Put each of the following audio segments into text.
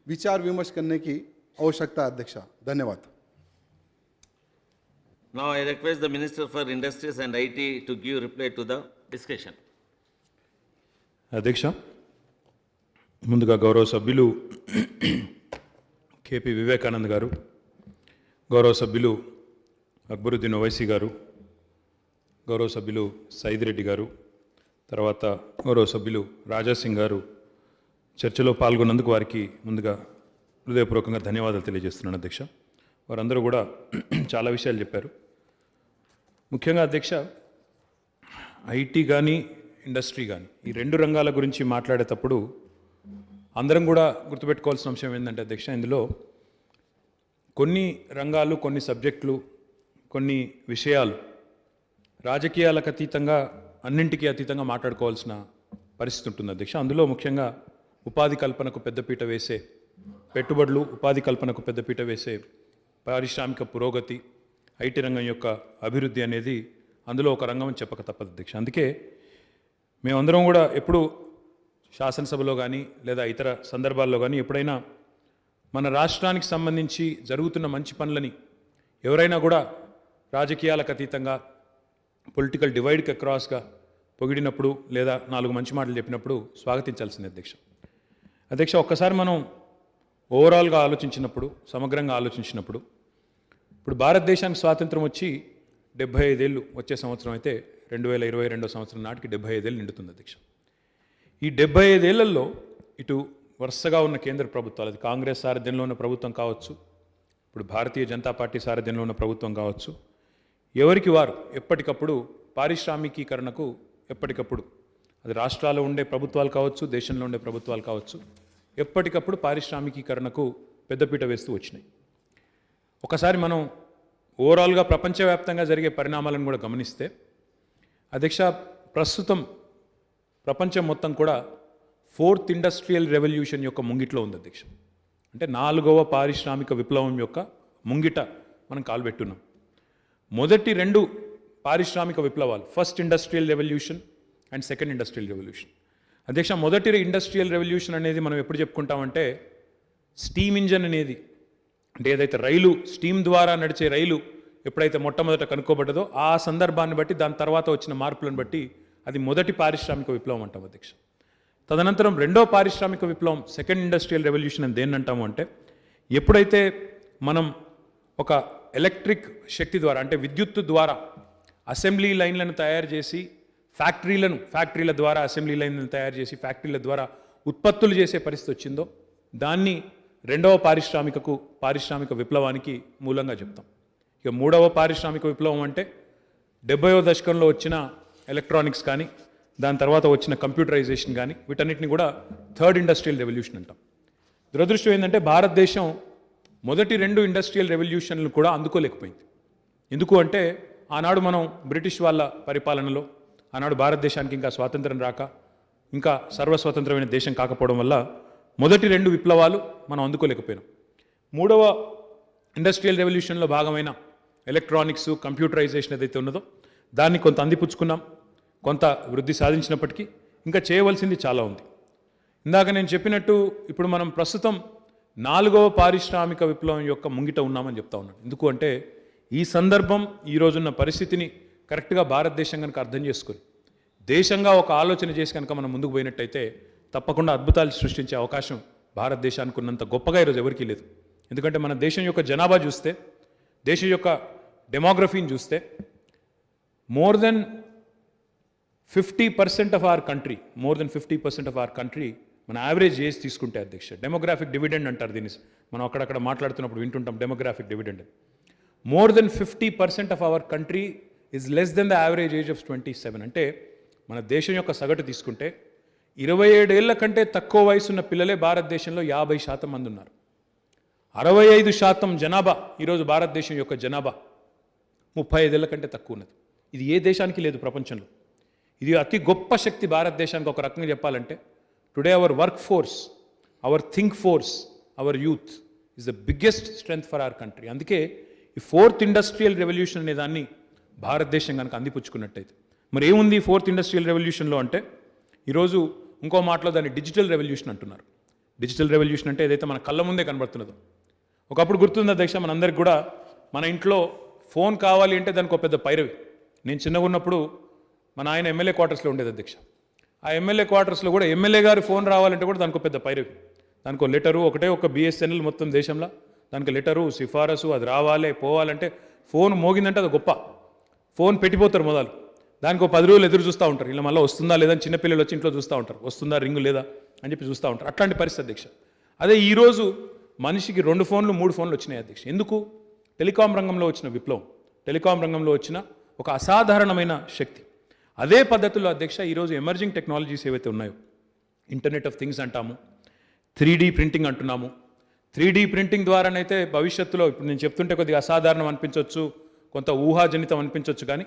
विचार विमर्श करने की आवश्यकता है अध्यक्ष। धन्यवाद। Now I request the Minister for Industries and IT to give reply to the discussion. అధ్యక్ష, ముందుగా గౌరవ సభ్యులు కేపీ వివేకానంద్ గారు, గౌరవ సభ్యులు అక్బరుద్దీన్ ఓవైసీ గారు, గౌరవ సభ్యులు సైదిరెడ్డి గారు, తర్వాత గౌరవ సభ్యులు రాజాసింగ్ గారు చర్చలో పాల్గొన్నందుకు వారికి ముందుగా హృదయపూర్వకంగా ధన్యవాదాలు తెలియజేస్తున్నాను అధ్యక్ష. వారందరూ కూడా చాలా విషయాలు చెప్పారు. ముఖ్యంగా అధ్యక్ష, ఐటీ కానీ ఇండస్ట్రీ కానీ ఈ రెండు రంగాల గురించి మాట్లాడేటప్పుడు అందరం కూడా గుర్తుపెట్టుకోవాల్సిన అంశం ఏంటంటే అధ్యక్ష, ఇందులో కొన్ని రంగాలు, కొన్ని సబ్జెక్టులు, కొన్ని విషయాలు రాజకీయాలకు అతీతంగా, అన్నింటికీ అతీతంగా మాట్లాడుకోవాల్సిన పరిస్థితి ఉంటుంది అధ్యక్ష. అందులో ముఖ్యంగా ఉపాధి కల్పనకు పెద్దపీట వేసే పెట్టుబడులు, ఉపాధి కల్పనకు పెద్దపీట వేసే పారిశ్రామిక పురోగతి, ఐటీ రంగం యొక్క అభివృద్ధి అనేది అందులో ఒక రంగం అని చెప్పక తప్పదు అధ్యక్ష. అందుకే మేమందరం కూడా ఎప్పుడు శాసనసభలో కానీ లేదా ఇతర సందర్భాల్లో కానీ ఎప్పుడైనా మన రాష్ట్రానికి సంబంధించి జరుగుతున్న మంచి పనులని ఎవరైనా కూడా రాజకీయాలకు అతీతంగా పొలిటికల్ డివైడ్కి అక్రాస్గా పొగిడినప్పుడు లేదా నాలుగు మంచి మాటలు చెప్పినప్పుడు స్వాగతించాల్సింది అధ్యక్ష. అధ్యక్ష, ఒక్కసారి మనం ఓవరాల్గా ఆలోచించినప్పుడు, సమగ్రంగా ఆలోచించినప్పుడు, ఇప్పుడు భారతదేశానికి స్వాతంత్రం వచ్చి 75 ఏళ్ళు వచ్చే సంవత్సరం అయితే 2022 సంవత్సరం నాటికి 75 ఏళ్ళు నిండుతుంది అధ్యక్ష. ఈ 75 ఏళ్లలో ఇటు వరుసగా ఉన్న కేంద్ర ప్రభుత్వాలు, అది కాంగ్రెస్ సారథ్యంలో ఉన్న ప్రభుత్వం కావచ్చు, ఇప్పుడు భారతీయ జనతా పార్టీ సారథ్యంలో ఉన్న ప్రభుత్వం కావచ్చు, ఎవరికి వారు ఎప్పటికప్పుడు పారిశ్రామికీకరణకు ఎప్పటికప్పుడు, అది రాష్ట్రాల్లో ఉండే ప్రభుత్వాలు కావచ్చు, దేశంలో ఉండే ప్రభుత్వాలు కావచ్చు, ఎప్పటికప్పుడు పారిశ్రామికీకరణకు పెద్దపీట వేస్తూ వచ్చినాయి. ఒకసారి మనం ఓవరాల్గా ప్రపంచవ్యాప్తంగా జరిగే పరిణామాలను కూడా గమనిస్తే అధ్యక్ష, ప్రస్తుతం ప్రపంచం మొత్తం కూడా 4th ఇండస్ట్రియల్ రెవల్యూషన్ యొక్క ముంగిట్లో ఉంది అధ్యక్ష. అంటే 4వ పారిశ్రామిక విప్లవం యొక్క ముంగిట మనం కాలుపెట్టున్నాం. మొదటి రెండు పారిశ్రామిక విప్లవాలు, first industrial revolution and second industrial revolution. అధ్యక్ష, మొదటి ఇండస్ట్రియల్ రెవల్యూషన్ అనేది మనం ఎప్పుడు చెప్పుకుంటామంటే స్టీమ్ ఇంజన్ అనేది, అంటే ఏదైతే రైలు స్టీమ్ ద్వారా నడిచే రైలు ఎప్పుడైతే మొట్టమొదట కనుక్కోబడ్డదో ఆ సందర్భాన్ని బట్టి, దాని తర్వాత వచ్చిన మార్పులను బట్టి అది మొదటి పారిశ్రామిక విప్లవం అంటాం అధ్యక్ష. తదనంతరం రెండో పారిశ్రామిక విప్లవం, సెకండ్ ఇండస్ట్రియల్ రెవల్యూషన్ అని దేన్ని అంటాము అంటే ఎప్పుడైతే మనం ఒక ఎలక్ట్రిక్ శక్తి ద్వారా, అంటే విద్యుత్తు ద్వారా అసెంబ్లీ లైన్లను తయారు చేసి ఫ్యాక్టరీల ద్వారా అసెంబ్లీ లైన్లను తయారు చేసి ఫ్యాక్టరీల ద్వారా ఉత్పత్తులు చేసే పరిస్థితి వచ్చిందో దాన్ని రెండవ పారిశ్రామిక విప్లవానికి మూలంగా చెప్తాం. ఇక మూడవ పారిశ్రామిక విప్లవం అంటే 70వ దశకంలో వచ్చిన ఎలక్ట్రానిక్స్ కానీ, దాని తర్వాత వచ్చిన కంప్యూటరైజేషన్ కానీ, వీటన్నిటిని కూడా థర్డ్ ఇండస్ట్రియల్ రెవల్యూషన్ అంటాం. దురదృష్టం ఏంటంటే భారతదేశం మొదటి రెండు ఇండస్ట్రియల్ రెవల్యూషన్లు కూడా అందుకోలేకపోయింది. ఎందుకు అంటే ఆనాడు మనం బ్రిటిష్ వాళ్ళ పరిపాలనలో, ఆనాడు భారతదేశానికి ఇంకా స్వాతంత్రం రాక, ఇంకా సర్వస్వతంత్రమైన దేశం కాకపోవడం వల్ల మొదటి రెండు విప్లవాలు మనం అందుకోలేకపోయినాం. మూడవ ఇండస్ట్రియల్ రెవల్యూషన్లో భాగమైన ఎలక్ట్రానిక్స్, కంప్యూటరైజేషన్ ఏదైతే ఉన్నదో దాన్ని కొంత అందిపుచ్చుకున్నాం, కొంత వృద్ధి సాధించినప్పటికీ ఇంకా చేయవలసింది చాలా ఉంది. ఇందాక నేను చెప్పినట్టు ఇప్పుడు మనం ప్రస్తుతం 4వ పారిశ్రామిక విప్లవం యొక్క ముంగిట ఉన్నామని చెప్తా ఉన్నాను. ఎందుకు అంటే ఈ సందర్భం, ఈరోజున్న పరిస్థితిని కరెక్ట్గా భారతదేశం కనుక అర్థం చేసుకొని దేశంగా ఒక ఆలోచన చేసి కనుక మనం ముందుకు పోయినట్టయితే తప్పకుండా అద్భుతాలు సృష్టించే అవకాశం భారతదేశానికి ఉన్నంత గొప్పగా ఈరోజు ఎవరికీ లేదు. ఎందుకంటే మన దేశం యొక్క జనాభా చూస్తే, దేశం యొక్క డెమోగ్రఫీని చూస్తే more than 50% of our country మన యావరేజ్ ఏజ్ తీసుకుంటే అధ్యక్ష, డెమోగ్రాఫిక్ డివిడెండ్ అంటారు దీన్ని, మనం అక్కడక్కడ మాట్లాడుతున్నప్పుడు వింటుంటాం demographic dividend. More than 50% of our country is less than the average age of 27. అంటే మన దేశం యొక్క సగటు తీసుకుంటే 27 ఏళ్ల కంటే తక్కువ వయసున్న పిల్లలే భారతదేశంలో 50% మంది ఉన్నారు. 65% జనాభా ఈరోజు భారతదేశం యొక్క జనాభా 35 ఏళ్ల కంటే తక్కువ ఉన్నది. ఇది ఏ దేశానికి లేదు ప్రపంచంలో. ఇది అతి గొప్ప శక్తి భారతదేశానికి. ఒక రకంగా చెప్పాలంటే today our workforce, our think force, our youth is the biggest strength for our country. అందుకే ఈ 4th ఇండస్ట్రియల్ రెవల్యూషన్ అనే దాన్ని భారతదేశం కనుక అందిపుచ్చుకున్నట్టయితే, మరి ఏముంది 4th ఇండస్ట్రియల్ రెవల్యూషన్లో అంటే ఈరోజు ఇంకో మాటలో దాన్ని డిజిటల్ రెవల్యూషన్ అంటున్నారు. డిజిటల్ రెవల్యూషన్ అంటే ఏదైతే మన కళ్ళ ముందే కనబడుతున్నదో. ఒకప్పుడు గుర్తుంది అధ్యక్ష, మనందరికి కూడా మన ఇంట్లో ఫోన్ కావాలి అంటే దానికి ఒక పెద్ద పైరవి. నేను చిన్నగా ఉన్నప్పుడు మన ఆయన ఎమ్మెల్యే క్వార్టర్స్లో ఉండేది అధ్యక్ష. ఆ ఎమ్మెల్యే క్వార్టర్స్లో కూడా ఎమ్మెల్యే గారి ఫోన్ రావాలంటే కూడా దానికి ఒక పెద్ద పైరవి. దానికి ఒక లెటరు, ఒక బిఎస్ఎన్ఎల్ మొత్తం దేశంలో దానికి లెటరు, సిఫారసు, అది రావాలి పోవాలంటే ఫోన్ మోగిందంటే అది గొప్ప. ఫోన్ పెట్టిపోతారు మొదలు, దానికి ఒక 10 రోజులు ఎదురు చూస్తూ ఉంటారు. ఇలా మళ్ళీ వస్తుందా లేదా, చిన్నపిల్లలు వచ్చి ఇంట్లో చూస్తూ ఉంటారు, వస్తుందా రింగు లేదా అని చెప్పి చూస్తూ ఉంటారు. అట్లాంటి పరిస్థితి అధ్యక్ష. అదే ఈరోజు మనిషికి 2 ఫోన్లు 3 ఫోన్లు వచ్చినాయి అధ్యక్ష. ఎందుకు? టెలికాం రంగంలో వచ్చిన విప్లవం, టెలికాం రంగంలో వచ్చిన ఒక అసాధారణమైన శక్తి. అదే పద్ధతిలో అధ్యక్ష ఈరోజు ఎమర్జింగ్ టెక్నాలజీస్ ఏవైతే ఉన్నాయో, ఇంటర్నెట్ ఆఫ్ థింగ్స్ అంటాము, 3D ప్రింటింగ్ అంటున్నాము. 3D ప్రింటింగ్ ద్వారానైతే భవిష్యత్తులో, ఇప్పుడు నేను చెప్తుంటే కొద్దిగా అసాధారణం అనిపించవచ్చు, కొంత ఊహాజనితం అనిపించవచ్చు, కానీ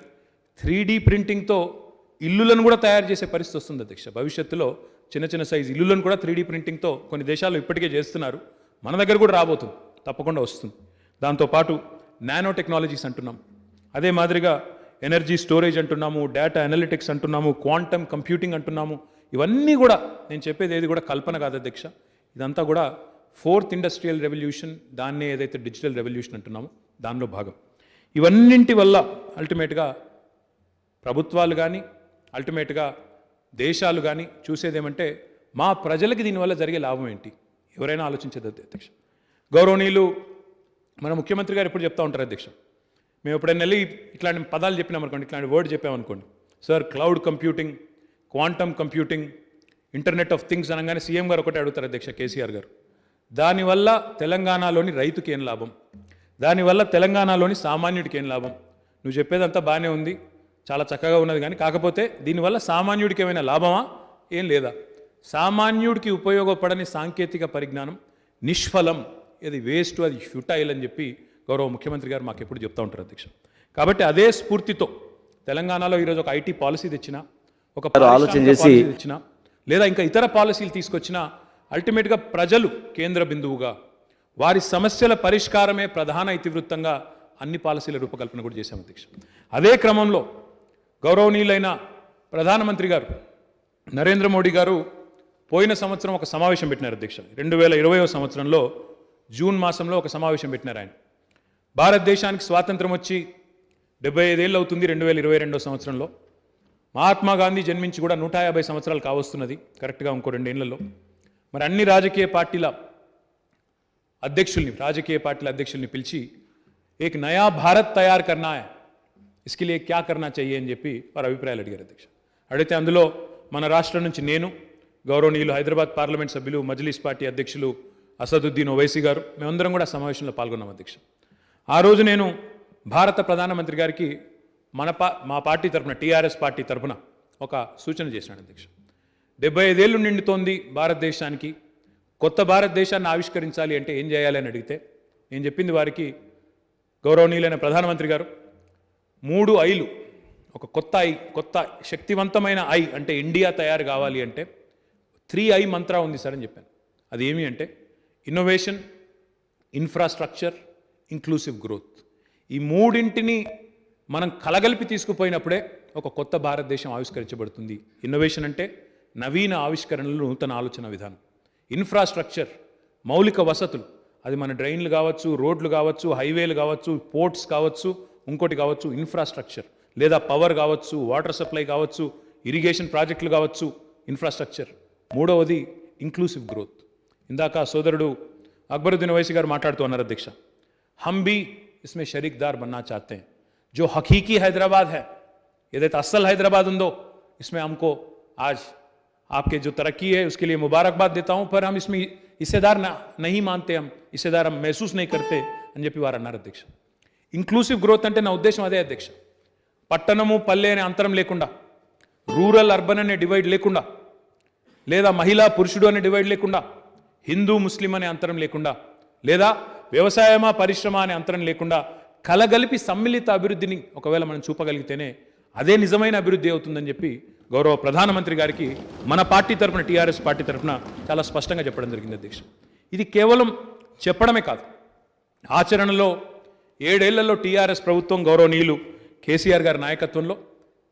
3D ప్రింటింగ్తో ఇల్లులను కూడా తయారు చేసే పరిస్థితి వస్తుంది అధ్యక్ష. భవిష్యత్తులో చిన్న చిన్న సైజు ఇల్లులను కూడా 3D ప్రింటింగ్తో కొన్ని దేశాలు ఇప్పటికే చేస్తున్నారు, మన దగ్గర కూడా రాబోతుంది, తప్పకుండా వస్తుంది. దాంతోపాటు నానో టెక్నాలజీస్ అంటున్నాం, అదే మాదిరిగా ఎనర్జీ స్టోరేజ్ అంటున్నాము, డేటా అనలిటిక్స్ అంటున్నాము, క్వాంటమ్ కంప్యూటింగ్ అంటున్నాము. ఇవన్నీ కూడా నేను చెప్పేది ఏది కూడా కల్పన కాదు అధ్యక్ష. ఇదంతా కూడా 4th ఇండస్ట్రియల్ రెవల్యూషన్, దాన్నే ఏదైతే డిజిటల్ రెవల్యూషన్ అంటున్నామో దానిలో భాగం. ఇవన్నింటి వల్ల అల్టిమేట్గా ప్రభుత్వాలు కానీ, అల్టిమేట్గా దేశాలు కానీ చూసేదేమంటే మా ప్రజలకి దీనివల్ల జరిగే లాభం ఏంటి, ఎవరైనా ఆలోచించేది అధ్యక్ష. గౌరవనీయులు మన ముఖ్యమంత్రి గారు ఎప్పుడు చెప్తా ఉంటారు అధ్యక్ష, మేము ఎప్పుడైనా వెళ్ళి ఇట్లాంటి పదాలు చెప్పినామనుకోండి, ఇట్లాంటి వర్డ్ చెప్పామనుకోండి, sir cloud computing, quantum computing, internet of things అనగానే సీఎం గారు ఒకటే అడుగుతారు అధ్యక్ష, కేసీఆర్ గారు, దానివల్ల తెలంగాణలోని రైతుకి ఏం లాభం, దానివల్ల తెలంగాణలోని సామాన్యుడికి ఏం లాభం? నువ్వు చెప్పేదంతా బాగానే ఉంది, చాలా చక్కగా ఉన్నది, కానీ కాకపోతే దీనివల్ల సామాన్యుడికి ఏమైనా లాభమా, ఏం లేదా? సామాన్యుడికి ఉపయోగపడని సాంకేతిక పరిజ్ఞానం నిష్ఫలం, ఇది వేస్ట్, అది ఫ్యూటైల్ అని చెప్పి గౌరవ ముఖ్యమంత్రి గారు మాకు ఎప్పుడు చెప్తూ ఉంటారు అధ్యక్ష. కాబట్టి అదే స్ఫూర్తితో తెలంగాణలో ఈరోజు ఒక ఐటీ పాలసీ తెచ్చినా, ఒక ఆలోచన చేసి తెచ్చినా, లేదా ఇంకా ఇతర పాలసీలు తీసుకొచ్చినా అల్టిమేట్గా ప్రజలు కేంద్ర బిందువుగా, వారి సమస్యల పరిష్కారమే ప్రధాన ఇతివృత్తంగా అన్ని పాలసీల రూపకల్పన కూడా చేశాం అధ్యక్ష. అదే క్రమంలో గౌరవనీయులైన ప్రధానమంత్రి గారు నరేంద్ర మోడీ గారు పోయిన సంవత్సరం ఒక సమావేశం పెట్టినారు అధ్యక్ష. 2020వ సంవత్సరంలో జూన్ మాసంలో ఒక సమావేశం పెట్టినారు ఆయన. భారతదేశానికి స్వాతంత్రం వచ్చి 75 ఏళ్ళు అవుతుంది 2022వ సంవత్సరంలో. మహాత్మా గాంధీ జన్మించి కూడా 150 సంవత్సరాలు కావస్తున్నది కరెక్ట్గా, ఇంకో 2 ఏళ్లలో. మరి అన్ని రాజకీయ పార్టీల అధ్యక్షుల్ని పిలిచి ఏక్ నయా భారత్ తయారు కర్నా హై, ఇస్కే లియే క్యా కర్నా చెయ్యే అని చెప్పి వారు అభిప్రాయాలు అడిగారు అధ్యక్ష. అడిగితే అందులో మన రాష్ట్రం నుంచి నేను, గౌరవనీయులు హైదరాబాద్ పార్లమెంట్ సభ్యులు, మజ్లిస్ పార్టీ అధ్యక్షులు అసదుద్దీన్ ఓవైసీ గారు, మేమందరం కూడా సమావేశంలో పాల్గొన్నాం అధ్యక్ష. ఆ రోజు నేను భారత ప్రధానమంత్రి గారికి మా పార్టీ తరఫున, టీఆర్ఎస్ పార్టీ తరఫున ఒక సూచన చేశాను అధ్యక్ష. 75 ఏళ్ళు నిండుతోంది భారతదేశానికి, కొత్త భారతదేశాన్ని ఆవిష్కరించాలి అంటే ఏం చేయాలి అని అడిగితే నేను చెప్పింది వారికి, గౌరవనీయులైన ప్రధానమంత్రి గారు 3 ఐలు, ఒక కొత్త శక్తివంతమైన ఐ అంటే ఇండియా తయారు కావాలి అంటే 3I మంత్ర ఉంది సార్ అని చెప్పాను. అది ఏమి అంటే ఇన్నోవేషన్, ఇన్ఫ్రాస్ట్రక్చర్, ఇంక్లూసివ్ గ్రోత్. ఈ మూడింటిని మనం కలగలిపి తీసుకుపోయినప్పుడే ఒక కొత్త భారతదేశం ఆవిష్కరించబడుతుంది. ఇన్నోవేషన్ అంటే నవీన ఆవిష్కరణలు, నూతన ఆలోచన విధానం. ఇన్ఫ్రాస్ట్రక్చర్, మౌలిక వసతులు, అది మన డ్రైన్లు కావచ్చు, రోడ్లు కావచ్చు, హైవేలు కావచ్చు, పోర్ట్స్ కావచ్చు, ఇంకోటి కావచ్చు, ఇన్ఫ్రాస్ట్రక్చర్, లేదా పవర్ కావచ్చు, వాటర్ సప్లై కావచ్చు, ఇరిగేషన్ ప్రాజెక్టులు కావచ్చు, ఇన్ఫ్రాస్ట్రక్చర్. మూడవది ఇంక్లూసివ్ గ్రోత్. ఇందాక సోదరుడు అక్బరుద్దీన్ ఓవైసీ గారు మాట్లాడుతూ అన్నారు అధ్యక్ష, हम भी इसमें शरीकदार बनना चाहते हैं. जो हकीकी हैदराबाद है, ఏదైతే అస్సల్ హైదరాబాద్ ఉందో, इसमें हमको आज आपके जो तरक्की है उसके लिए मुबारकबाद देता हूं, पर हम इसमें हिस्सेदार नहीं मानते, हम हिस्सेदार हम महसूस नहीं करते అని చెప్పి వారు అన్నారు అధ్యక్ష. ఇంక్లూసివ్ గ్రోత్ అంటే నా ఉద్దేశం అదే అధ్యక్ష. పట్టణము పల్లె అనే అంతరం లేకుండా, రూరల్ అర్బన్ అనే డివైడ్ లేకుండా, లేదా మహిళా పురుషుడు అనే డివైడ్ లేకుండా, హిందూ ముస్లిం అనే అంతరం లేకుండా, లేదా వ్యవసాయమా పరిశ్రమ అనే అంతరం లేకుండా కలగలిపి సమ్మిళిత అభివృద్ధిని ఒకవేళ మనం చూపగలిగితేనే అదే నిజమైన అభివృద్ధి అవుతుందని చెప్పి గౌరవ ప్రధానమంత్రి గారికి మన పార్టీ తరఫున, టీఆర్ఎస్ పార్టీ తరఫున చాలా స్పష్టంగా చెప్పడం జరిగింది అధ్యక్ష. ఇది కేవలం చెప్పడమే కాదు, ఆచరణలో 7 ఏళ్లలో టీఆర్ఎస్ ప్రభుత్వం గౌరవనీయులు కేసీఆర్ గారి నాయకత్వంలో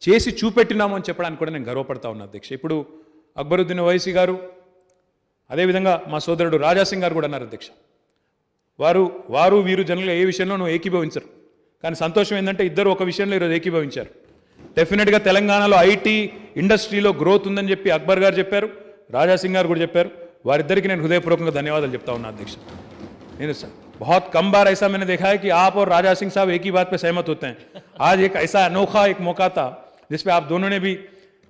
చేసి చూపెట్టినాము అని చెప్పడానికి కూడా నేను గర్వపడతా ఉన్నా అధ్యక్ష. ఇప్పుడు అక్బరుద్దీన్ ఓవైసీ గారు, అదేవిధంగా మా సోదరుడు రాజాసింగ్ గారు కూడా అన్నారు అధ్యక్ష. వారు వీరు జనరల్గా ఏ విషయంలోనూ ఏకీభవించరు, కానీ సంతోషం ఏంటంటే ఇద్దరు ఒక విషయంలో ఈరోజు ఏకీభవించారు. డెఫినెట్గా తెలంగాణలో ఐటీ ఇండస్ట్రీలో గ్రోత్ ఉందని చెప్పి అక్బర్ గారు చెప్పారు, రాజాసింగ్ గారు కూడా చెప్పారు. వారిద్దరికీ నేను హృదయపూర్వకంగా ధన్యవాదాలు చెప్తా ఉన్నా అధ్యక్ష. నేను बहुत कम बार ऐसा मैंने देखा है कि आप और राजा सिंह साहब एक ही बात पे सहमत होते हैं. आज एक ऐसा अनोखा एक मौका था जिसपे आप दोनों ने भी,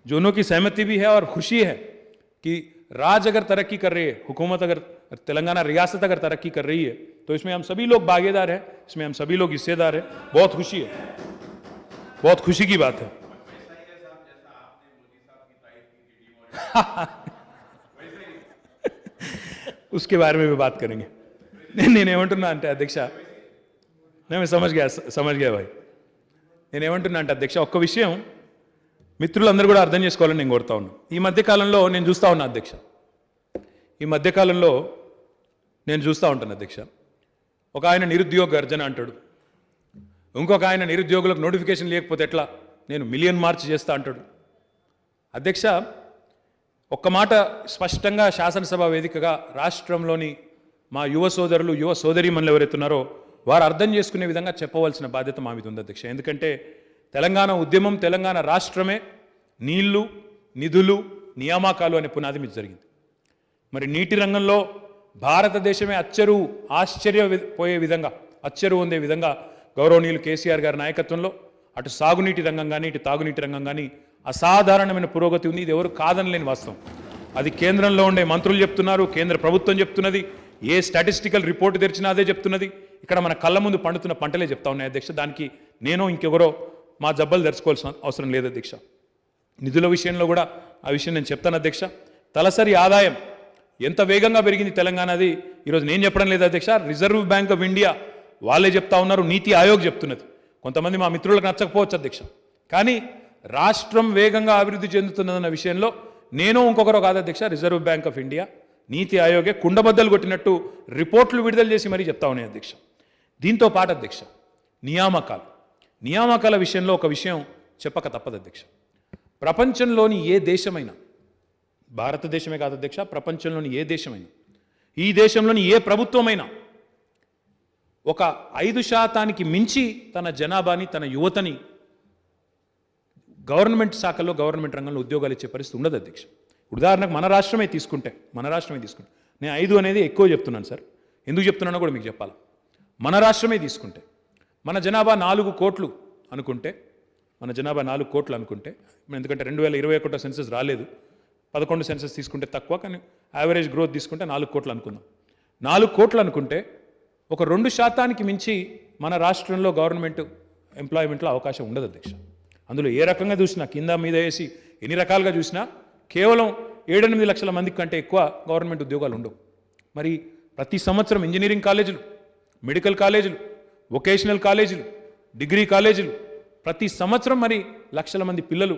दोनों की सहमति भी है और खुशी है कि राज अगर तरक्की कर रही है, हुकूमत अगर तेलंगाना रियासत अगर तरक्की कर रही है तो इसमें हम सभी लोग भागीदार हैं, इसमें हम सभी लोग हिस्सेदार हैं. बहुत खुशी है, बहुत खुशी की बात है. उसके बारे में भी बात करेंगे. నేనేమంటున్నా అంటే అధ్యక్ష, నేను సమజ్ గయా భాయ్. నేనేమంటున్నా అంటే అధ్యక్ష, ఒక్క విషయం మిత్రులందరూ కూడా అర్థం చేసుకోవాలని నేను కోరుతా ఉన్నాను. ఈ మధ్యకాలంలో నేను చూస్తూ ఉన్నా అధ్యక్ష, ఈ మధ్యకాలంలో నేను చూస్తూ ఉంటాను అధ్యక్ష, ఒక ఆయన నిరుద్యోగ గర్జన అంటాడు, ఇంకొక ఆయన నిరుద్యోగులకు నోటిఫికేషన్ లేకపోతే ఎట్లా, నేను మిలియన్ మార్చ్ చేస్తా అంటాడు. అధ్యక్ష, ఒక్క మాట స్పష్టంగా శాసనసభ వేదికగా రాష్ట్రంలోని మా యువ సోదరులు యువ సోదరీమణులు ఎవరైతున్నారో వారు అర్థం చేసుకునే విధంగా చెప్పవలసిన బాధ్యత మా మీద ఉంది అధ్యక్ష. ఎందుకంటే తెలంగాణ ఉద్యమం, తెలంగాణ రాష్ట్రమే నీళ్లు, నిధులు, నియామకాలు అనే పునాది మీద జరిగింది. మరి నీటి రంగంలో భారతదేశమే ఆశ్చర్యపోయే విధంగా, ఆశ్చర్యం పొందే విధంగా గౌరవనీయులు కేసీఆర్ గారి నాయకత్వంలో అటు సాగునీటి రంగం కానీ ఇటు తాగునీటి రంగం కానీ అసాధారణమైన పురోగతి ఉంది. ఇది ఎవరు కాదనలేని వాస్తవం. అది కేంద్రంలో ఉండే మంత్రులు చెప్తున్నారు, కేంద్ర ప్రభుత్వం చెప్తున్నది, ఏ స్టాటిస్టికల్ రిపోర్ట్ తెరిచినా అదే చెప్తున్నది. ఇక్కడ మన కళ్ళ ముందు పండుతున్న పంటలే చెప్తా ఉన్నాయి అధ్యక్ష. దానికి నేను ఇంకెవరో మా జబ్బలు తెరుచుకోవాల్సిన అవసరం లేదు అధ్యక్ష. నిధుల విషయంలో కూడా ఆ విషయం నేను చెప్తాను అధ్యక్ష. తలసరి ఆదాయం ఎంత వేగంగా పెరిగింది తెలంగాణది ఈరోజు నేను చెప్పడం లేదు అధ్యక్ష, రిజర్వ్ బ్యాంక్ ఆఫ్ ఇండియా వాళ్ళే చెప్తా ఉన్నారు, నీతి ఆయోగ్ చెప్తున్నది. కొంతమంది మా మిత్రులకు నచ్చకపోవచ్చు అధ్యక్ష, కానీ రాష్ట్రం వేగంగా అభివృద్ధి చెందుతున్నదన్న విషయంలో నేను ఇంకొకరు కాదు అధ్యక్ష, రిజర్వ్ బ్యాంక్ ఆఫ్ ఇండియా, నీతి ఆయోగే కుండబద్దలు కొట్టినట్టు రిపోర్ట్లు విడుదల చేసి మరీ చెప్తా ఉన్నాయి అధ్యక్ష. దీంతో పాటు అధ్యక్ష, నియామకాల విషయంలో ఒక విషయం చెప్పక తప్పదు అధ్యక్ష. ప్రపంచంలోని ఏ దేశమైనా, భారతదేశమే కాదు అధ్యక్ష, ప్రపంచంలోని ఏ దేశమైనా, ఈ దేశంలోని ఏ ప్రభుత్వమైనా ఒక 5% మించి తన జనాభాని, తన యువతని గవర్నమెంట్ శాఖలో, గవర్నమెంట్ రంగంలో ఉద్యోగాలు ఇచ్చే పరిస్థితి ఉండదు అధ్యక్ష. ఉదాహరణకు మన రాష్ట్రమే తీసుకుంటే నేను 5 అనేది ఎక్కువ చెప్తున్నాను సార్, ఎందుకు చెప్తున్నానో కూడా మీకు చెప్పాలి. మన రాష్ట్రమే తీసుకుంటే మన జనాభా 4 కోట్లు అనుకుంటే, ఎందుకంటే 2021 సెన్సస్ రాలేదు, 11 సెన్సస్ తీసుకుంటే తక్కువ, కానీ యావరేజ్ గ్రోత్ తీసుకుంటే 4 కోట్లు అనుకుందాం. 4 కోట్లు అనుకుంటే ఒక 2% మించి మన రాష్ట్రంలో గవర్నమెంట్ ఎంప్లాయ్మెంట్లో అవకాశం ఉండదు అధ్యక్ష. అందులో ఏ రకంగా చూసినా, కింద మీద వేసి ఎన్ని రకాలుగా చూసినా కేవలం 7-8 లక్షల మందికి కంటే ఎక్కువ గవర్నమెంట్ ఉద్యోగాలు ఉండవు. మరి ప్రతి సంవత్సరం ఇంజనీరింగ్ కాలేజీలు, మెడికల్ కాలేజీలు, వొకేషనల్ కాలేజీలు, డిగ్రీ కాలేజీలు, ప్రతి సంవత్సరం మరి లక్షల మంది పిల్లలు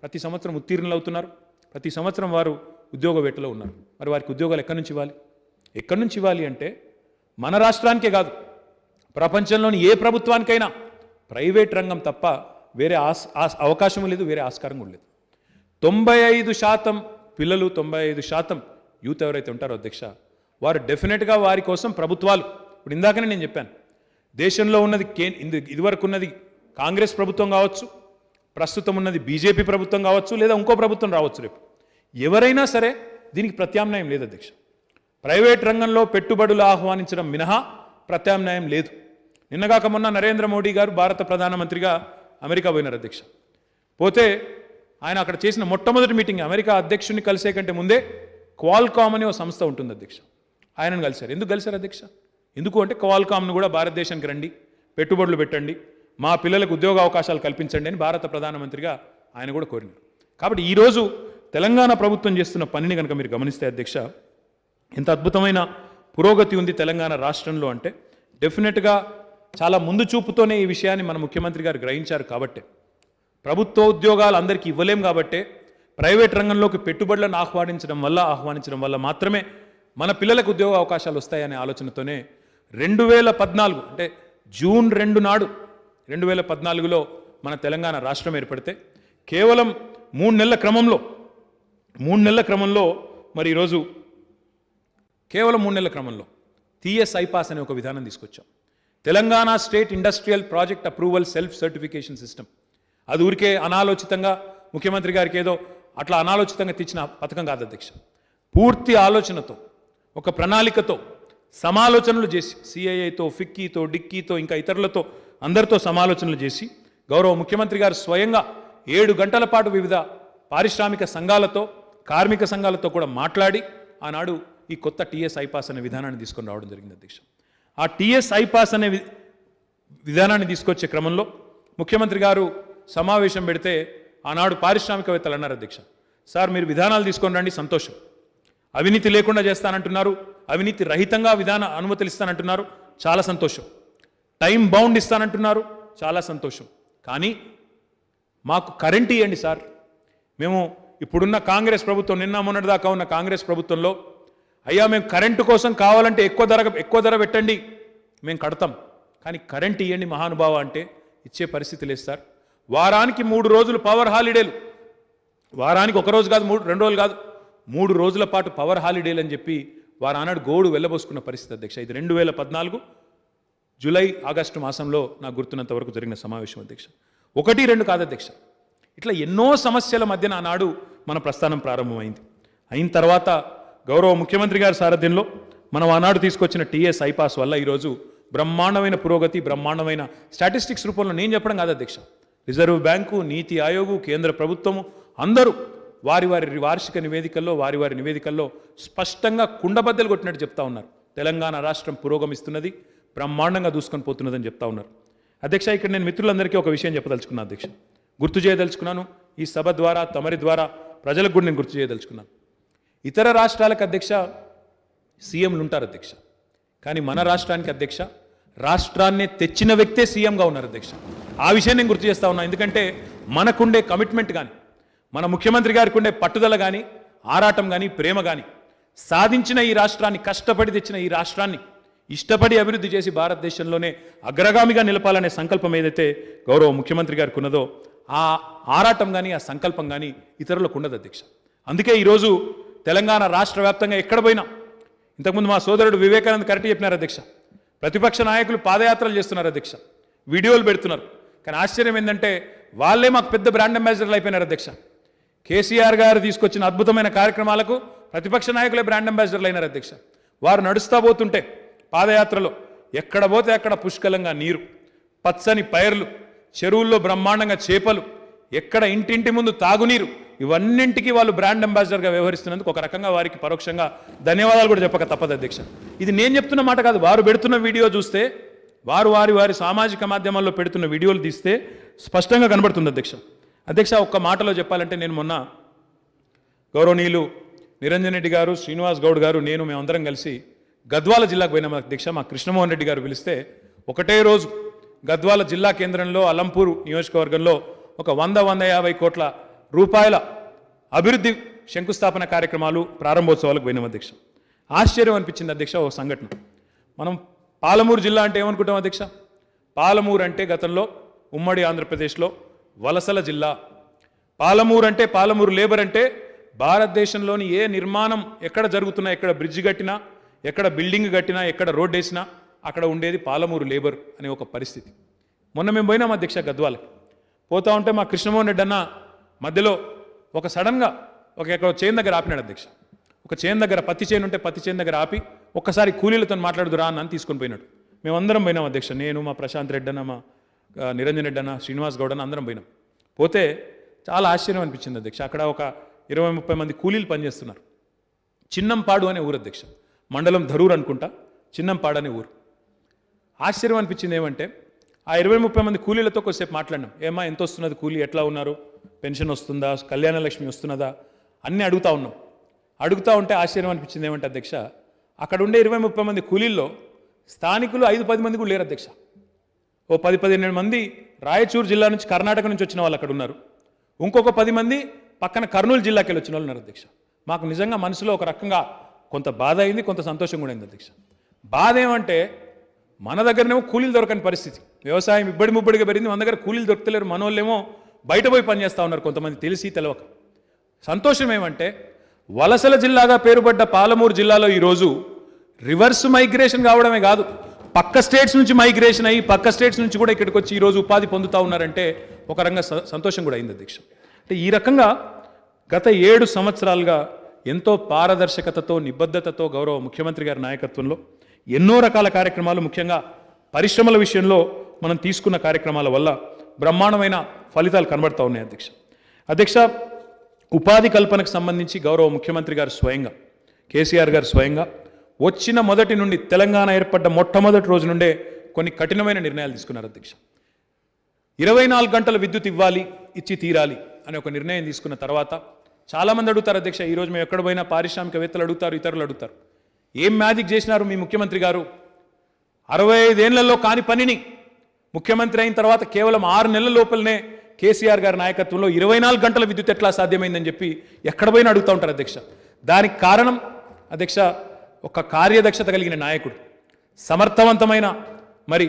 ప్రతి సంవత్సరం ఉత్తీర్ణులు అవుతున్నారు. ప్రతి సంవత్సరం వారు ఉద్యోగ వేటలో ఉన్నారు. మరి వారికి ఉద్యోగాలు ఎక్కడి నుంచి ఇవ్వాలి అంటే మన రాష్ట్రానికే కాదు, ప్రపంచంలోని ఏ ప్రభుత్వానికైనా ప్రైవేట్ రంగం తప్ప వేరే అవకాశం లేదు, వేరే ఆస్కారం కూడా లేదు. 95% పిల్లలు, 95% యూత్ ఎవరైతే ఉంటారో అధ్యక్ష, వారు డెఫినెట్గా వారి కోసం ప్రభుత్వాలు, ఇప్పుడు ఇందాకనే నేను చెప్పాను, దేశంలో ఉన్నది ఇదివరకు ఉన్నది కాంగ్రెస్ ప్రభుత్వం కావచ్చు, ప్రస్తుతం ఉన్నది బీజేపీ ప్రభుత్వం కావచ్చు, లేదా ఇంకో ప్రభుత్వం రావచ్చు రేపు, ఎవరైనా సరే దీనికి ప్రత్యామ్నాయం లేదు అధ్యక్ష. ప్రైవేట్ రంగంలో పెట్టుబడులు ఆహ్వానించడం మినహా ప్రత్యామ్నాయం లేదు. నిన్నగాక మొన్న నరేంద్ర మోడీ గారు భారత ప్రధానమంత్రిగా అమెరికా పోయినారు అధ్యక్ష. పోతే ఆయన అక్కడ చేసిన మొట్టమొదటి మీటింగ్, అమెరికా అధ్యక్షుడిని కలిసే కంటే ముందే క్వాల్కామ్ అనే ఒక సంస్థ ఉంటుంది అధ్యక్ష, ఆయనను కలిశారు. ఎందుకు కలిశారు అధ్యక్ష? ఎందుకు అంటే క్వాల్కామ్ను కూడా భారతదేశానికి రండి, పెట్టుబడులు పెట్టండి, మా పిల్లలకు ఉద్యోగ అవకాశాలు కల్పించండి అని భారత ప్రధానమంత్రిగా ఆయన కూడా కోరినారు. కాబట్టి ఈరోజు తెలంగాణ ప్రభుత్వం చేస్తున్న పనిని కనుక మీరు గమనిస్తే అధ్యక్ష, ఎంత అద్భుతమైన పురోగతి ఉంది తెలంగాణ రాష్ట్రంలో అంటే డెఫినెట్గా చాలా ముందు చూపుతోనే ఈ విషయాన్ని మన ముఖ్యమంత్రి గారు గ్రహించారు. కాబట్టే ప్రభుత్వ ఉద్యోగాలు అందరికీ ఇవ్వలేం కాబట్టే ప్రైవేట్ రంగంలోకి పెట్టుబడులను ఆహ్వానించడం వల్ల మాత్రమే మన పిల్లలకు ఉద్యోగ అవకాశాలు వస్తాయనే ఆలోచనతోనే 2014 అంటే జూన్ 2 నాడు 2014లో మన తెలంగాణ రాష్ట్రం ఏర్పడితే కేవలం 3 నెలల క్రమంలో మరి ఈరోజు కేవలం 3 నెలల క్రమంలో టీఎస్ ఐపాస్ అనే ఒక విధానం తీసుకొచ్చాం. Telangana state industrial project approval self certification system. అది ఊరికే అనాలోచితంగా ముఖ్యమంత్రి గారికి ఏదో అట్లా అనాలోచితంగా తెచ్చిన పథకం కాదు అధ్యక్ష. పూర్తి ఆలోచనతో, ఒక ప్రణాళికతో, సమాలోచనలు చేసి సిఐఐతో, ఫిక్కీతో, డిక్కీతో, ఇంకా ఇతరులతో అందరితో సమాలోచనలు చేసి గౌరవ ముఖ్యమంత్రి గారు స్వయంగా 7 గంటల పాటు వివిధ పారిశ్రామిక సంఘాలతో, కార్మిక సంఘాలతో కూడా మాట్లాడి ఆనాడు ఈ కొత్త టీఎస్ ఐపాస్ అనే విధానాన్ని తీసుకొని రావడం జరిగింది అధ్యక్ష. ఆ టీఎస్ ఐపాస్ అనే విధానాన్ని తీసుకొచ్చే క్రమంలో ముఖ్యమంత్రి గారు సమావేశం పెడితే ఆనాడు పారిశ్రామికవేత్తలు అన్నారు అధ్యక్ష, సార్ మీరు విధానాలు తీసుకొని రండి, సంతోషం. అవినీతి లేకుండా చేస్తానంటున్నారు, అవినీతి రహితంగా అనుమతులు ఇస్తానంటున్నారు, చాలా సంతోషం. టైం బౌండ్ ఇస్తానంటున్నారు, చాలా సంతోషం. కానీ మాకు కరెంట్ ఇవ్వండి సార్. మేము ఇప్పుడున్న కాంగ్రెస్ ప్రభుత్వం, నిన్న మొన్నటిదాకా ఉన్న కాంగ్రెస్ ప్రభుత్వంలో అయ్యా మేము కరెంటు కోసం కావాలంటే ఎక్కువ ధర పెట్టండి, మేము కడతాం, కానీ కరెంట్ ఇవ్వండి మహానుభావ అంటే ఇచ్చే పరిస్థితి లేదు సార్. వారానికి 3 రోజులు పవర్ హాలిడేలు, వారానికి 1 రోజు కాదు, 2 రోజులు కాదు, 3 రోజుల పాటు పవర్ హాలిడేలు అని చెప్పి వారు ఆనాడు గోడు వెళ్ళబోసుకున్న పరిస్థితి అధ్యక్ష. ఇది 2014 జూలై ఆగస్టు మాసంలో నాకు గుర్తున్నంత వరకు జరిగిన సమావేశం అధ్యక్ష. 1, 2 కాదు అధ్యక్ష, ఇట్లా ఎన్నో సమస్యల మధ్యన ఆనాడు మన ప్రస్థానం ప్రారంభమైంది. అయిన తర్వాత గౌరవ ముఖ్యమంత్రి గారి సారథ్యంలో మనం ఆనాడు తీసుకొచ్చిన టీఎస్ ఐపాస్ వల్ల ఈరోజు బ్రహ్మాండమైన పురోగతి, బ్రహ్మాండమైన స్టాటిస్టిక్స్ రూపంలో నేను చెప్పడం కాదు అధ్యక్ష, రిజర్వ్ బ్యాంకు, నీతి ఆయోగు, కేంద్ర ప్రభుత్వము అందరూ వారి వార్షిక నివేదికల్లో, వారి నివేదికల్లో స్పష్టంగా కుండబద్దలు కొట్టినట్టు చెప్తా ఉన్నారు. తెలంగాణ రాష్ట్రం పురోగమిస్తున్నది, బ్రహ్మాండంగా దూసుకొని పోతున్నదని చెప్తా ఉన్నారు. అధ్యక్ష, ఇక్కడ నేను మిత్రులందరికీ ఒక విషయం చెప్పదలుచుకున్నాను అధ్యక్ష, గుర్తు చేయదలుచుకున్నాను. ఈ సభ ద్వారా, తమరి ద్వారా ప్రజలకు కూడా నేను గుర్తు చేయదలుచుకున్నాను. ఇతర రాష్ట్రాలకు అధ్యక్ష సీఎంలు ఉంటారు అధ్యక్ష, కానీ మన రాష్ట్రానికి అధ్యక్ష రాష్ట్రాన్నే తెచ్చిన వ్యక్తే సీఎంగా ఉన్నారు అధ్యక్ష. ఆ విషయం నేను గుర్తు చేస్తా ఉన్నా. ఎందుకంటే మనకుండే కమిట్మెంట్ కానీ, మన ముఖ్యమంత్రి గారికి ఉండే పట్టుదల కానీ, ఆరాటం కానీ, ప్రేమ కానీ, సాధించిన ఈ రాష్ట్రాన్ని, కష్టపడి తెచ్చిన ఈ రాష్ట్రాన్ని ఇష్టపడి అభివృద్ధి చేసి భారతదేశంలోనే అగ్రగామిగా నిలపాలనే సంకల్పం ఏదైతే గౌరవ ముఖ్యమంత్రి గారికి ఉన్నదో ఆ ఆరాటం కానీ, ఆ సంకల్పం కానీ ఇతరులకు ఉండదు అధ్యక్ష. అందుకే ఈరోజు తెలంగాణ రాష్ట్ర వ్యాప్తంగా ఎక్కడ పోయినా, ఇంతకుముందు మా సోదరుడు వివేకానంద్ కరెక్ట్ చెప్పినారు అధ్యక్ష, ప్రతిపక్ష నాయకులు పాదయాత్రలు చేస్తున్నారు అధ్యక్ష, వీడియోలు పెడుతున్నారు. కానీ ఆశ్చర్యం ఏంటంటే వాళ్ళే మాకు పెద్ద బ్రాండ్ అంబాసిడర్లు అయిపోయినారు అధ్యక్ష. కేసీఆర్ గారు తీసుకొచ్చిన అద్భుతమైన కార్యక్రమాలకు ప్రతిపక్ష నాయకులే బ్రాండ్ అంబాసిడర్లు అయినారు అధ్యక్ష. వారు నడుస్తూ పోతుంటే పాదయాత్రలో ఎక్కడ పోతే అక్కడ పుష్కలంగా నీరు, పచ్చని పైర్లు, చెరువుల్లో బ్రహ్మాండంగా చేపలు, ఎక్కడ ఇంటింటి ముందు తాగునీరు, ఇవన్నింటికి వాళ్ళు బ్రాండ్ అంబాసిడర్గా వ్యవహరిస్తున్నందుకు ఒక రకంగా వారికి పరోక్షంగా ధన్యవాదాలు కూడా చెప్పక తప్పదు అధ్యక్ష. ఇది నేను చెప్తున్న మాట కాదు, వారు పెడుతున్న వీడియో చూస్తే, వారి సామాజిక మాధ్యమాల్లో పెడుతున్న వీడియోలు తీస్తే స్పష్టంగా కనబడుతుంది అధ్యక్ష. అధ్యక్ష, ఒక్క మాటలో చెప్పాలంటే నేను మొన్న గౌరవనీయులు నిరంజన్ రెడ్డి గారు, శ్రీనివాస్ గౌడ్ గారు, మేమందరం కలిసి గద్వాల జిల్లాకు పోయినాం అధ్యక్ష. మా కృష్ణమోహన్ రెడ్డి గారు పిలిస్తే ఒకటే రోజు గద్వాల జిల్లా కేంద్రంలో అలంపూర్ నియోజకవర్గంలో ఒక 100-150 కోట్ల రూపాయల అభివృద్ధి శంకుస్థాపన కార్యక్రమాలు, ప్రారంభోత్సవాలకు పోయినాం అధ్యక్ష. ఆశ్చర్యం అనిపించింది అధ్యక్ష ఒక సంఘటన. మనం పాలమూరు జిల్లా అంటే ఏమనుకుంటాం అధ్యక్ష? పాలమూరు అంటే గతంలో ఉమ్మడి ఆంధ్రప్రదేశ్లో వలసల జిల్లా. పాలమూరు లేబర్ అంటే భారతదేశంలోని ఏ నిర్మాణం ఎక్కడ జరుగుతున్నా, ఎక్కడ బ్రిడ్జ్ కట్టినా, ఎక్కడ బిల్డింగ్ కట్టినా, ఎక్కడ రోడ్ వేసినా అక్కడ ఉండేది పాలమూరు లేబర్ అనే ఒక పరిస్థితి. మొన్న మేము పోయినాం అధ్యక్ష గద్వాలకి. పోతా ఉంటే మా కృష్ణమోహన్ రెడ్డి అన్న మధ్యలో ఒక సడన్గా ఎక్కడ చేను దగ్గర ఆపినాడు అధ్యక్ష. ఒక చేను దగ్గర, పత్తి చేను ఉంటే పత్తి చేను దగ్గర ఆపి ఒక్కసారి కూలీలతో మాట్లాడుదురా అని తీసుకొని పోయినాడు. మేమందరం పోయినాం అధ్యక్ష, నేను, మా ప్రశాంత్ రెడ్డి అన్న, మా నిరంజన్ రెడ్డి అన్న, శ్రీనివాస్ గౌడ్ అన్న అందరం పోయినాం. పోతే చాలా ఆశ్చర్యం అనిపించింది అధ్యక్ష. అక్కడ ఒక 20-30 మంది కూలీలు పనిచేస్తున్నారు. చిన్నంపాడు అనే ఊరు అధ్యక్ష, మండలం ధరూర్ అనుకుంటా, చిన్నంపాడు అనే ఊరు. ఆశ్చర్యం అనిపించింది ఏమంటే ఆ 20-30 మంది కూలీలతో కొద్దిసేపు మాట్లాడినాం. ఏమా ఎంత వస్తున్నది కూలీ, ఎట్లా ఉన్నారు, పెన్షన్ వస్తుందా, కళ్యాణ లక్ష్మి వస్తున్నదా అన్నీ అడుగుతూ ఉన్నాం. అడుగుతూ ఉంటే ఆశ్చర్యం అనిపించింది ఏమంటే అధ్యక్ష, అక్కడ ఉండే 20-30 మంది కూలీల్లో స్థానికులు 5-10 మంది కూడా లేరు అధ్యక్ష. ఓ 10-15 మంది రాయచూరు జిల్లా నుంచి, కర్ణాటక నుంచి వచ్చిన వాళ్ళు అక్కడ ఉన్నారు. ఇంకొక 10 మంది పక్కన కర్నూలు జిల్లాకి వెళ్ళి వచ్చిన వాళ్ళు ఉన్నారు అధ్యక్ష. మాకు నిజంగా మనసులో ఒక రకంగా కొంత బాధ అయింది, కొంత సంతోషం కూడా అయింది అధ్యక్ష. బాధ ఏమంటే మన దగ్గరనేమో కూలీలు దొరకని పరిస్థితి, వ్యవసాయం ముబ్బడిగా పెరిగింది, మన దగ్గర కూలీలు దొరకలేరు, మన వాళ్ళేమో బయట పోయి పనిచేస్తూ ఉన్నారు కొంతమంది తెలిసి తెలవక. సంతోషం ఏమంటే వలసల జిల్లాగా పేరుపడ్డ పాలమూరు జిల్లాలో ఈరోజు రివర్స్ మైగ్రేషన్ కావడమే కాదు, పక్క స్టేట్స్ నుంచి మైగ్రేషన్ అయ్యి పక్క స్టేట్స్ నుంచి కూడా ఇక్కడికి వచ్చి ఈరోజు ఉపాధి పొందుతూ ఉన్నారంటే ఒక రంగ సంతోషం కూడా అయింది అధ్యక్ష. అంటే ఈ రకంగా గత 7 సంవత్సరాలుగా ఎంతో పారదర్శకతతో నిబద్ధతతో గౌరవ ముఖ్యమంత్రి గారి నాయకత్వంలో ఎన్నో రకాల కార్యక్రమాలు, ముఖ్యంగా పరిశ్రమల విషయంలో మనం తీసుకున్న కార్యక్రమాల వల్ల బ్రహ్మాండమైన ఫలితాలు కనబడతా ఉన్నాయి అధ్యక్ష. అధ్యక్ష, ఉపాధి కల్పనకు సంబంధించి గౌరవ ముఖ్యమంత్రి గారు స్వయంగా, కేసీఆర్ గారు స్వయంగా వచ్చిన మొదటి నుండి, తెలంగాణ ఏర్పడ్డ మొట్టమొదటి రోజు నుండే కొన్ని కఠినమైన నిర్ణయాలు తీసుకున్నారు అధ్యక్ష. 24 గంటల విద్యుత్ ఇవ్వాలి, ఇచ్చి తీరాలి అనే ఒక నిర్ణయం తీసుకున్న తర్వాత చాలామంది అడుగుతారు అధ్యక్ష, ఈరోజు మేము ఎక్కడ పోయినా పారిశ్రామికవేత్తలు అడుగుతారు, ఇతరులు అడుగుతారు, ఏం మ్యాజిక్ చేసినారు మీ ముఖ్యమంత్రి గారు? 65 ఏళ్లలో కాని పనిని ముఖ్యమంత్రి అయిన తర్వాత కేవలం 6 నెలల లోపలనే కేసీఆర్ గారి నాయకత్వంలో 24 గంటల విద్యుత్ ఎట్లా సాధ్యమైందని చెప్పి ఎక్కడ పోయినా అడుగుతూ ఉంటారు అధ్యక్ష. దానికి కారణం అధ్యక్ష ఒక కార్యదక్షత కలిగిన నాయకుడు, సమర్థవంతమైన మరి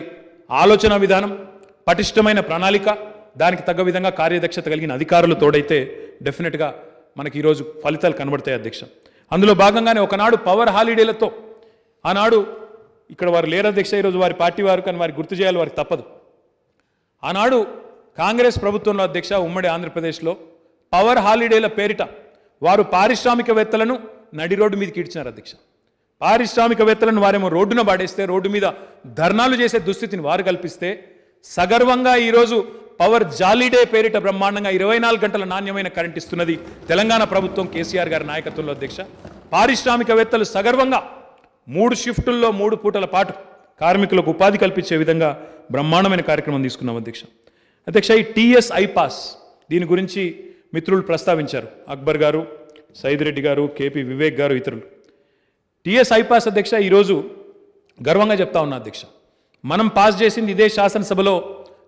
ఆలోచన విధానం, పటిష్టమైన ప్రణాళిక, దానికి తగ్గ విధంగా కార్యదక్షత కలిగిన అధికారులు తోడైతే డెఫినెట్గా మనకి ఈరోజు ఫలితాలు కనబడతాయి అధ్యక్ష. అందులో భాగంగానే ఒకనాడు పవర్ హాలిడేలతో, ఆనాడు ఇక్కడ వారు లేరు అధ్యక్ష, ఈరోజు వారి పార్టీ వారు, కానీ వారికి గుర్తు చేయాలి, వారికి తప్పదు. ఆనాడు కాంగ్రెస్ ప్రభుత్వంలో అధ్యక్ష ఉమ్మడి ఆంధ్రప్రదేశ్లో పవర్ హాలిడేల పేరిట వారు పారిశ్రామికవేత్తలను నడి రోడ్డు మీదకి ఈడ్చినారు అధ్యక్ష. పారిశ్రామికవేత్తలను వారేమో రోడ్డున పాడేస్తే, రోడ్డు మీద ధర్నాలు చేసే దుస్థితిని వారు కల్పిస్తే, సగర్వంగా ఈరోజు పవర్ జాలీడే పేరిట బ్రహ్మాండంగా 24 గంటల నాణ్యమైన కరెంట్ ఇస్తున్నది తెలంగాణ ప్రభుత్వం కేసీఆర్ గారి నాయకత్వంలో అధ్యక్ష. పారిశ్రామికవేత్తలు సగర్వంగా 3 షిఫ్టుల్లో 3 పూటల పాటు కార్మికులకు ఉపాధి కల్పించే విధంగా బ్రహ్మాండమైన కార్యక్రమం తీసుకున్నాం అధ్యక్ష. అధ్యక్ష, ఈ టీఎస్ ఐపాస్, దీని గురించి మిత్రులు ప్రస్తావించారు, అక్బర్ గారు, సైద్ రెడ్డి గారు, కేపీ వివేక్ గారు, ఇతరులు. టీఎస్ ఐపాస్ అధ్యక్ష ఈరోజు గర్వంగా చెప్తా ఉన్నా అధ్యక్ష, మనం పాస్ చేసింది ఇదే శాసనసభలో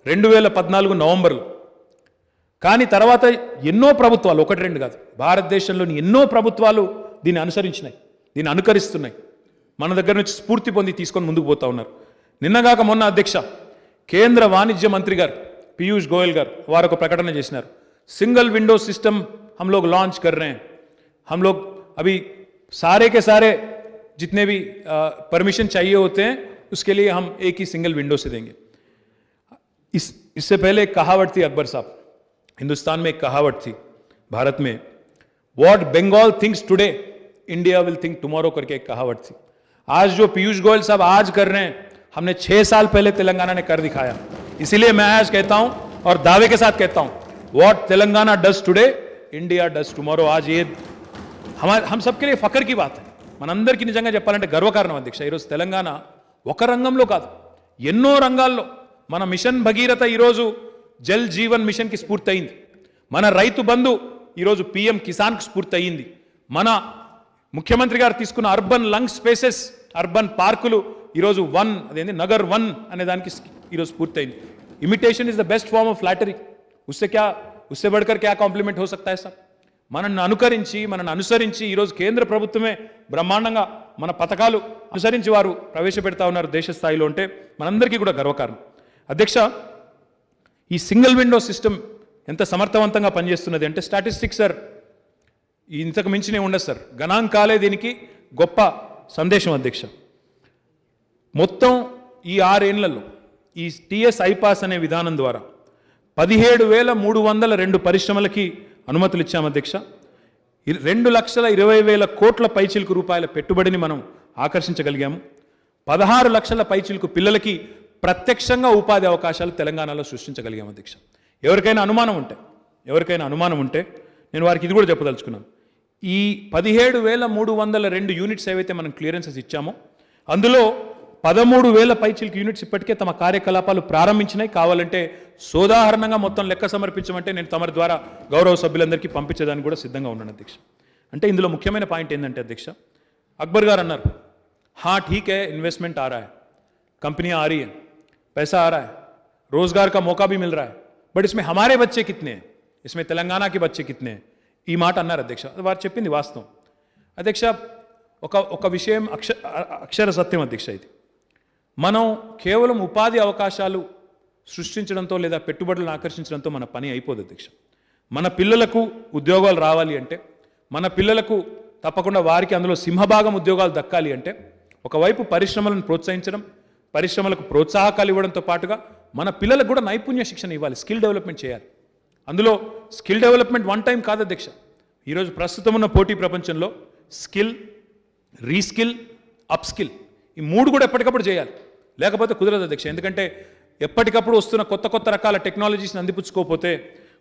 2014 నవంబర్లో. కానీ తర్వాత ఎన్నో ప్రభుత్వాలు, 1-2 కాదు, భారతదేశంలోని ఎన్నో ప్రభుత్వాలు దీన్ని అనుసరించినాయి, దీన్ని అనుకరిస్తున్నాయి, మన దగ్గర నుంచి స్ఫూర్తి పొంది తీసుకొని ముందుకు పోతా ఉన్నారు. నిన్నగాక మొన్న అధ్యక్ష కేంద్ర వాణిజ్య మంత్రి గారు పీయూష్ గోయల్ గారు వారు ఒక ప్రకటన చేసినారు, సింగిల్ विंडो सिस्टम हम लोग लॉन्च कर रहे हैं, हम लोग अभी सारे के सारे जितने भी परमिशन चाहिए होते हैं उसके लिए हम एक ही सिंगल विंडो से देंगे. इससे पहले एक कहावत थी अकबर साहब, हिंदुस्तान में एक कहावत थी भारत में, what Bengal thinks today India will think tomorrow करके एक कहावत थी. आज जो पीयूष गोयल साहब आज कर रहे हैं, हमने 6 साल पहले तेलंगाना ने कर दिखाया. इसीलिए मैं आज कहता हूं और दावे के साथ कहता हूं, what Telangana does today India does tomorrow. आज ये हम सबके लिए फखर की बात है, మనందరికీ నిజంగా చెప్పాలంటే గర్వకారణం అధ్యక్ష. ఈరోజు తెలంగాణ ఒక రంగంలో కాదు, ఎన్నో రంగాల్లో మన మిషన్ భగీరథ ఈరోజు జల్ జీవన్ మిషన్కి స్ఫూర్తి అయింది, మన రైతు బంధు ఈరోజు పిఎం కిసాన్కి స్ఫూర్తి అయ్యింది, మన ముఖ్యమంత్రి గారు తీసుకున్న అర్బన్ లంగ్ స్పేసెస్, అర్బన్ పార్కులు ఈరోజు అదేంటి నగర్ 1 అనే దానికి ఈరోజు స్ఫూర్తి అయింది. Imitation is the best form of flattery, ఉస్సే బడ్కర్ క్యా కాంప్లిమెంట్ హో సక్తా హై సార్. మనల్ని అనుసరించి ఈరోజు కేంద్ర ప్రభుత్వమే బ్రహ్మాండంగా మన పథకాలు అనుసరించి వారు ప్రవేశపెడతా ఉన్నారు దేశ స్థాయిలో, అంటే మనందరికీ కూడా గర్వకారణం అధ్యక్ష. ఈ సింగిల్ విండో సిస్టమ్ ఎంత సమర్థవంతంగా పనిచేస్తున్నది అంటే స్టాటిస్టిక్స్ సార్ ఇంతకు మించినే ఉండదు సార్, గణాంకాలే దీనికి గొప్ప సందేశం అధ్యక్ష. మొత్తం ఈ 6 ఏళ్లలో ఈ టీఎస్ ఐపాస్ అనే విధానం ద్వారా 17,302 పరిశ్రమలకి అనుమతులు ఇచ్చాము అధ్యక్ష. 2,20,000 కోట్ల పైచిలకు రూపాయల పెట్టుబడిని మనం ఆకర్షించగలిగాము. 16 లక్షల పైచిలకు పిల్లలకి ప్రత్యక్షంగా ఉపాధి అవకాశాలు తెలంగాణలో సృష్టించగలిగాము అధ్యక్ష. ఎవరికైనా అనుమానం ఉంటే నేను వారికి ఇది కూడా చెప్పదలుచుకున్నాను. ఈ 17,302 యూనిట్స్ ఏవైతే మనం క్లియరెన్సెస్ ఇచ్చామో అందులో 13,000 పైచిలకు యూనిట్స్ ఇప్పటికే తమ కార్యకలాపాలు ప్రారంభించినాయి. కావాలంటే సోదాహరణంగా మొత్తం లెక్క సమర్పించమంటే నేను తమరి ద్వారా గౌరవ సభ్యులందరికీ పంపించేదానికి కూడా సిద్ధంగా ఉన్నాను అధ్యక్ష. అంటే ఇందులో ముఖ్యమైన పాయింట్ ఏంటంటే అధ్యక్ష, అక్బర్ గారు అన్నారు, हाँ ठीक है इन्वेस्टमेंट आ रहा है, कंपनियां आ रही है, पैसा आ रहा है, रोजगार का मौका भी मिल रहा है, बट इसमें हमारे बच्चे कितने हैं, इसमें तेलंगाना के बच्चे कितने हैं, ఈ మాట అన్నారు అధ్యక్ష. వారు చెప్పింది వాస్తవం అధ్యక్ష. ఒక విషయం అక్షర సత్యం అధ్యక్ష, ఇది మనం కేవలం ఉపాధి అవకాశాలు సృష్టించడంతో లేదా పెట్టుబడులను ఆకర్షించడంతో మన పని అయిపోదు అధ్యక్ష. మన పిల్లలకు ఉద్యోగాలు రావాలి అంటే, మన పిల్లలకు తప్పకుండా వారికి అందులో సింహభాగం ఉద్యోగాలు దక్కాలి అంటే ఒకవైపు పరిశ్రమలను ప్రోత్సహించడం, పరిశ్రమలకు ప్రోత్సాహకాలు ఇవ్వడంతో పాటుగా మన పిల్లలకు కూడా నైపుణ్య శిక్షణ ఇవ్వాలి, స్కిల్ డెవలప్మెంట్ చేయాలి. అందులో స్కిల్ డెవలప్మెంట్ వన్ టైం కాదు అధ్యక్ష. ఈరోజు ప్రస్తుతం ఉన్న పోటీ ప్రపంచంలో స్కిల్, రీస్కిల్, అప్ స్కిల్ ఈ మూడు కూడా ఎప్పటికప్పుడు చేయాలి, లేకపోతే కుదరదు అధ్యక్ష. ఎందుకంటే ఎప్పటికప్పుడు వస్తున్న కొత్త కొత్త రకాల టెక్నాలజీస్ని అందిపుచ్చుకోకపోతే,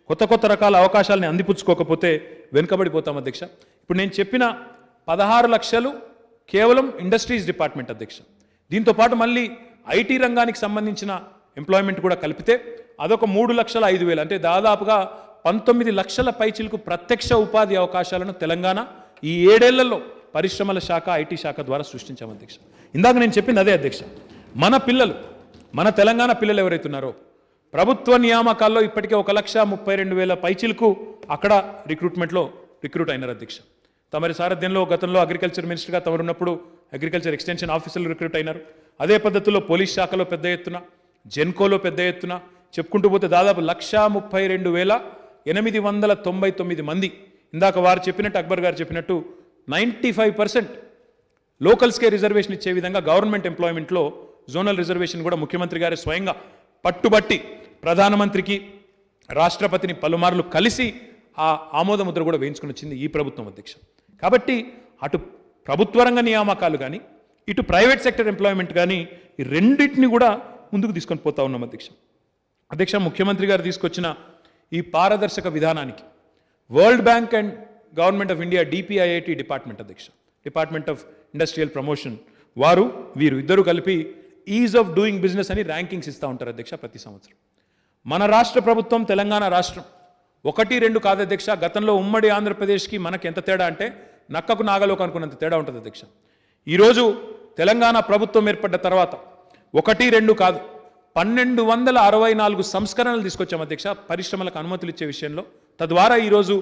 కొత్త కొత్త రకాల అవకాశాలని అందిపుచ్చుకోకపోతే వెనుకబడిపోతాం అధ్యక్ష. ఇప్పుడు నేను చెప్పిన 16 లక్షలు కేవలం ఇండస్ట్రీస్ డిపార్ట్మెంట్ అధ్యక్ష. దీంతోపాటు మళ్ళీ ఐటీ రంగానికి సంబంధించిన ఎంప్లాయ్మెంట్ కూడా కలిపితే అదొక 3,05,000 అంటే దాదాపుగా 19 లక్షల పైచిలకు ప్రత్యక్ష ఉపాధి అవకాశాలను తెలంగాణ ఈ 7 ఏళ్లలో పరిశ్రమల శాఖ, ఐటీ శాఖ ద్వారా సృష్టించాం అధ్యక్ష. ఇందాక నేను చెప్పింది అదే అధ్యక్ష. మన పిల్లలు, మన తెలంగాణ పిల్లలు ఎవరైతున్నారో ప్రభుత్వ నియామకాల్లో ఇప్పటికే 1,32,000 పైచిలకు అక్కడ రిక్రూట్మెంట్లో రిక్రూట్ అయినారు అధ్యక్ష. తమరి సారథ్యంలో గతంలో అగ్రికల్చర్ మినిస్టర్గా తమరు ఉన్నప్పుడు అగ్రికల్చర్ ఎక్స్టెన్షన్ ఆఫీసర్లు రిక్రూట్ అయినారు. అదే పద్ధతిలో పోలీస్ శాఖలో పెద్ద ఎత్తున, జెన్కోలో పెద్ద ఎత్తున చెప్పుకుంటూ పోతే దాదాపు 1,32,899 మంది. ఇందాక వారు చెప్పినట్టు, అక్బర్ గారు చెప్పినట్టు 95% లోకల్స్కే రిజర్వేషన్ ఇచ్చే విధంగా గవర్నమెంట్ ఎంప్లాయ్మెంట్లో జోనల్ రిజర్వేషన్ కూడా ముఖ్యమంత్రి గారు స్వయంగా పట్టుబట్టి ప్రధానమంత్రికి, రాష్ట్రపతిని పలుమార్లు కలిసి ఆ ఆమోద ముద్ర కూడా వేయించుకుని వచ్చింది ఈ ప్రభుత్వం అధ్యక్ష. కాబట్టి అటు ప్రభుత్వ రంగ నియామకాలు కానీ, ఇటు ప్రైవేట్ సెక్టర్ ఎంప్లాయ్మెంట్ కానీ ఈ రెండింటిని కూడా ముందుకు తీసుకొని పోతా ఉన్నాం అధ్యక్ష. అధ్యక్ష, ముఖ్యమంత్రి గారు తీసుకొచ్చిన ఈ పారదర్శక విధానానికి world bank and government of India DPIIT department అధ్యక్ష, డిపార్ట్మెంట్ ఆఫ్ ఇండస్ట్రియల్ ప్రమోషన్ వీరు ఇద్దరు కలిపి ఈజ్ ఆఫ్ డూయింగ్ బిజినెస్ అని ర్యాంకింగ్స్ ఇస్తూ ఉంటారు అధ్యక్ష ప్రతి సంవత్సరం. మన రాష్ట్ర ప్రభుత్వం, తెలంగాణ రాష్ట్రం 1-2 కాదు అధ్యక్ష. గతంలో ఉమ్మడి ఆంధ్రప్రదేశ్కి మనకి ఎంత తేడా అంటే నక్కకు నాగలోకి అనుకున్నంత తేడా ఉంటుంది అధ్యక్ష. ఈరోజు తెలంగాణ ప్రభుత్వం ఏర్పడ్డ తర్వాత 1-2 కాదు 1,264 సంస్కరణలు తీసుకొచ్చాం అధ్యక్ష పరిశ్రమలకు అనుమతులు ఇచ్చే విషయంలో. తద్వారా ఈరోజు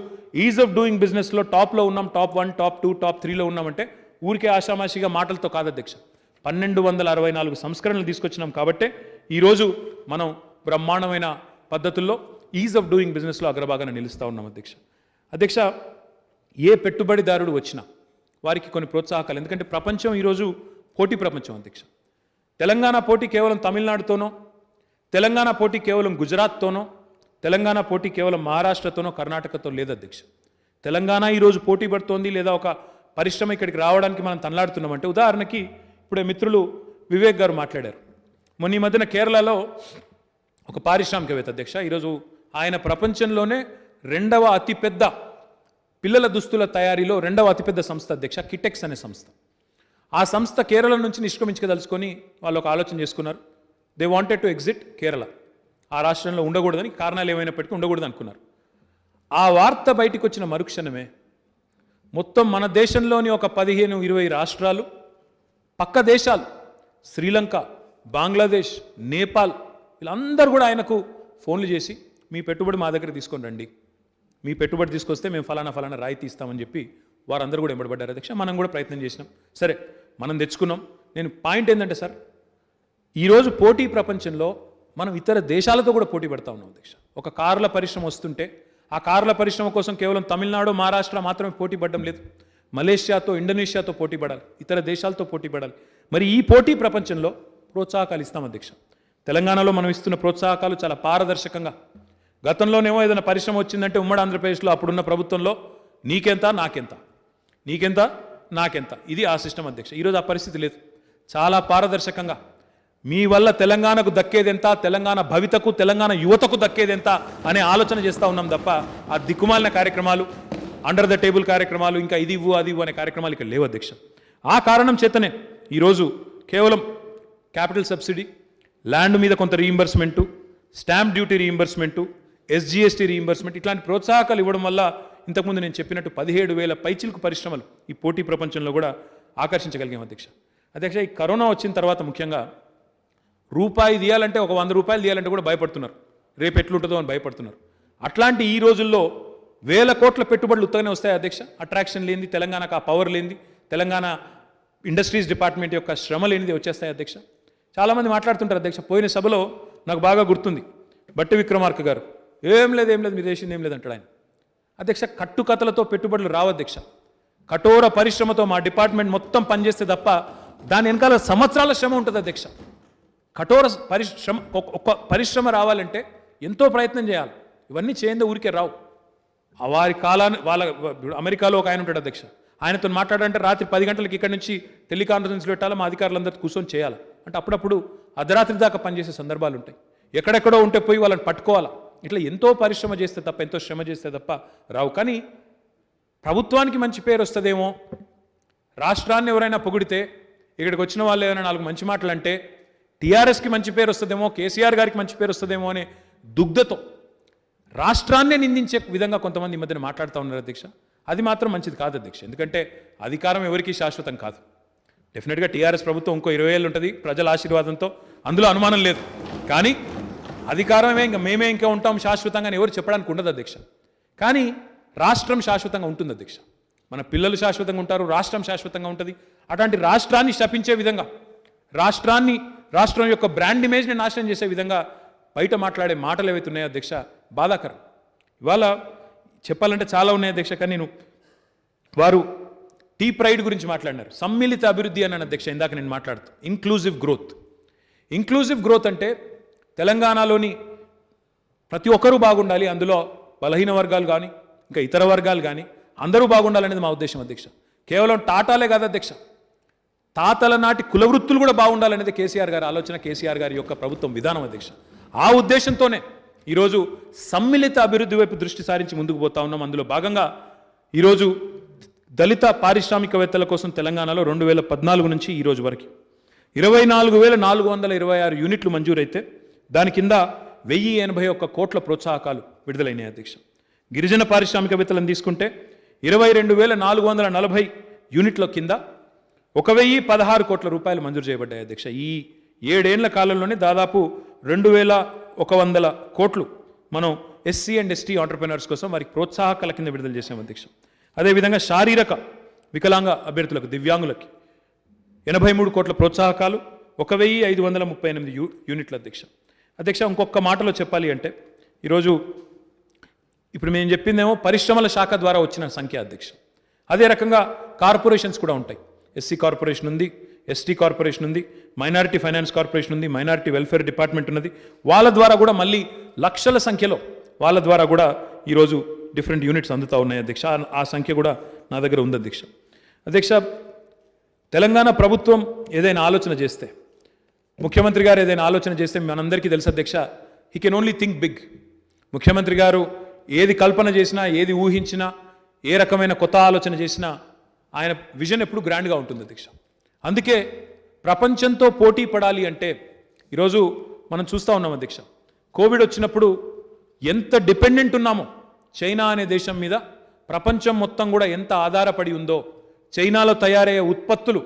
ఈజ్ ఆఫ్ డూయింగ్ బిజినెస్లో టాప్లో ఉన్నాం, టాప్ 1, టాప్ 2, టాప్ 3లో ఉన్నామంటే ఊరికే ఆషామాషిగా మాటలతో కాదు అధ్యక్ష. 1,264 సంస్కరణలు తీసుకొచ్చినాం కాబట్టే ఈరోజు మనం బ్రహ్మాండమైన పద్ధతుల్లో ఈజ్ ఆఫ్ డూయింగ్ బిజినెస్లో అగ్రభాగాన నిలుస్తూ ఉన్నాం అధ్యక్ష. అధ్యక్ష, ఏ పెట్టుబడిదారుడు వచ్చినా వారికి కొన్ని ప్రోత్సాహకాలు, ఎందుకంటే ప్రపంచం ఈరోజు పోటీ ప్రపంచం అధ్యక్ష. తెలంగాణ పోటీ కేవలం తమిళనాడుతోనో, తెలంగాణ పోటీ కేవలం గుజరాత్తోనో, తెలంగాణ పోటీ కేవలం మహారాష్ట్రతోనో, కర్ణాటకతో లేదు అధ్యక్ష. తెలంగాణ ఈరోజు పోటీ పడుతోంది, లేదా ఒక పరిశ్రమ ఇక్కడికి రావడానికి మనం తనలాడుతున్నామంటే, ఉదాహరణకి ఇప్పుడే మిత్రులు వివేక్ గారు మాట్లాడారు. మొన్న ఈ మధ్యన కేరళలో ఒక పారిశ్రామికవేత్త అధ్యక్ష, ఈరోజు ఆయన ప్రపంచంలోనే 2వ అతిపెద్ద పిల్లల దుస్తుల తయారీలో 2వ అతిపెద్ద సంస్థ అధ్యక్ష, కిటెక్స్ అనే సంస్థ. ఆ సంస్థ కేరళ నుంచి నిష్క్రమించదలుచుకొని వాళ్ళు ఒక ఆలోచన చేసుకున్నారు. They wanted to exit Kerala. ఆ రాష్ట్రంలో ఉండకూడదని, కారణాలు ఏమైనప్పటికీ ఉండకూడదు అనుకున్నారు. ఆ వార్త బయటికి వచ్చిన మరుక్షణమే మొత్తం మన దేశంలోని ఒక 15-20 రాష్ట్రాలు, పక్క దేశాలు శ్రీలంక, బంగ్లాదేశ్, నేపాల్ వీళ్ళందరూ కూడా ఆయనకు ఫోన్లు చేసి మీ పెట్టుబడి మా దగ్గర తీసుకొని రండి, మీ పెట్టుబడి తీసుకొస్తే మేము ఫలానా రాయితీ ఇస్తామని చెప్పి వారందరూ కూడా ఎంబడబడ్డారు అధ్యక్ష. మనం కూడా ప్రయత్నం చేసినాం, సరే మనం తెచ్చుకున్నాం. నేను పాయింట్ ఏంటంటే సార్, ఈరోజు పోటీ ప్రపంచంలో మనం ఇతర దేశాలతో కూడా పోటీ పడతా ఉన్నాం అధ్యక్ష. ఒక కార్ల పరిశ్రమ వస్తుంటే ఆ కార్ల పరిశ్రమ కోసం కేవలం తమిళనాడు, మహారాష్ట్ర మాత్రమే పోటీ పడడం లేదు. మలేషియాతో, ఇండోనేషియాతో పోటీ పడాలి, ఇతర దేశాలతో పోటీ పడాలి. మరి ఈ పోటీ ప్రపంచంలో ప్రోత్సాహకాలు ఇస్తాం అధ్యక్ష. తెలంగాణలో మనం ఇస్తున్న ప్రోత్సాహకాలు చాలా పారదర్శకంగా, గతంలోనేమో ఏదైనా పరిశ్రమ వచ్చిందంటే ఉమ్మడి ఆంధ్రప్రదేశ్లో అప్పుడున్న ప్రభుత్వంలో నీకెంత నాకెంత, నీకెంత నాకెంత, ఇది ఆ సిస్టమ్ అధ్యక్ష. ఈరోజు ఆ పరిస్థితి లేదు. చాలా పారదర్శకంగా మీ వల్ల తెలంగాణకు దక్కేదెంత, తెలంగాణ భవితకు, తెలంగాణ యువతకు దక్కేదెంత అనే ఆలోచన చేస్తూ ఉన్నాం తప్ప ఆ దిక్కుమాలిన కార్యక్రమాలు, అండర్ ద టేబుల్ కార్యక్రమాలు, ఇంకా ఇది ఇవ్వు అది ఇవ్వు అనే కార్యక్రమాలు ఇక్కడ లేవు అధ్యక్ష. ఆ కారణం చేతనే ఈరోజు కేవలం క్యాపిటల్ సబ్సిడీ, ల్యాండ్ మీద కొంత reimbursement, stamp duty reimbursement, SGST reimbursement ఇట్లాంటి ప్రోత్సాహకాలు ఇవ్వడం వల్ల ఇంతకుముందు నేను చెప్పినట్టు 17,000 పైచిలకు పరిశ్రమలు ఈ పోటీ ప్రపంచంలో కూడా ఆకర్షించగలిగాం అధ్యక్ష. అధ్యక్ష, ఈ కరోనా వచ్చిన తర్వాత ముఖ్యంగా రూపాయి తీయాలంటే, ఒక 100 రూపాయలు తీయాలంటే కూడా భయపడుతున్నారు, రేపు ఎట్లుంటుందో అని భయపడుతున్నారు. అట్లాంటి ఈ రోజుల్లో 1,000 కోట్ల పెట్టుబడులు ఉత్తగానే వస్తాయి అధ్యక్ష. అట్రాక్షన్ లేనిది, తెలంగాణకు ఆ పవర్ లేనిది, తెలంగాణ ఇండస్ట్రీస్ డిపార్ట్మెంట్ యొక్క శ్రమ లేనిది వచ్చేస్తాయి అధ్యక్ష. చాలామంది మాట్లాడుతుంటారు అధ్యక్ష. పోయిన సభలో నాకు బాగా గుర్తుంది, బట్టి విక్రమార్క గారు ఏం లేదు మీరు చేసింది ఏం లేదంటాడు ఆయన. అధ్యక్ష, కట్టుకథలతో పెట్టుబడులు రావు అధ్యక్ష. కఠోర పరిశ్రమతో మా డిపార్ట్మెంట్ మొత్తం పనిచేస్తే తప్ప దాని వెనకాల సంవత్సరాల శ్రమ ఉంటుంది అధ్యక్ష. కఠోర పరిశ్రమ, ఒక పరిశ్రమ రావాలంటే ఎంతో ప్రయత్నం చేయాలి. ఇవన్నీ చేయందే ఊరికే రావు. వారి కాలాన్ని అమెరికాలో ఒక ఆయన ఉంటాడు అధ్యక్ష, ఆయనతో మాట్లాడాలంటే రాత్రి 10 గంటలకు ఇక్కడ నుంచి టెలికాన్ఫరెన్స్ పెట్టాలి, మా అధికారులందరూ కూర్చొని చేయాలి. అంటే అప్పుడప్పుడు అర్ధరాత్రి దాకా పనిచేసే సందర్భాలు ఉంటాయి. ఎక్కడెక్కడో ఉంటే పోయి వాళ్ళని పట్టుకోవాలా. ఇట్లా ఎంతో పరిశ్రమ చేస్తే తప్ప, ఎంతో శ్రమ చేస్తే తప్ప రావు. కానీ ప్రభుత్వానికి మంచి పేరు వస్తుందేమో, రాష్ట్రాన్ని ఎవరైనా పొగిడితే, ఇక్కడికి వచ్చిన వాళ్ళు ఏమైనా 4 మంచి మాటలు అంటే టీఆర్ఎస్కి మంచి పేరు వస్తుందేమో, కేసీఆర్ గారికి మంచి పేరు వస్తుందేమో అనే దుగ్ధతో రాష్ట్రాన్నే నిందించే విధంగా కొంతమంది ఈ మధ్యన మాట్లాడుతూ ఉన్నారు అధ్యక్ష. అది మాత్రం మంచిది కాదు అధ్యక్ష. ఎందుకంటే అధికారం ఎవరికీ శాశ్వతం కాదు. డెఫినెట్గా టీఆర్ఎస్ ప్రభుత్వం ఇంకో 20 ఏళ్ళు ఉంటుంది ప్రజల ఆశీర్వాదంతో, అందులో అనుమానం లేదు. కానీ అధికారమే మేమే ఇంకా ఉంటాం శాశ్వతంగా ఎవరు చెప్పడానికి ఉండదు అధ్యక్ష. కానీ రాష్ట్రం శాశ్వతంగా ఉంటుంది అధ్యక్ష. మన పిల్లలు శాశ్వతంగా ఉంటారు, రాష్ట్రం శాశ్వతంగా ఉంటుంది. అట్లాంటి రాష్ట్రాన్ని శపించే విధంగా, రాష్ట్రం యొక్క బ్రాండ్ ఇమేజ్ని నాశనం చేసే విధంగా బయట మాట్లాడే మాటలు ఏవైతే ఉన్నాయో అధ్యక్ష, బాధాకరం. ఇవాళ చెప్పాలంటే చాలా ఉన్నాయి అధ్యక్ష. కానీ వారు టీ ప్రైడ్ గురించి మాట్లాడినారు, సమ్మిళిత అభివృద్ధి అన్నాను అధ్యక్ష ఇందాక నేను మాట్లాడుతూ. ఇంక్లూజివ్ గ్రోత్ అంటే తెలంగాణలోని ప్రతి ఒక్కరూ బాగుండాలి, అందులో బలహీన వర్గాలు కానీ ఇంకా ఇతర వర్గాలు కానీ అందరూ బాగుండాలనేది మా ఉద్దేశం అధ్యక్ష. కేవలం టాటాలే కాదు అధ్యక్ష, తాతల నాటి కులవృత్తులు కూడా బాగుండాలనేది కేసీఆర్ గారి ఆలోచన, కేసీఆర్ గారి యొక్క ప్రభుత్వం విధానం అధ్యక్ష. ఆ ఉద్దేశంతోనే ఈరోజు సమ్మిళిత అభివృద్ధి వైపు దృష్టి సారించి ముందుకు పోతా ఉన్నాం. అందులో భాగంగా ఈరోజు దళిత పారిశ్రామికవేత్తల కోసం తెలంగాణలో 2014 నుంచి ఈ రోజు వరకు 24,426 యూనిట్లు మంజూరైతే దాని కింద 1,081 కోట్ల ప్రోత్సాహకాలు విడుదలైనాయి అధ్యక్ష. గిరిజన పారిశ్రామికవేత్తలను తీసుకుంటే 22,440 యూనిట్ల కింద 1,016 కోట్ల రూపాయలు మంజూరు చేయబడ్డాయి అధ్యక్ష. ఈ 7 ఏళ్ల కాలంలోనే దాదాపు 2,100 కోట్లు మనం ఎస్సీ అండ్ ఎస్టీ ఆంటర్ప్రెనర్స్ కోసం వారికి ప్రోత్సాహకాల కింద విడుదల చేసాం అధ్యక్ష. అదేవిధంగా శారీరక వికలాంగ అభ్యర్థులకు, దివ్యాంగులకి 83 కోట్ల ప్రోత్సాహకాలు, 1,538 యూనిట్ల అధ్యక్ష. ఇంకొక మాటలో చెప్పాలి అంటే ఈరోజు ఇప్పుడు మేము చెప్పిందేమో పరిశ్రమల శాఖ ద్వారా వచ్చిన సంఖ్య అధ్యక్ష. అదే రకంగా కార్పొరేషన్స్ కూడా ఉంటాయి. ఎస్సీ కార్పొరేషన్ ఉంది, ఎస్టీ కార్పొరేషన్ ఉంది, మైనారిటీ ఫైనాన్స్ కార్పొరేషన్ ఉంది, మైనారిటీ వెల్ఫేర్ డిపార్ట్మెంట్ ఉన్నది. వాళ్ళ ద్వారా కూడా మళ్ళీ లక్షల సంఖ్యలో వాళ్ళ ద్వారా కూడా ఈరోజు డిఫరెంట్ యూనిట్స్ అందుతూ ఉన్నాయి అధ్యక్ష. ఆ సంఖ్య కూడా నా దగ్గర ఉంది అధ్యక్ష. తెలంగాణ ప్రభుత్వం ఏదైనా ఆలోచన చేస్తే, ముఖ్యమంత్రి గారు ఏదైనా ఆలోచన చేస్తే మనందరికీ తెలుసు అధ్యక్ష, he can only think big. ముఖ్యమంత్రి గారు ఏది కల్పన చేసినా, ఏది ఊహించినా, ఏ రకమైన కొత్త ఆలోచన చేసినా ఆయన విజన్ ఎప్పుడు గ్రాండ్గా ఉంటుంది అధ్యక్ష. అందుకే ప్రపంచంతో పోటీ పడాలి అంటే ఈరోజు మనం చూస్తూ ఉన్నాం అధ్యక్ష. కోవిడ్ వచ్చినప్పుడు ఎంత డిపెండెంట్ ఉన్నామో చైనా అనే దేశం మీద, ప్రపంచం మొత్తం కూడా ఎంత ఆధారపడి ఉందో, చైనాలో తయారయ్యే ఉత్పత్తులు,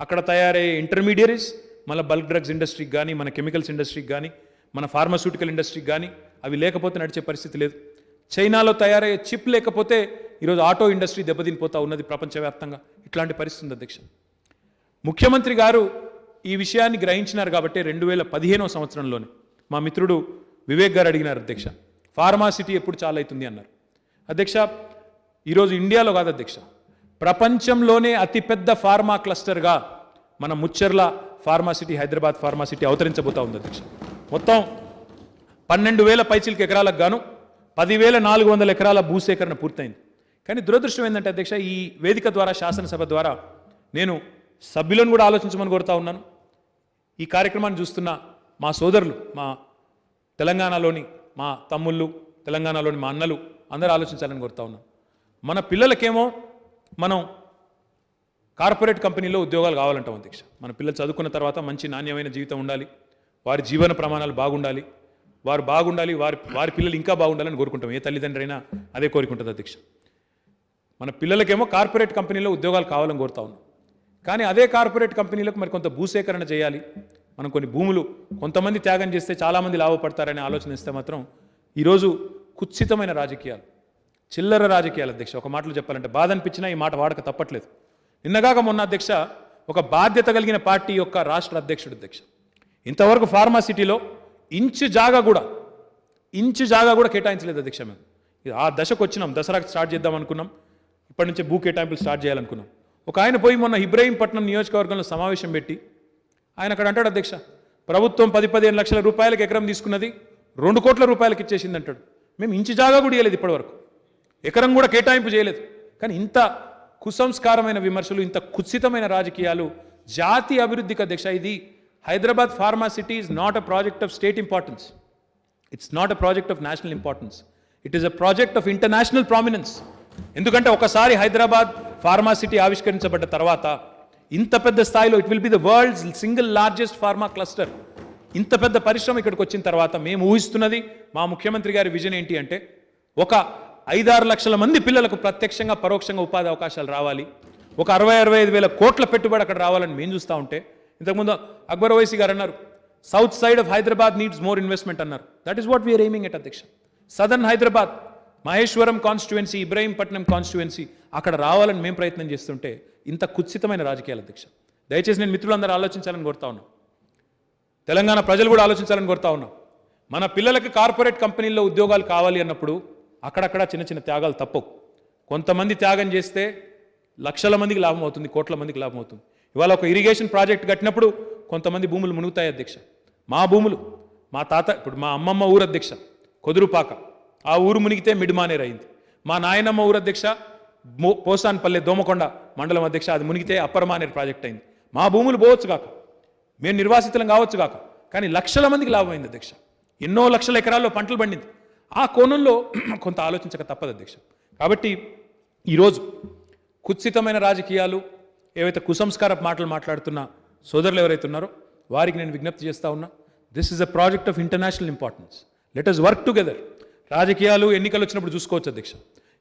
అక్కడ తయారయ్యే ఇంటర్మీడియరీస్, మన బల్క్ డ్రగ్స్ ఇండస్ట్రీకి కానీ, మన కెమికల్స్ ఇండస్ట్రీకి కానీ, మన ఫార్మాస్యూటికల్ ఇండస్ట్రీకి కానీ అవి లేకపోతే నడిచే పరిస్థితి లేదు. చైనాలో తయారయ్యే చిప్ లేకపోతే ఈరోజు ఆటో ఇండస్ట్రీ దెబ్బతినిపోతూ ఉన్నది ప్రపంచవ్యాప్తంగా. ఇట్లాంటి పరిస్థితి ఉంది అధ్యక్ష. ముఖ్యమంత్రి గారు ఈ విషయాన్ని గ్రహించినారు కాబట్టి 2015వ సంవత్సరంలోనే మా మిత్రుడు వివేక్ గారు అడిగినారు అధ్యక్ష, ఫార్మాసిటీ ఎప్పుడు చాలా అవుతుంది అన్నారు అధ్యక్ష. ఈరోజు ఇండియాలో కాదు అధ్యక్ష, ప్రపంచంలోనే అతిపెద్ద ఫార్మా క్లస్టర్గా మన ముచ్చర్ల ఫార్మాసిటీ, హైదరాబాద్ ఫార్మాసిటీ అవతరించబోతా ఉంది అధ్యక్ష. మొత్తం 12,000 పైచిలకు ఎకరాలకు గాను 10,400 ఎకరాల భూసేకరణ పూర్తయింది. కానీ దురదృష్టం ఏంటంటే అధ్యక్ష, ఈ వేదిక ద్వారా, శాసనసభ ద్వారా నేను సభ్యులను కూడా ఆలోచించమని కోరుతా ఉన్నాను. ఈ కార్యక్రమాన్ని చూస్తున్న మా సోదరులు, మా తెలంగాణలోని మా తమ్ముళ్ళు, తెలంగాణలోని మా అన్నలు అందరూ ఆలోచించాలని కోరుతా ఉన్నాను. మన పిల్లలకేమో మనం కార్పొరేట్ కంపెనీలో ఉద్యోగాలు కావాలంటాం అధ్యక్ష. మన పిల్లలు చదువుకున్న తర్వాత మంచి నాణ్యమైన జీవితం ఉండాలి, వారి జీవన ప్రమాణాలు బాగుండాలి, వారు బాగుండాలి, వారి పిల్లలు ఇంకా బాగుండాలని కోరుకుంటాం. ఏ తల్లిదండ్రి అయినా అదే కోరుకుంటుంది అధ్యక్ష. మన పిల్లలకేమో కార్పొరేట్ కంపెనీలో ఉద్యోగాలు కావాలని కోరుతా ఉన్నాం. కానీ అదే కార్పొరేట్ కంపెనీలకు మరి కొంత భూసేకరణ చేయాలి, మనం కొన్ని భూములు కొంతమంది త్యాగం చేస్తే చాలామంది లాభపడతారని ఆలోచనిస్తే మాత్రం ఈరోజు కుత్సితమైన రాజకీయాలు, చిల్లర రాజకీయాలు అధ్యక్ష. ఒక మాటలు చెప్పాలంటే బాధ అనిపించినా ఈ మాట వాడక తప్పట్లేదు. నిన్నగాక మొన్న అధ్యక్ష, ఒక బాధ్యత కలిగిన పార్టీ యొక్క రాష్ట్ర అధ్యక్షుడు అధ్యక్ష, ఇంతవరకు ఫార్మాసిటీలో ఇంచు జాగా కూడా కేటాయించలేదు అధ్యక్ష. మేము ఆ దశకు వచ్చినాం, దసరాకు స్టార్ట్ చేద్దాం అనుకున్నాం, ఇప్పటి నుంచే భూ కేటాయింపులు స్టార్ట్ చేయాలనుకున్నాం. ఒక ఆయన పోయి మొన్న ఇబ్రహీంపట్నం నియోజకవర్గంలో సమావేశం పెట్టి ఆయన అక్కడ అంటాడు, అధ్యక్ష, ప్రభుత్వం 10-15 లక్షల రూపాయలకు ఎకరం తీసుకున్నది 2 కోట్ల రూపాయలకు ఇచ్చేసింది అంటాడు. మేము ఇంచు జాగా కూడా ఇవ్వలేదు ఇప్పటివరకు, ఎకరం కూడా కేటాయింపు చేయలేదు. కానీ ఇంత కుసంస్కారమైన విమర్శలు, ఇంత కుత్సితమైన రాజకీయాలు జాతీయ అభివృద్ధికి అధ్యక్ష, ఇది Hyderabad pharma city is not a project of state importance, it's not a project of national importance, it is a project of international prominence. ఎందుకంటే ఒకసారి హైదరాబాద్ ఫార్మా సిటీ ఆవిష్కరించబడ్డ తర్వాత ఇంత పెద్ద స్థాయిలో it will be the world's single largest pharma cluster. ఇంత పెద్ద పరిశ్రమ ఇక్కడికి వచ్చిన తర్వాత మేము ఊహిస్తున్నది, మా ముఖ్యమంత్రి గారి విజన్ ఏంటి అంటే, ఒక 5-6 లక్షల మంది పిల్లలకు ప్రత్యక్షంగా పరోక్షంగా ఉపాధి అవకాశాలు రావాలి, ఒక 60-65 వేల కోట్ల పెట్టుబడి అక్కడ రావాలని మేము చూస్తూ ఉంటే, ఇంతకుముందు అక్బర్ ఓవైసీ గారు అన్నారు, south side of Hyderabad needs more investment అన్నారు. That is what we are aiming at అధ్యక్ష. Southern Hyderabad, Maheshwaram constituency, Ibrahimpatnam constituency అక్కడ రావాలని మేము ప్రయత్నం చేస్తుంటే ఇంత కుత్సితమైన రాజకీయాల అధ్యక్ష. దయచేసి నేను మిత్రులందరూ ఆలోచించాలని కోరుతా ఉన్నాం, తెలంగాణ ప్రజలు కూడా ఆలోచించాలని కోరుతా ఉన్నాం. మన పిల్లలకి కార్పొరేట్ కంపెనీల్లో ఉద్యోగాలు కావాలి అన్నప్పుడు అక్కడక్కడ చిన్న చిన్న త్యాగాలు తప్పవు. కొంతమంది త్యాగం చేస్తే లక్షల మందికి లాభం అవుతుంది, కోట్ల మందికి లాభం అవుతుంది. ఇవాళ ఒక ఇరిగేషన్ ప్రాజెక్ట్ కట్టినప్పుడు కొంతమంది భూములు మునుగుతాయి అధ్యక్ష. మా భూములు, మా తాత, ఇప్పుడు మా అమ్మమ్మ ఊరు అధ్యక్ష కొదురుపాక, ఆ ఊరు మునిగితే మిడ్మానేర్ అయింది. మా నాయనమ్మ ఊరు అధ్యక్ష పోసాన్పల్లె దోమకొండ మండలం అధ్యక్ష, అది మునిగితే అప్పర్ మానేర్ ప్రాజెక్ట్ అయింది. మా భూములు పోవచ్చు కాక, మేము నిర్వాసితులం కావచ్చు కాక, కానీ లక్షల మందికి లాభం అయింది అధ్యక్ష. ఎన్నో లక్షల ఎకరాల్లో పంటలు పండింది. ఆ కోణంలో కొంత ఆలోచించక తప్పదు అధ్యక్ష. కాబట్టి ఈరోజు కుత్సితమైన రాజకీయాలు, ఏవైతే కుసంస్కార మాటలు మాట్లాడుతున్న సోదరులు ఎవరైతే ఉన్నారో వారికి నేను విజ్ఞప్తి చేస్తా ఉన్నా, this is a project of international importance, let us work together. రాజకీయాలు ఎన్నికలు వచ్చినప్పుడు చూసుకోవచ్చు అధ్యక్ష.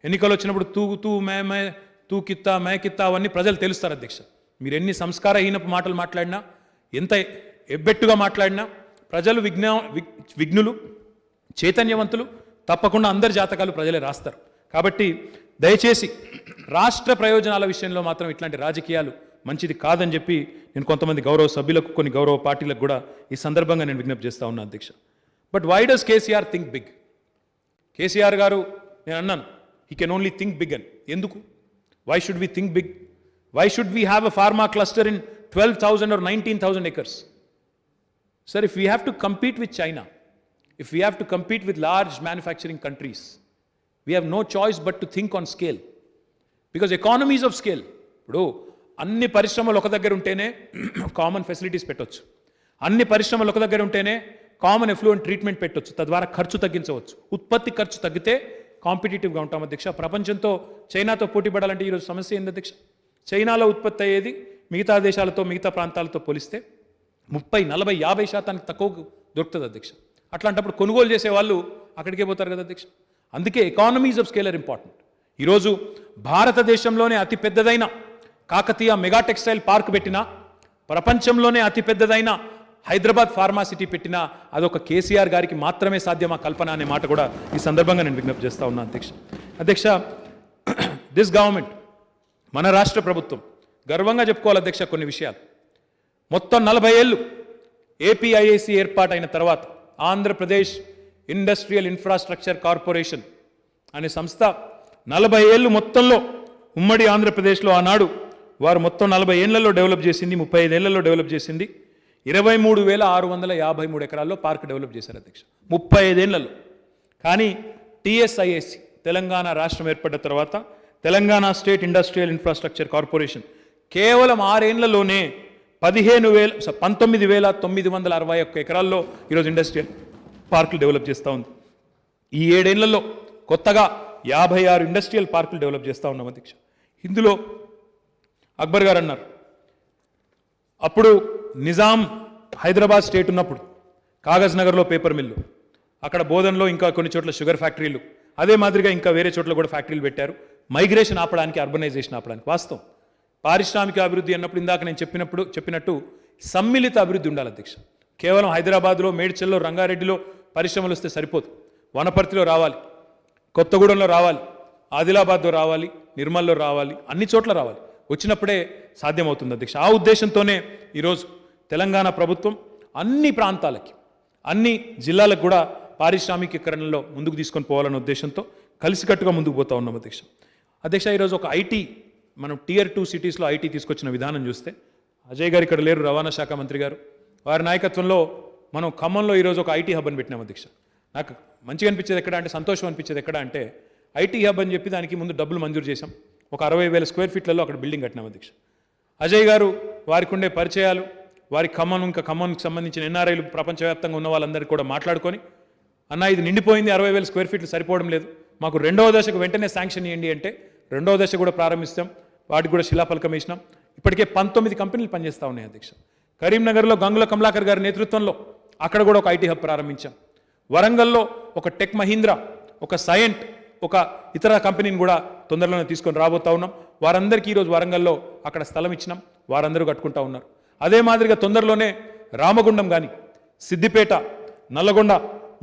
ఎన్నికలు వచ్చినప్పుడు తూ మే తూ కిత్తా మే కిత్తా అవన్నీ ప్రజలు తెలుస్తారు అధ్యక్ష. మీరు ఎన్ని సంస్కారహీనపు మాటలు మాట్లాడినా, ఎంత ఎబ్బెట్టుగా మాట్లాడినా ప్రజలు విఘ్నులు, చైతన్యవంతులు, తప్పకుండా అందరి జాతకాలు ప్రజలే రాస్తారు. కాబట్టి దయచేసి రాష్ట్ర ప్రయోజనాల విషయంలో మాత్రం ఇట్లాంటి రాజకీయాలు మంచిది కాదని చెప్పి నేను కొంతమంది గౌరవ సభ్యులకు, కొన్ని గౌరవ పార్టీలకు కూడా ఈ సందర్భంగా నేను విజ్ఞప్తి చేస్తా ఉన్నా అధ్యక్ష. But why does KCR think big? KCR గారు, నేను అన్నాను, he can only think big అని. ఎందుకు? Why should we think big? Why should we have a pharma cluster in 12,000 or 19,000 acres? Sir, if we have to compete with China, if we have to compete with large manufacturing countries, we have no choice but to think on scale. Because economies of scale, ఇప్పుడు అన్ని పరిశ్రమలు ఒక దగ్గర ఉంటేనే common facilities పెట్టవచ్చు, అన్ని పరిశ్రమలు ఒక దగ్గర ఉంటేనే కామన్ ఎఫ్లూయెంట్ ట్రీట్మెంట్ పెట్టవచ్చు, తద్వారా ఖర్చు తగ్గించవచ్చు. ఉత్పత్తి ఖర్చు తగ్గితే కాంపిటేటివ్గా ఉంటాం అధ్యక్ష. ప్రపంచంతో, చైనాతో పోటీ పడాలంటే ఈరోజు సమస్య ఏంది అధ్యక్ష? చైనాలో ఉత్పత్తి అయ్యేది మిగతా దేశాలతో, మిగతా ప్రాంతాలతో పోలిస్తే 30, 40, 50% తక్కువ దొరుకుతుంది అధ్యక్ష. అట్లాంటప్పుడు కొనుగోలు చేసే వాళ్ళు అక్కడికే పోతారు కదా అధ్యక్ష. అందుకే economies of scale are important. ఈరోజు భారతదేశంలోనే అతి పెద్దదైన కాకతీయ మెగా టెక్స్టైల్ పార్క్ పెట్టినా, ప్రపంచంలోనే అతి పెద్దదైన హైదరాబాద్ ఫార్మా సిటీ పెట్టినా అదొక కేసీఆర్ గారికి మాత్రమే సాధ్యమా కల్పన అనే మాట కూడా ఈ సందర్భంగా నేను విజ్ఞప్తి చేస్తా ఉన్నా అధ్యక్ష. దిస్ గవర్నమెంట్, మన రాష్ట్ర ప్రభుత్వం గర్వంగా చెప్పుకోవాలి అధ్యక్ష కొన్ని విషయాలు. మొత్తం 40 ఏళ్ళు ఏపీఐఐసి ఏర్పాటైన తర్వాత ఆంధ్రప్రదేశ్ ఇండస్ట్రియల్ ఇన్ఫ్రాస్ట్రక్చర్ కార్పొరేషన్ అనే సంస్థ 40 ఏళ్ళు మొత్తంలో ఉమ్మడి ఆంధ్రప్రదేశ్లో ఆనాడు వారు మొత్తం 40 ఏళ్లలో డెవలప్ చేసింది, 35 ఏళ్లలో డెవలప్ చేసింది 23,653 ఎకరాల్లో పార్క్ డెవలప్ చేశారు అధ్యక్ష 35 ఏళ్లలో. కానీ టీఎస్ఐఏసి తెలంగాణ రాష్ట్రం ఏర్పడ్డ తర్వాత Telangana state industrial infrastructure corporation కేవలం 6 ఏళ్లలోనే 19,961 ఎకరాల్లో ఈరోజు ఇండస్ట్రియల్ పార్కులు డెవలప్ చేస్తూ ఉంది. ఈ 7 ఏళ్లలో కొత్తగా 56 ఇండస్ట్రియల్ పార్కులు డెవలప్ చేస్తూ ఉన్నాం అధ్యక్ష. ఇందులో అక్బర్ గారు అన్నారు, అప్పుడు నిజాం హైదరాబాద్ స్టేట్ ఉన్నప్పుడు కాగజ్ నగర్లో పేపర్ మిల్లు, అక్కడ బోధన్లో ఇంకా కొన్ని చోట్ల షుగర్ ఫ్యాక్టరీలు, అదే మాదిరిగా ఇంకా వేరే చోట్ల కూడా ఫ్యాక్టరీలు పెట్టారు. మైగ్రేషన్ ఆపడానికి, అర్బనైజేషన్ ఆపడానికి. వాస్తవం, పారిశ్రామిక అభివృద్ధి అన్నప్పుడు ఇందాక నేను చెప్పినట్టు సమ్మిళిత అభివృద్ధి ఉండాలి అధ్యక్ష. కేవలం హైదరాబాద్లో, మేడ్చల్లో, రంగారెడ్డిలో పరిశ్రమలు వస్తే సరిపోదు. వనపర్తిలో రావాలి, కొత్తగూడెంలో రావాలి, ఆదిలాబాద్లో రావాలి, నిర్మల్లో రావాలి, అన్ని చోట్ల రావాలి. వచ్చినప్పుడే సాధ్యమవుతుంది అధ్యక్ష. ఆ ఉద్దేశంతోనే ఈరోజు తెలంగాణ ప్రభుత్వం అన్ని ప్రాంతాలకి, అన్ని జిల్లాలకు కూడా పారిశ్రామికీకరణలో ముందుకు తీసుకొని పోవాలనే ఉద్దేశంతో కలిసికట్టుగా ముందుకు పోతా ఉన్నాం అధ్యక్ష. ఈరోజు ఒక ఐటీ మనం Tier 2 సిటీస్లో ఐటీ తీసుకొచ్చిన విధానం చూస్తే, అజయ్ గారు ఇక్కడ లేరు, రవాణా శాఖ మంత్రి గారు, వారి నాయకత్వంలో మనం ఖమ్మంలో ఈరోజు ఒక ఐటీ హబ్ అని పెట్టినాం అధ్యక్ష. నాకు మంచిగా అనిపించేది ఎక్కడ అంటే, సంతోషం అనిపించేది ఎక్కడ అంటే, ఐటీ హబ్ అని చెప్పి దానికి ముందు డబ్బులు మంజూరు చేశాం. ఒక 60,000 స్క్వేర్ ఫీట్లలో అక్కడ బిల్డింగ్ కట్టినాం అధ్యక్ష. అజయ్ గారు వారికి ఉండే పరిచయాలు, వారి ఖమ్మంకి సంబంధించిన ఎన్ఆర్ఐలు ప్రపంచవ్యాప్తంగా ఉన్న వాళ్ళందరికీ కూడా మాట్లాడుకొని, అన్న ఇది నిండిపోయింది, 60,000 స్క్వేర్ ఫీట్లు సరిపోవడం లేదు, మాకు రెండవ దశకు వెంటనే శాంక్షన్ ఇవ్వండి అంటే రెండవ దశ కూడా ప్రారంభిస్తాం. వాటికి కూడా శిలాఫలకం వేసినాం. ఇప్పటికే 19 కంపెనీలు పనిచేస్తూ ఉన్నాయి అధ్యక్ష. కరీంనగర్లో గంగుల కమలాకర్ గారి నేతృత్వంలో అక్కడ కూడా ఒక ఐటీ హబ్ ప్రారంభించాం. వరంగల్లో ఒక టెక్ మహీంద్రా, ఒక సైంట్, ఒక ఇతర కంపెనీని కూడా తొందరలోనే తీసుకొని రాబోతా ఉన్నాం. వారందరికీ ఈరోజు వరంగల్లో అక్కడ స్థలం ఇచ్చినాం, వారందరూ కట్టుకుంటా ఉన్నారు. అదే మాదిరిగా తొందరలోనే రామగుండం కానీ, సిద్దిపేట, నల్లగొండ,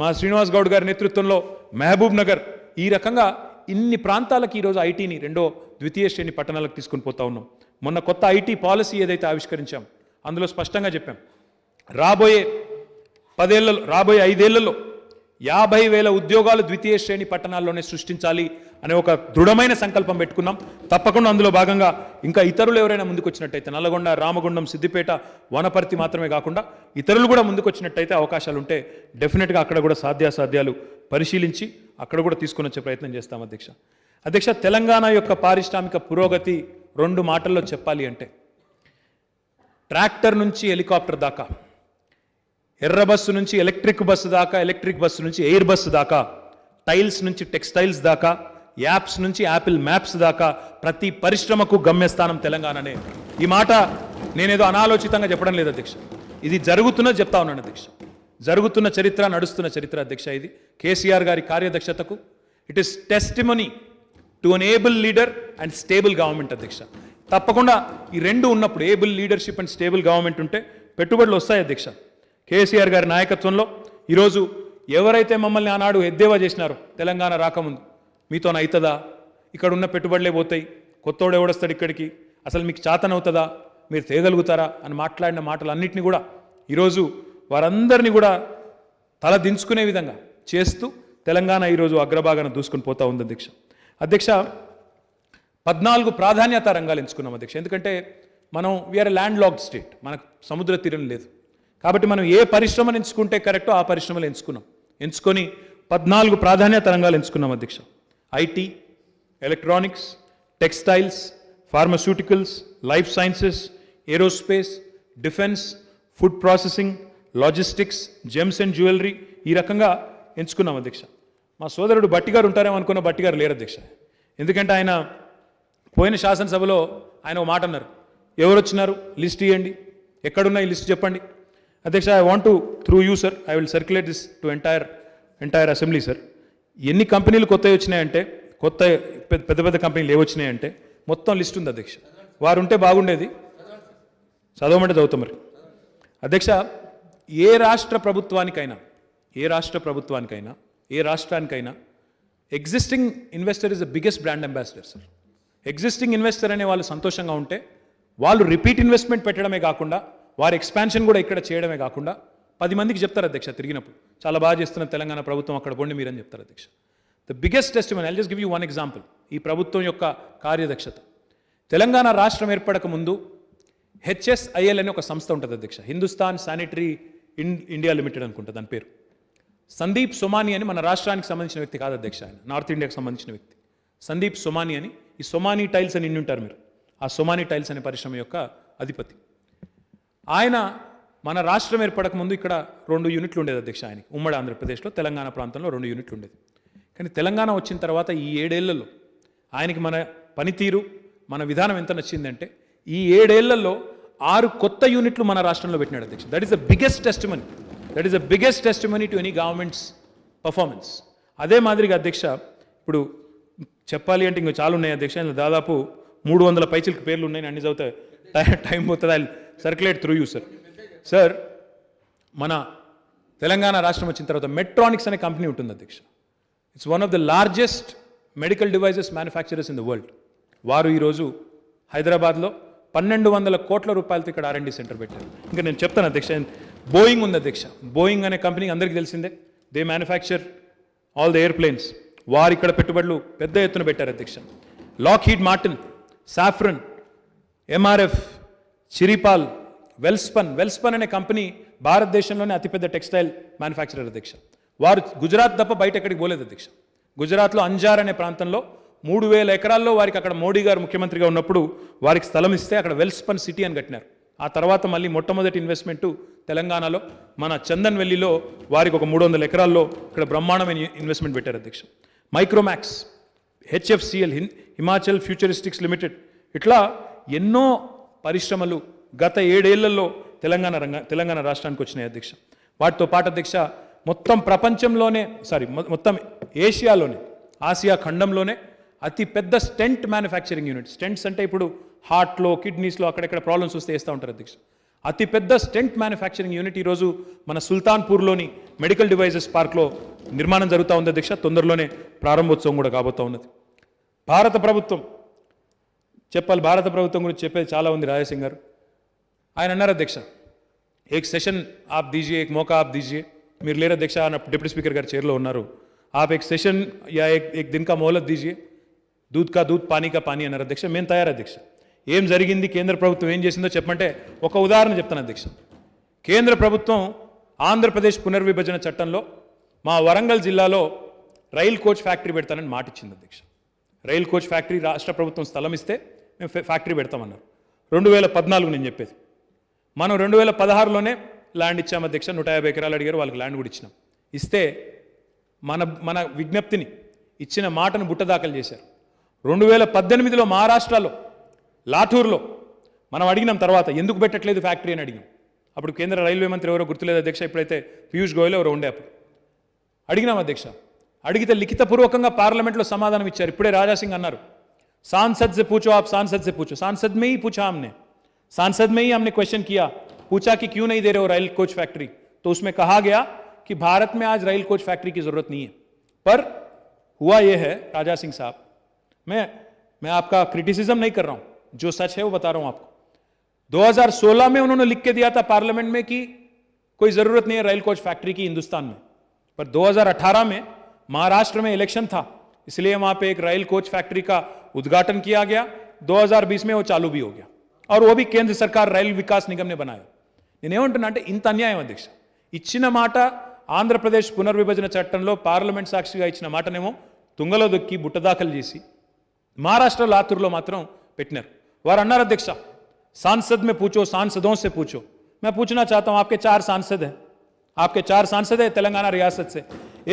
మా శ్రీనివాస్ గౌడ్ గారి నేతృత్వంలో మహబూబ్ నగర్, ఈ రకంగా ఇన్ని ప్రాంతాలకు ఈరోజు ఐటీని ద్వితీయ శ్రేణి పట్టణాలకు తీసుకొని పోతా ఉన్నాం. మొన్న కొత్త ఐటీ పాలసీ ఏదైతే ఆవిష్కరించాం అందులో స్పష్టంగా చెప్పాం, రాబోయే 5 ఏళ్లలో 50,000 ఉద్యోగాలు ద్వితీయ శ్రేణి పట్టణాల్లోనే సృష్టించాలి అనే ఒక దృఢమైన సంకల్పం పెట్టుకున్నాం. తప్పకుండా అందులో భాగంగా ఇంకా ఇతరులు ఎవరైనా ముందుకు వచ్చినట్టయితే, నల్లగొండ, రామగుండం, సిద్దిపేట, వనపర్తి మాత్రమే కాకుండా ఇతరులు కూడా ముందుకు వచ్చినట్టయితే, అవకాశాలు ఉంటే డెఫినెట్గా అక్కడ కూడా సాధ్యాసాధ్యాలు పరిశీలించి అక్కడ కూడా తీసుకొని వచ్చే ప్రయత్నం చేస్తాం అధ్యక్ష. తెలంగాణ యొక్క పారిశ్రామిక పురోగతి 2 మాటల్లో చెప్పాలి అంటే, ట్రాక్టర్ నుంచి హెలికాప్టర్ దాకా, ఎర్ర బస్సు నుంచి ఎలక్ట్రిక్ బస్సు దాకా, ఎలక్ట్రిక్ బస్సు నుంచి ఎయిర్ బస్సు దాకా, టైల్స్ నుంచి టెక్స్టైల్స్ దాకా, యాప్స్ నుంచి యాపిల్ మ్యాప్స్ దాకా ప్రతి పరిశ్రమకు గమ్యస్థానం తెలంగాణనే. ఈ మాట నేనేదో అనాలోచితంగా చెప్పడం లేదు అధ్యక్ష, ఇది జరుగుతున్నది చెప్తా ఉన్నాను అధ్యక్ష. జరుగుతున్న చరిత్ర, నడుస్తున్న చరిత్ర అధ్యక్ష. ఇది కేసీఆర్ గారి కార్యదక్షతకు it is testimony to an able leader and stable government అధ్యక్ష. తప్పకుండా ఈ రెండు ఉన్నప్పుడు, able leadership and stable government ఉంటే పెట్టుబడులు వస్తాయి అధ్యక్ష. కేసీఆర్ గారి నాయకత్వంలో ఈరోజు ఎవరైతే మమ్మల్ని ఆనాడు ఎద్దేవా చేసినారో తెలంగాణ రాకముందు, మీతోన అవుతుందా, ఇక్కడ ఉన్న పెట్టుబడులే పోతాయి, కొత్తోడు ఎవడొస్తాడు ఇక్కడికి, అసలు మీకు చాతనవుతుందా, మీరు తేగలుగుతారా అని మాట్లాడిన మాటలన్నింటినీ కూడా ఈరోజు వారందరినీ కూడా తల దించుకునే విధంగా చేస్తూ తెలంగాణ ఈరోజు అగ్రభాగాన దూసుకుని పోతా ఉంది అధ్యక్ష. 14 ప్రాధాన్యత రంగాలు ఎంచుకున్నాం అధ్యక్ష. ఎందుకంటే మనం వీఆర్ ల్యాండ్ లాక్డ్ స్టేట్, మనకు సముద్ర తీరం లేదు. కాబట్టి మనం ఏ పరిశ్రమను ఎంచుకుంటే కరెక్టో ఆ పరిశ్రమలు ఎంచుకొని 14 ప్రాధాన్యత రంగాలు ఎంచుకున్నాం అధ్యక్ష. IT, electronics, textiles, pharmaceuticals, life sciences, aerospace, defence, food processing, logistics, gems and jewellery, ఈ రకంగా ఎంచుకున్నాం అధ్యక్ష. మా సోదరుడు బట్టి గారు ఉంటారేమో అనుకున్న బట్టి గారు లేరు అధ్యక్ష. ఎందుకంటే ఆయన పోయిన శాసనసభలో ఆయన ఒక మాట అన్నారు, ఎవరు వచ్చినారు లిస్ట్ ఇవ్వండి, ఎక్కడున్నా ఈ లిస్ట్ చెప్పండి. అధ్యక్ష, I want to through you sir, I will circulate this to entire assembly sir. ఎన్ని కంపెనీలు కొత్తవి వచ్చినాయంటే, కొత్త పెద్ద పెద్ద కంపెనీలు ఏవొచ్చినాయంటే మొత్తం లిస్ట్ ఉంది అధ్యక్ష. వారు ఉంటే బాగుండేది, చదవమంటే చదువుతాం మరి. అధ్యక్ష, ఏ రాష్ట్ర ప్రభుత్వానికైనా ఏ రాష్ట్రానికైనా existing investor is the biggest brand ambassador sir. Existing investor అనే వాళ్ళు సంతోషంగా ఉంటే, వాళ్ళు రిపీట్ ఇన్వెస్ట్మెంట్ పెట్టడమే కాకుండా వారి ఎక్స్పాన్షన్ కూడా ఇక్కడ చేయడమే కాకుండా 10 మందికి చెప్తారు అధ్యక్ష తిరిగినప్పుడు, చాలా బాగా చేస్తున్న తెలంగాణ ప్రభుత్వం, అక్కడ పోండి మీరని చెప్తారు అధ్యక్ష. The biggest testimony, I'll just give you one example, ఈ ప్రభుత్వం యొక్క కార్యదక్షత. తెలంగాణ రాష్ట్రం ఏర్పడక ముందు HSIL అనే ఒక సంస్థ ఉంటుంది అధ్యక్ష, హిందుస్థాన్ శానిటరీ ఇండియా లిమిటెడ్ అనుకుంటా దాని పేరు. సందీప్ సోమాని అని మన రాష్ట్రానికి సంబంధించిన వ్యక్తి కాదు అధ్యక్ష, ఆయన నార్త్ ఇండియాకి సంబంధించిన వ్యక్తి. సందీప్ సోమాని అని, ఈ సోమాని టైల్స్ అని ఉంటారు మీరు, ఆ సోమాని టైల్స్ అనే పరిశ్రమ యొక్క అధిపతి. ఆయన మన రాష్ట్రం ఏర్పడక ముందు ఇక్కడ 2 యూనిట్లు ఉండేది అధ్యక్ష ఆయనకి, ఉమ్మడి ఆంధ్రప్రదేశ్లో తెలంగాణ ప్రాంతంలో 2 యూనిట్లు ఉండేది. కానీ తెలంగాణ వచ్చిన తర్వాత ఈ 7 ఏళ్లలో ఆయనకి మన పనితీరు, మన విధానం ఎంత నచ్చిందంటే, ఈ 7 ఏళ్లలో 6 కొత్త యూనిట్లు మన రాష్ట్రంలో పెట్టినాడు అధ్యక్ష. That is the biggest testimony to any governments performance. అదే మాదిరిగా అధ్యక్ష, ఇప్పుడు చెప్పాలి అంటే ఇంకా చాలా ఉన్నాయి అధ్యక్ష, దాదాపు 300 పైచిలకు పేర్లు ఉన్నాయి, అన్ని చదివితే టైం పోతుంది. I circulate through you sir. మన తెలంగాణ రాష్ట్రం వచ్చిన తర్వాత మెట్రానిక్స్ అనే కంపెనీ ఉంటుంది అధ్యక్ష. It's one of the largest medical devices manufacturers in the world. వారు ఈరోజు హైదరాబాద్లో 1200 కోట్ల రూపాయలతో ఇక్కడ R&D సెంటర్ పెట్టారు. ఇంకా నేను చెప్తాను అధ్యక్ష, బోయింగ్ ఉంది అధ్యక్ష. బోయింగ్ అనే కంపెనీ అందరికీ తెలిసిందే, they manufacture all the airplanes. వారు ఇక్కడ పెట్టుబడులు పెద్ద ఎత్తున పెట్టారు అధ్యక్ష. Lockheed Martin Safran, MRF, Chiripal, Welspun అనే కంపెనీ భారతదేశంలోనే అతిపెద్ద టెక్స్టైల్ మ్యానుఫ్యాక్చరర్ అధ్యక్ష. వారు గుజరాత్ తప్ప బయట ఎక్కడికి పోలేదు అధ్యక్ష. గుజరాత్లో అంజార్ అనే ప్రాంతంలో 3,000 ఎకరాల్లో వారికి అక్కడ మోడీ గారు ముఖ్యమంత్రిగా ఉన్నప్పుడు వారికి స్థలం ఇస్తే అక్కడ వెల్స్పన్ సిటీ అని కట్టినారు. ఆ తర్వాత మళ్ళీ మొట్టమొదటి ఇన్వెస్ట్మెంటు తెలంగాణలో మన చందన్ వెల్లిలో వారికి ఒక 300 ఎకరాల్లో ఇక్కడ బ్రహ్మాండమైన ఇన్వెస్ట్మెంట్ పెట్టారు అధ్యక్ష. మైక్రోమాక్స్, హెచ్ఎఫ్సిఎల్, హిమాచల్ ఫ్యూచరిస్టిక్స్ లిమిటెడ్, ఇట్లా ఎన్నో పరిశ్రమలు గత 7 ఏళ్లలో తెలంగాణ రాష్ట్రానికి వచ్చినాయి అధ్యక్ష. వాటితో పాటు అధ్యక్ష మొత్తం ప్రపంచంలోనే మొత్తం ఏషియాలోనే, ఆసియా ఖండంలోనే అతి పెద్ద స్టెంట్ మ్యానుఫ్యాక్చరింగ్ యూనిట్. స్టెంట్స్ అంటే ఇప్పుడు హార్ట్లో, కిడ్నీస్లో అక్కడెక్కడ ప్రాబ్లమ్స్ వస్తే వేస్తూ ఉంటారు అధ్యక్ష. అతిపెద్ద స్టెంట్ మ్యానుఫ్యాక్చరింగ్ యూనిట్ ఈరోజు మన సుల్తాన్పూర్లోని మెడికల్ డివైజెస్ పార్క్లో నిర్మాణం జరుగుతూ ఉంది అధ్యక్ష. తొందరలోనే ప్రారంభోత్సవం కూడా కాబోతూ ఉన్నది. భారత ప్రభుత్వం గురించి చెప్పేది చాలా ఉంది రాజాసింగ్ గారు. ఆయన అన్నారు అధ్యక్ష, ఏక్ సెషన్ ఆప్ దీజియే, ఏక్ మౌకా ఆప్ దీజియే. మీరు లేరు అధ్యక్ష, డిప్యూటీ స్పీకర్ గారు చైర్లో ఉన్నారు. ఆప్ ఏక్ సెషన్ యా ఏక్ దిన్ కా మోహలత్ దీజియే, దూద్ కా దూద్, పానీ కా పానీ అన్నారు అధ్యక్ష. మేము తయారు అధ్యక్ష. ఏం జరిగింది, కేంద్ర ప్రభుత్వం ఏం చేసిందో చెప్పమంటే ఒక ఉదాహరణ చెప్తాను అధ్యక్ష. కేంద్ర ప్రభుత్వం ఆంధ్రప్రదేశ్ పునర్విభజన చట్టంలో మా వరంగల్ జిల్లాలో రైల్ కోచ్ ఫ్యాక్టరీ పెడతానని మాట ఇచ్చింది అధ్యక్ష. రైల్ కోచ్ ఫ్యాక్టరీ రాష్ట్ర ప్రభుత్వం స్థలం ఇస్తే మేము ఫ్యాక్టరీ పెడతామన్నారు. 2014 నేను చెప్పేది. మనం 2016లోనే ల్యాండ్ ఇచ్చాం అధ్యక్ష. 150 ఎకరాలు అడిగారు, వాళ్ళకి ల్యాండ్ కూడా ఇచ్చినాం. ఇస్తే మన విజ్ఞప్తిని, ఇచ్చిన మాటను బుట్టదాఖలు చేశారు. 2018లో మహారాష్ట్రలో లాఠూర్లో మనం అడిగినాం. తర్వాత ఎందుకు పెట్టట్లేదు ఫ్యాక్టరీ అని అడిగినాం. అప్పుడు కేంద్ర రైల్వే మంత్రి ఎవరో గుర్తులేదు అధ్యక్ష, ఇప్పుడైతే పీయూష్ గోయల్ ఎవరో ఉండే. అప్పుడు అడిగినాం అధ్యక్ష. అడిగితే లిఖితపూర్వకంగా పార్లమెంట్లో సమాధానం ఇచ్చారు. ఇప్పుడే రాజాసింగ్ అన్నారు, सांसद से पूछो, आप सांसद से पूछो. सांसद में ही पूछा हमने, सांसद में ही हमने क्वेश्चन किया, पूछा कि क्यों नहीं दे रहे हो रेल कोच फैक्ट्री. तो उसमें कहा गया कि भारत में आज रेल कोच फैक्ट्री की जरूरत नहीं है. पर हुआ यह है राजा सिंह साहब, मैं आपका क्रिटिसिज्म नहीं कर रहा हूं, जो सच है वो बता रहा हूं आपको. 2016 में उन्होंने लिख के दिया था पार्लियामेंट में कि कोई जरूरत नहीं है रेल कोच फैक्ट्री की हिंदुस्तान में. पर 2018 में महाराष्ट्र में इलेक्शन था, इसलिए वहां पे एक रेल कोच फैक्ट्री का उद्घाटन किया गया. 2020 में वो चालू भी हो गया और वो भी केंद्र सरकार రైల్ వికాస్ నిగమ్నే बनाया. నేనేమంటున్నా అంటే ఇంత అన్యాయం అధ్యక్ష. ఇచ్చిన మాట ఆంధ్రప్రదేశ్ పునర్విభజన చట్టంలో పార్లమెంట్ సాక్షిగా ఇచ్చిన మాటనేమో తుంగలో దొక్కి బుట్టదాఖలు చేసి మహారాష్ట్ర లాతూర్లో మాత్రం పెట్టినారు. వారు అన్నారు అధ్యక్ష, सांसद में पूछो, सांसदों से पूछो. मैं पूछना चाहता हूं, आपके 4 सांसद हैं, आपके 4 सांसद है तेलंगाना रियासत से.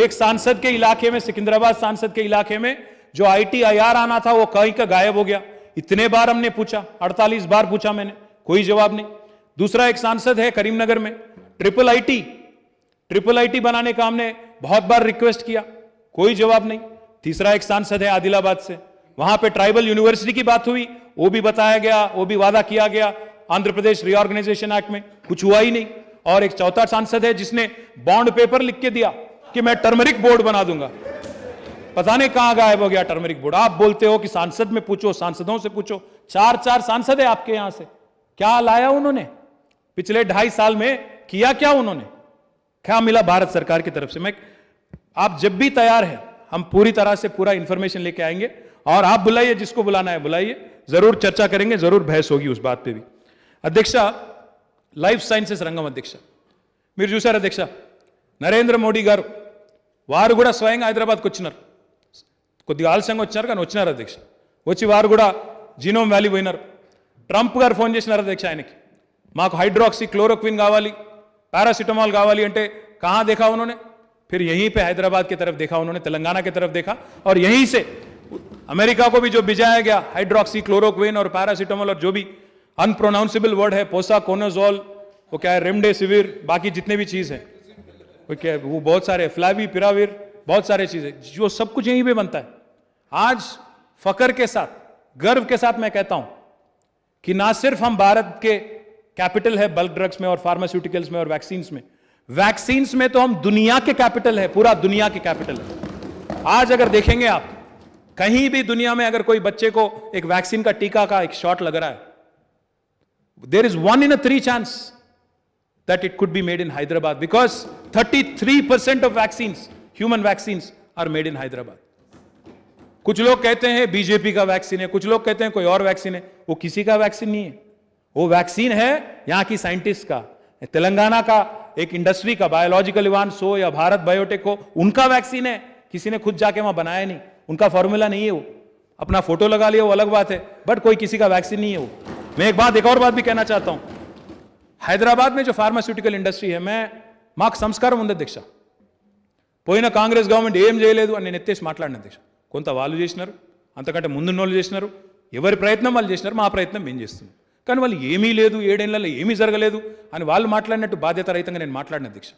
एक सांसद के इलाके में, सिकंदराबाद सांसद के इलाके में जो ITIR आना था वो कहीं का गायब हो गया. इतने बार हमने पूछा, 48 बार पूछा मैंने, कोई जवाब नहीं. दूसरा एक सांसद है करीमनगर में, ट्रिपल IT बनाने का हमने बहुत बार रिक्वेस्ट किया, कोई जवाब नहीं. तीसरा एक सांसद है आदिलाबाद से, वहां पे ट्राइबल यूनिवर्सिटी की बात हुई, वो भी बताया गया, वो भी वादा किया गया आंध्र प्रदेश रीऑर्गेनाइजेशन एक्ट में, कुछ हुआ ही नहीं. और एक चौथा सांसद है जिसने बॉन्ड पेपर लिख के दिया कि मैं टर्मरिक बोर्ड बना दूंगा. पता नहीं कहां गायब हो गया टर्मरिक बोर्ड. आप बोलते हो कि सांसद में पूछो, सांसदों से पूछो. 4 सांसद है आपके यहां से, क्या लाया उन्होंने पिछले 2.5 साल में, किया क्या उन्होंने, क्या मिला भारत सरकार की तरफ से? आप जब भी तैयार है, हम पूरी तरह से पूरा इंफॉर्मेशन लेके आएंगे और आप बुलाइए, जिसको बुलाना है बुलाइए, जरूर चर्चा करेंगे, जरूर बहस होगी उस बात पे भी. अध्यक्ष, లైఫ్ సైన్సెస్ రంగం అధ్యక్ష, మీరు చూశారు అధ్యక్ష, నరేంద్ర మోడీ గారు వారు కూడా స్వయంగా హైదరాబాద్కి వచ్చినారు. కొద్దిగా ఆలస్యంగా వచ్చారు కానీ వచ్చినారు అధ్యక్ష. వచ్చి వారు కూడా జీనోమ్ వ్యాలీ పోయినారు. ట్రంప్ గారు ఫోన్ చేసినారు అధ్యక్ష ఆయనకి, మాకు हाइड्रोक्सी क्लोरोक्विन కావాలి, पैरासिटामोल కావాలి అంటే कहाँ देखा उन्होंने? फिर यहीं पे हैदराबाद की तरफ देखा उन्होंने, तेलंगाना की तरफ देखा और यहीं से अमेरिका को भी जो भिजाया गया हाइड्रोक्सी क्लोरोक्विन और पैरासिटामोल और जो भी अनप्रोनाउंसेबल वर्ड है, पोसाकोनाजोल, वो क्या है, रेमडेसिविर, बाकी जितने भी चीज़ हैं वो क्या है, वो बहुत सारे, फ्लाविपिराविर, बहुत सारे चीज़ें, जो सब कुछ यहीं पे बनता है. आज फकर के साथ, गर्व के साथ मैं कहता हूं कि ना सिर्फ हम भारत के कैपिटल है बल्क ड्रग्स में और फार्मास्यूटिकल्स में और वैक्सीन्स में तो हम दुनिया के कैपिटल है, पूरा दुनिया के कैपिटल है. आज अगर देखेंगे आप, कहीं भी दुनिया में अगर कोई बच्चे को एक वैक्सीन का टीका का एक शॉट लग रहा है, there is 1 in 3 chance that it could be made in Hyderabad, because 33% of vaccines, human vaccines, are made in Hyderabad. कुछ लोग कहते हैं बीजेपी का वैक्सीन है, कुछ लोग कहते हैं कोई और वैक्सीन है। वो किसी का वैक्सीन नहीं है, वो वैक्सीन है यहाँ की साइंटिस्ट का, तेलंगाना का एक इंडस्ट्री का, बायोलॉजिकल इवांस हो या भारत बायोटेक हो, उनका वैक्सीन है। किसी ने खुद जाके वहां बनाया नहीं, उनका फॉर्मूला नहीं है वो, अपना फोटो लगा लिया वो अलग बात है, बट कोई किसी का वैक्सीन नहीं है वो। मैं एक और बात भी कहना चाहता हूं, हैदराबाद में जो फार्मास्यूटिकल इंडस्ट्రీ है, मैं మాకు సంస్కారం ఉంది అధ్యక్ష. పోయిన కాంగ్రెస్ గవర్నమెంట్ ఏం చేయలేదు అని నేను ఎత్తేసి మాట్లాడిన అధ్యక్ష. కొంత వాళ్ళు చేసినారు, అంతకంటే ముందున్న వాళ్ళు చేసినారు, ఎవరి ప్రయత్నం వాళ్ళు చేసినారు, మా ప్రయత్నం మేము చేస్తున్నాం. కానీ వాళ్ళు ఏమీ లేదు, 7 ఏళ్లలో ఏమీ జరగలేదు అని వాళ్ళు మాట్లాడినట్టు బాధ్యత రహితంగా నేను మాట్లాడిన అధ్యక్ష.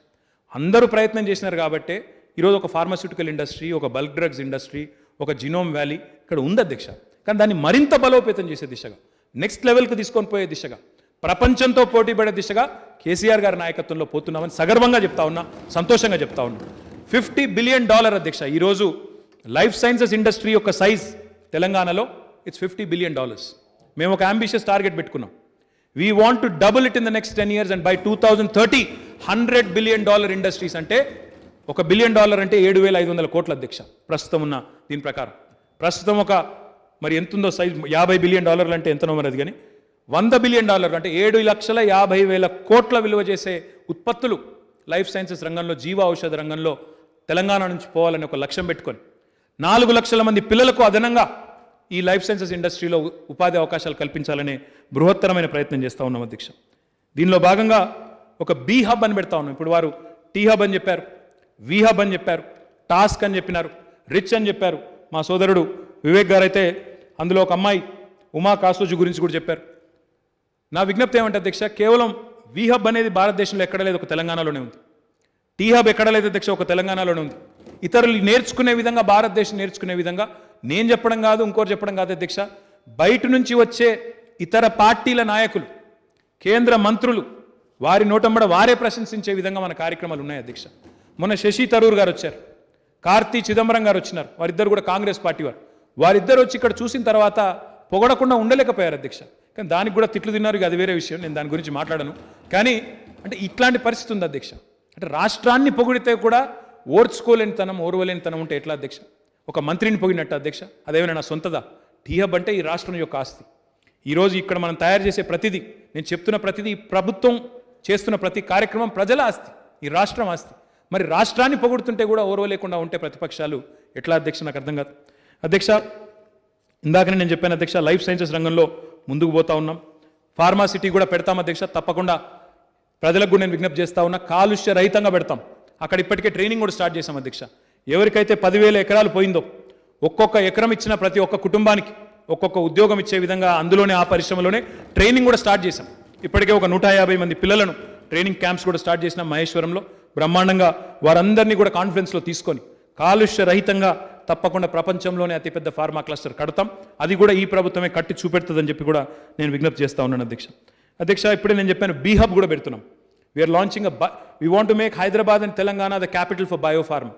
అందరూ ప్రయత్నం చేసినారు కాబట్టే ఈరోజు ఒక ఫార్మాస్యూటికల్ ఇండస్ట్రీ, ఒక బల్క్ డ్రగ్స్ ఇండస్ట్రీ, ఒక జినోమ్ వ్యాలీ ఇక్కడ ఉంది అధ్యక్ష. కానీ దాన్ని మరింత బలోపేతం చేసే దిశగా, నెక్స్ట్ లెవెల్కి తీసుకొని పోయే దిశగా, ప్రపంచంతో పోటీ పడే దిశగా కేసీఆర్ గారి నాయకత్వంలో పోతున్నామని సగర్వంగా చెప్తా ఉన్నా, సంతోషంగా చెప్తా ఉన్నా. $50 బిలియన్ అధ్యక్ష. ఈరోజు లైఫ్ సైన్సెస్ ఇండస్ట్రీ యొక్క సైజ్ తెలంగాణలో ఇట్స్ $50 బిలియన్. మేము ఒక అంబిషియస్ టార్గెట్ పెట్టుకున్నాం. We want to double it in the next 10 years and by 2030 $100 billion industries. అంటే $1 బిలియన్ అంటే 7,500 కోట్ల అధ్యక్ష ప్రస్తుతం ఉన్న దీని ప్రకారం. ప్రస్తుతం ఒక మరి ఎంతుందో సైజ్, $50 బిలియన్ అంటే ఎంతనో మరి అది, కానీ $100 బిలియన్ అంటే 7,50,000 కోట్ల విలువ చేసే ఉత్పత్తులు లైఫ్ సైన్సెస్ రంగంలో, జీవ ఔషధ రంగంలో తెలంగాణ నుంచి పోవాలని ఒక లక్ష్యం పెట్టుకొని 4 లక్షల మంది పిల్లలకు అదనంగా ఈ లైఫ్ సైన్సెస్ ఇండస్ట్రీలో ఉపాధి అవకాశాలు కల్పించాలనే బృహత్తరమైన ప్రయత్నం చేస్తూ ఉన్నాం అధ్యక్ష. దీనిలో భాగంగా ఒక బీ హబ్ అని పెడతా ఉన్నాం. ఇప్పుడు వారు టీ హబ్ అని చెప్పారు, వి హబ్ అని చెప్పారు, టాస్క్ అని చెప్పినారు, రిచ్ అని చెప్పారు. మా సోదరుడు వివేక్ గారు అయితే అందులో ఒక అమ్మాయి ఉమా కాసోజు గురించి కూడా చెప్పారు. నా విజ్ఞప్తి ఏమంటే అధ్యక్ష, కేవలం వి హబ్ అనేది భారతదేశంలో ఎక్కడ లేదు, ఒక తెలంగాణలోనే ఉంది. టీ హబ్ ఎక్కడ లేదు అధ్యక్ష, ఒక తెలంగాణలోనే ఉంది. ఇతరులు నేర్చుకునే విధంగా, భారతదేశం నేర్చుకునే విధంగా నేను చెప్పడం కాదు, ఇంకోటి చెప్పడం కాదు అధ్యక్ష, బయట నుంచి వచ్చే ఇతర పార్టీల నాయకులు, కేంద్ర మంత్రులు వారి నోటంబడ వారే ప్రశంసించే విధంగా మన కార్యక్రమాలు ఉన్నాయి అధ్యక్ష. మొన్న శశి తరూర్ గారు వచ్చారు, కార్తీ చిదంబరం గారు వచ్చినారు, వారిద్దరు కూడా కాంగ్రెస్ పార్టీ వారు. వారిద్దరు వచ్చి ఇక్కడ చూసిన తర్వాత పొగడకుండా ఉండలేకపోయారు అధ్యక్ష. కానీ దానికి కూడా తిట్లు తిన్నారు, అది వేరే విషయం, నేను దాని గురించి మాట్లాడను. కానీ అంటే ఇట్లాంటి పరిస్థితి ఉంది అధ్యక్ష. అంటే రాష్ట్రాన్ని పొగిడితే కూడా ఓర్చుకోలేనితనం, ఓర్వలేనితనం ఉంటే ఎట్లా అధ్యక్ష? ఒక మంత్రిని పొగిడినట్టు అధ్యక్ష, అదేమైనా నా సొంతదా? టీ హబ్ అంటే ఈ రాష్ట్రం యొక్క ఆస్తి. ఈరోజు ఇక్కడ మనం తయారు చేసే ప్రతిదీ, నేను చెప్తున్న ప్రతిదీ, ప్రభుత్వం చేస్తున్న ప్రతి కార్యక్రమం ప్రజల ఆస్తి, ఈ రాష్ట్రం ఆస్తి. మరి రాష్ట్రాన్ని పొగుడుతుంటే కూడా ఓర్వలేకుండా ఉంటే ప్రతిపక్షాలు ఎట్లా అధ్యక్ష? నాకు అర్థం కాదు అధ్యక్ష. ఇందాకనే నేను చెప్పాను అధ్యక్ష, లైఫ్ సైన్సెస్ రంగంలో ముందుకు పోతా ఉన్నాం. ఫార్మాసిటీ కూడా పెడతాం అధ్యక్ష, తప్పకుండా ప్రజలకు కూడా నేను విజ్ఞప్తి చేస్తా ఉన్నా, కాలుష్య రహితంగా పెడతాం. అక్కడ ఇప్పటికే ట్రైనింగ్ కూడా స్టార్ట్ చేశాం అధ్యక్ష. ఎవరికైతే 10,000 ఎకరాలు పోయిందో, ఒక్కొక్క ఎకరం ఇచ్చిన ప్రతి ఒక్క కుటుంబానికి ఒక్కొక్క ఉద్యోగం ఇచ్చే విధంగా అందులోనే, ఆ పరిశ్రమలోనే ట్రైనింగ్ కూడా స్టార్ట్ చేశాం. ఇప్పటికే ఒక 150 మంది పిల్లలను ట్రైనింగ్ క్యాంప్స్ కూడా స్టార్ట్ చేసినాం మహేశ్వరంలో. బ్రహ్మాండంగా వారందరినీ కూడా కాన్ఫరెన్స్లో తీసుకొని కాలుష్య రహితంగా తప్పకుండా ప్రపంచంలోనే అతిపెద్ద ఫార్మా క్లస్టర్ కడతాం. అది కూడా ఈ ప్రభుత్వమే కట్టి చూపెడుతుందని చెప్పి కూడా నేను విజ్ఞప్తి చేస్తా ఉన్నాను అధ్యక్ష. అధ్యక్ష, ఇప్పుడే నేను చెప్పాను, బీ హబ్ కూడా పెడుతున్నాం. We're launching we want to make Hyderabad and Telangana the capital for biopharma.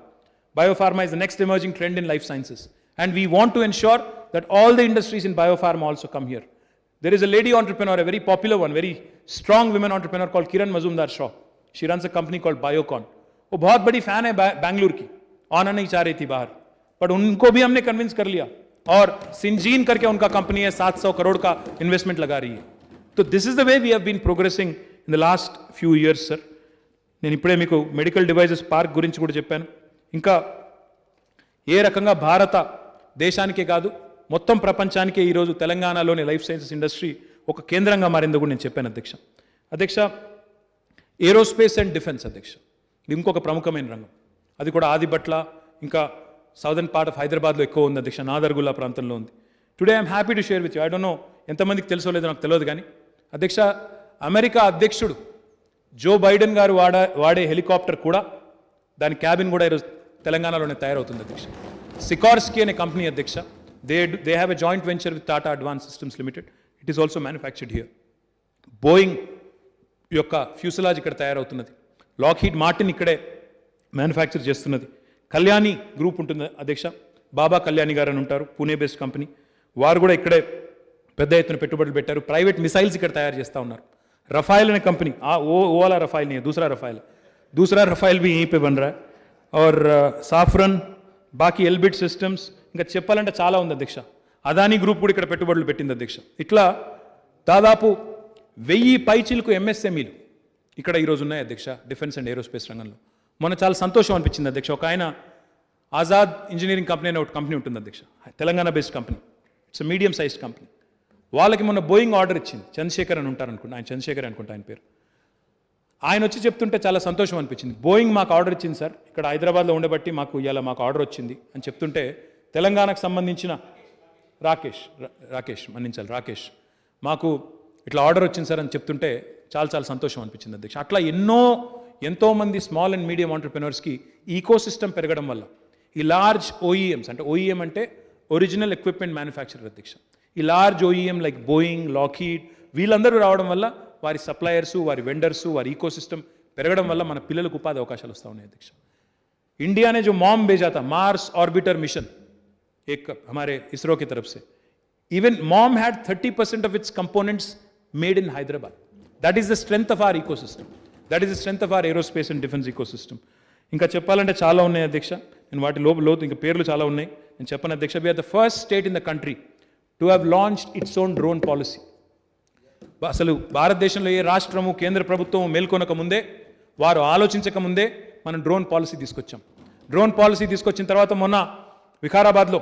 Biopharma is the next emerging trend in life sciences. And we want to ensure that all the industries in biopharma also come here. There is a lady entrepreneur, a very popular one, very strong women entrepreneur called Kiran Mazumdar-Shaw. She runs a company called Biocon. वो बहुत बड़ी fan है बैंगलोर की, आना नहीं चाह रही थी बाहर, बट उनको भी हमने कन्विंस कर लिया. और सिंजीन करके उनका कंपनी है, 700 करोड़ का इन्वेस्टमेंट लगा रही है. तो this is the way we have been progressing in the last few years sir. నేను ఇప్పుడే మీకు మెడికల్ డివైజెస్ పార్క్ గురించి కూడా చెప్పాను. ఇంకా ఏ రకంగా భారత దేశానికే కాదు మొత్తం ప్రపంచానికే ఈరోజు తెలంగాణలోని లైఫ్ సైన్సెస్ ఇండస్ట్రీ ఒక కేంద్రంగా మారిందో కూడా నేను చెప్పాను అధ్యక్ష. అధ్యక్ష, ఏరోస్పేస్ అండ్ డిఫెన్స్ అధ్యక్ష, ఇది ఇంకొక ప్రముఖమైన రంగం. అది కూడా ఆదిబట్ల, ఇంకా సౌదర్న్ పార్ట్ ఆఫ్ హైదరాబాద్లో ఎక్కువ ఉంది అధ్యక్ష, నాదర్గుల్లా ప్రాంతంలో ఉంది. Today I'm happy to share with you, I don't know ఎంతమందికి తెలుసో లేదో నాకు తెలియదు, కానీ అధ్యక్ష, అమెరికా అధ్యక్షుడు జో బైడెన్ గారు వాడే హెలికాప్టర్ కూడా, దాని క్యాబిన్ కూడా ఈరోజు తెలంగాణలోనే తయారవుతుంది అధ్యక్ష. సికార్స్కీ అనే కంపెనీ అధ్యక్ష, they have a joint venture with Tata advance systems limited. It is also manufactured here. Boeing యొక్క ఫ్యూసలాజ్ ఇక్కడ తయారవుతున్నది. లాక్హీడ్ మార్టిన్ ఇక్కడే మ్యానుఫ్యాక్చర్ చేస్తున్నది. కళ్యాణి గ్రూప్ ఉంటుంది అధ్యక్ష, బాబా కళ్యాణి గారు అని ఉంటారు, పూణే బేస్డ్ కంపెనీ. వారు కూడా ఇక్కడే పెద్ద ఎత్తున పెట్టుబడులు పెట్టారు. ప్రైవేట్ మిసైల్స్ ఇక్కడ తయారు చేస్తూ ఉన్నారు. रफाइल ने कंपनी, वो वाला रफाइल नहीं है, दूसरा रफाइल भी यहीं पे बन रहा है. और साफरन, बाकी एल्बिट सिस्टम्स, ఇంకా చెప్పాలంటే చాలా ఉంది అధ్యక్ష. అదానీ గ్రూప్ కూడా ఇక్కడ పెట్టుబడులు పెట్టింది అధ్యక్ష. ఇట్లా దాదాపు 1000 పైచీలకు ఎంఎస్ఎంఈలు ఇక్కడ ఈరోజు ఉన్నాయి అధ్యక్ష డిఫెన్స్ అండ్ ఏరోస్పేస్ రంగంలో. మొన్న చాలా సంతోషం అనిపించింది అధ్యక్ష. ఒక ఆయన ఆజాద్ ఇంజనీరింగ్ కంపెనీ అనే ఒక కంపెనీ ఉంటుంది అధ్యక్ష, Telangana based company. It's medium sized company. వాళ్ళకి మొన్న బోయింగ్ ఆర్డర్ ఇచ్చింది. చంద్రశేఖర్ అని ఉంటారు అనుకుంటా, ఆయన చంద్రశేఖర్ అనుకుంటా ఆయన పేరు. ఆయన వచ్చి చెప్తుంటే చాలా సంతోషం అనిపించింది. బోయింగ్ మాకు ఆర్డర్ ఇచ్చింది సార్, ఇక్కడ హైదరాబాద్లో ఉండబట్టి ఇలా మాకు ఆర్డర్ వచ్చింది అని చెప్తుంటే, తెలంగాణకు సంబంధించిన రాకేష్ మాకు ఇట్లా ఆర్డర్ వచ్చింది సార్ అని చెప్తుంటే చాలా సంతోషం అనిపించింది అధ్యక్ష. అట్లా ఎంతోమంది స్మాల్ అండ్ మీడియం ఆంటర్ప్రెన్యూర్స్కి ఈకో సిస్టమ్ పెరగడం వల్ల ఈ లార్జ్ ఓఈఎంస్, అంటే ఓఈఎం అంటే ఒరిజినల్ ఎక్విప్మెంట్ మ్యానుఫ్యాక్చరర్ అధ్యక్ష, ఈ large OEM like Boeing, Lockheed వీళ్ళందరూ రావడం వల్ల వారి సప్లయర్సు, వారి వెండర్సు, వారి ఈకో సిస్టమ్ పెరగడం వల్ల మన పిల్లలకు ఉపాధి అవకాశాలు వస్తూ ఉన్నాయి అధ్యక్ష. इंडिया ने जो मॉम भेजा था, मार्स ऑर्बिटर मिशन, एक हमारे इसरो की तरफ से, even mom had 30% of its components made in Hyderabad. That is the strength of our ecosystem. That is the strength of our aerospace and defense ecosystem. ఇంకా చెప్పాలంటే చాలా ఉన్నాయి అధ్యక్ష. నేను వాటి లోతు ఇంకా పేర్లు చాలా ఉన్నాయి, నేను చెప్పను అధ్యక్ష. we are the first state in the country to have launched its own drone policy. అసలు భారతదేశంలో ఏ రాష్ట్రము, కేంద్ర ప్రభుత్వం మేల్కొనక ముందే, వారు ఆలోచించక ముందే మనం డ్రోన్ పాలసీ తీసుకొచ్చాం. డ్రోన్ పాలసీ తీసుకొచ్చిన తర్వాత మొన్న వికారాబాద్లో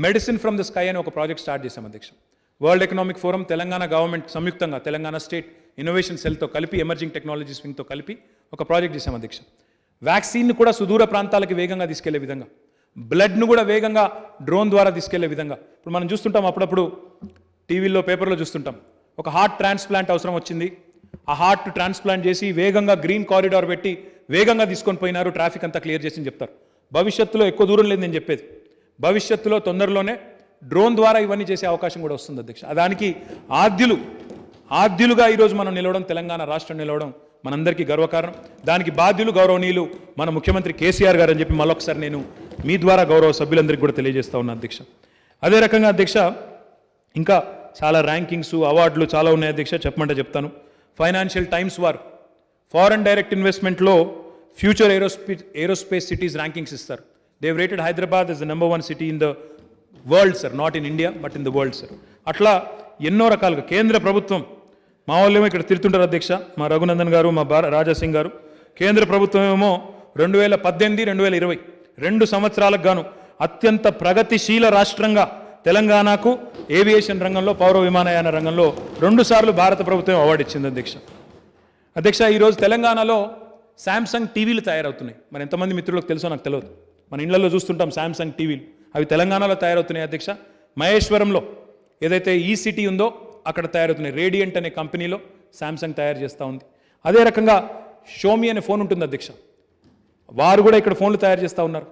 మెడిసిన్ ఫ్రమ్ ద స్కై అని ఒక ప్రాజెక్ట్ స్టార్ట్ చేశాం అధ్యక్ష. World economic forum, Telangana government సంయుక్తంగా తెలంగాణ స్టేట్ ఇన్నోవేషన్ సెల్తో కలిపి, ఎమర్జింగ్ టెక్నాలజీస్ వింగ్తో కలిపి ఒక ప్రాజెక్ట్ చేశాం అధ్యక్ష. వ్యాక్సిన్ను కూడా సుదూర ప్రాంతాలకు వేగంగా తీసుకెళ్లే విధంగా, బ్లడ్ను కూడా వేగంగా డ్రోన్ ద్వారా తీసుకెళ్లే విధంగా. ఇప్పుడు మనం చూస్తుంటాం, అప్పుడప్పుడు టీవీల్లో, పేపర్లో చూస్తుంటాం, ఒక హార్ట్ ట్రాన్స్ప్లాంట్ అవసరం వచ్చింది, ఆ హార్ట్ ట్రాన్స్ప్లాంట్ చేసి వేగంగా గ్రీన్ కారిడార్ పెట్టి వేగంగా తీసుకొని పోయినారు, ట్రాఫిక్ అంతా క్లియర్ చేసి చెప్తారు. భవిష్యత్తులో ఎక్కువ దూరం లేదు నేను చెప్పేది, భవిష్యత్తులో తొందరలోనే డ్రోన్ ద్వారా ఇవన్నీ చేసే అవకాశం కూడా వస్తుంది అధ్యక్ష. దానికి ఆద్యులుగా ఈరోజు మనం నిలవడం, తెలంగాణ రాష్ట్రం నిలవడం మనందరికీ గర్వకారణం. దానికి బాధ్యులు గౌరవనీయులు మన ముఖ్యమంత్రి కేసీఆర్ గారు అని చెప్పి మళ్ళొకసారి నేను మీ ద్వారా గౌరవ సభ్యులందరికీ కూడా తెలియజేస్తా ఉన్నా అధ్యక్ష. అదే రకంగా అధ్యక్ష ఇంకా చాలా ర్యాంకింగ్స్, అవార్డులు చాలా ఉన్నాయి అధ్యక్ష, చెప్పమంటే చెప్తాను. ఫైనాన్షియల్ టైమ్స్ వారు ఫారెన్ డైరెక్ట్ ఇన్వెస్ట్మెంట్లో ఫ్యూచర్ ఏరోస్పేస్ సిటీస్ ర్యాంకింగ్స్ ఇస్తారు. They've rated Hyderabad is the number 1 city in the world sir, not in India but in the world sir. అట్లా ఎన్నో రకాలుగా కేంద్ర ప్రభుత్వం, మా వాళ్ళేమో ఇక్కడ తిరుగుతుంటారు అధ్యక్ష, మా రఘునందన్ గారు, మా రాజాసింగ్ గారు. కేంద్ర ప్రభుత్వం ఏమో 2018-2020 2 సంవత్సరాలకు గాను అత్యంత ప్రగతిశీల రాష్ట్రంగా తెలంగాణకు ఏవియేషన్ రంగంలో, పౌర విమానయాన రంగంలో 2 సార్లు భారత ప్రభుత్వం అవార్డు ఇచ్చింది అధ్యక్ష. ఈరోజు తెలంగాణలో శాంసంగ్ టీవీలు తయారవుతున్నాయి. మరి ఎంతమంది మిత్రులకు తెలుసో నాకు తెలియదు. మన ఇళ్లలో చూస్తుంటాం శాంసంగ్ టీవీలు, అవి తెలంగాణలో తయారవుతున్నాయి అధ్యక్ష. మహేశ్వరంలో ఏదైతే ఈ సిటీ ఉందో అక్కడ తయారవుతున్నాయి. రేడియంట్ అనే కంపెనీలో శాంసంగ్ తయారు చేస్తూ ఉంది. అదే రకంగా షోమీ అనే ఫోన్ ఉంటుంది అధ్యక్ష, వారు కూడా ఇక్కడ ఫోన్లు తయారు చేస్తూ ఉన్నారు.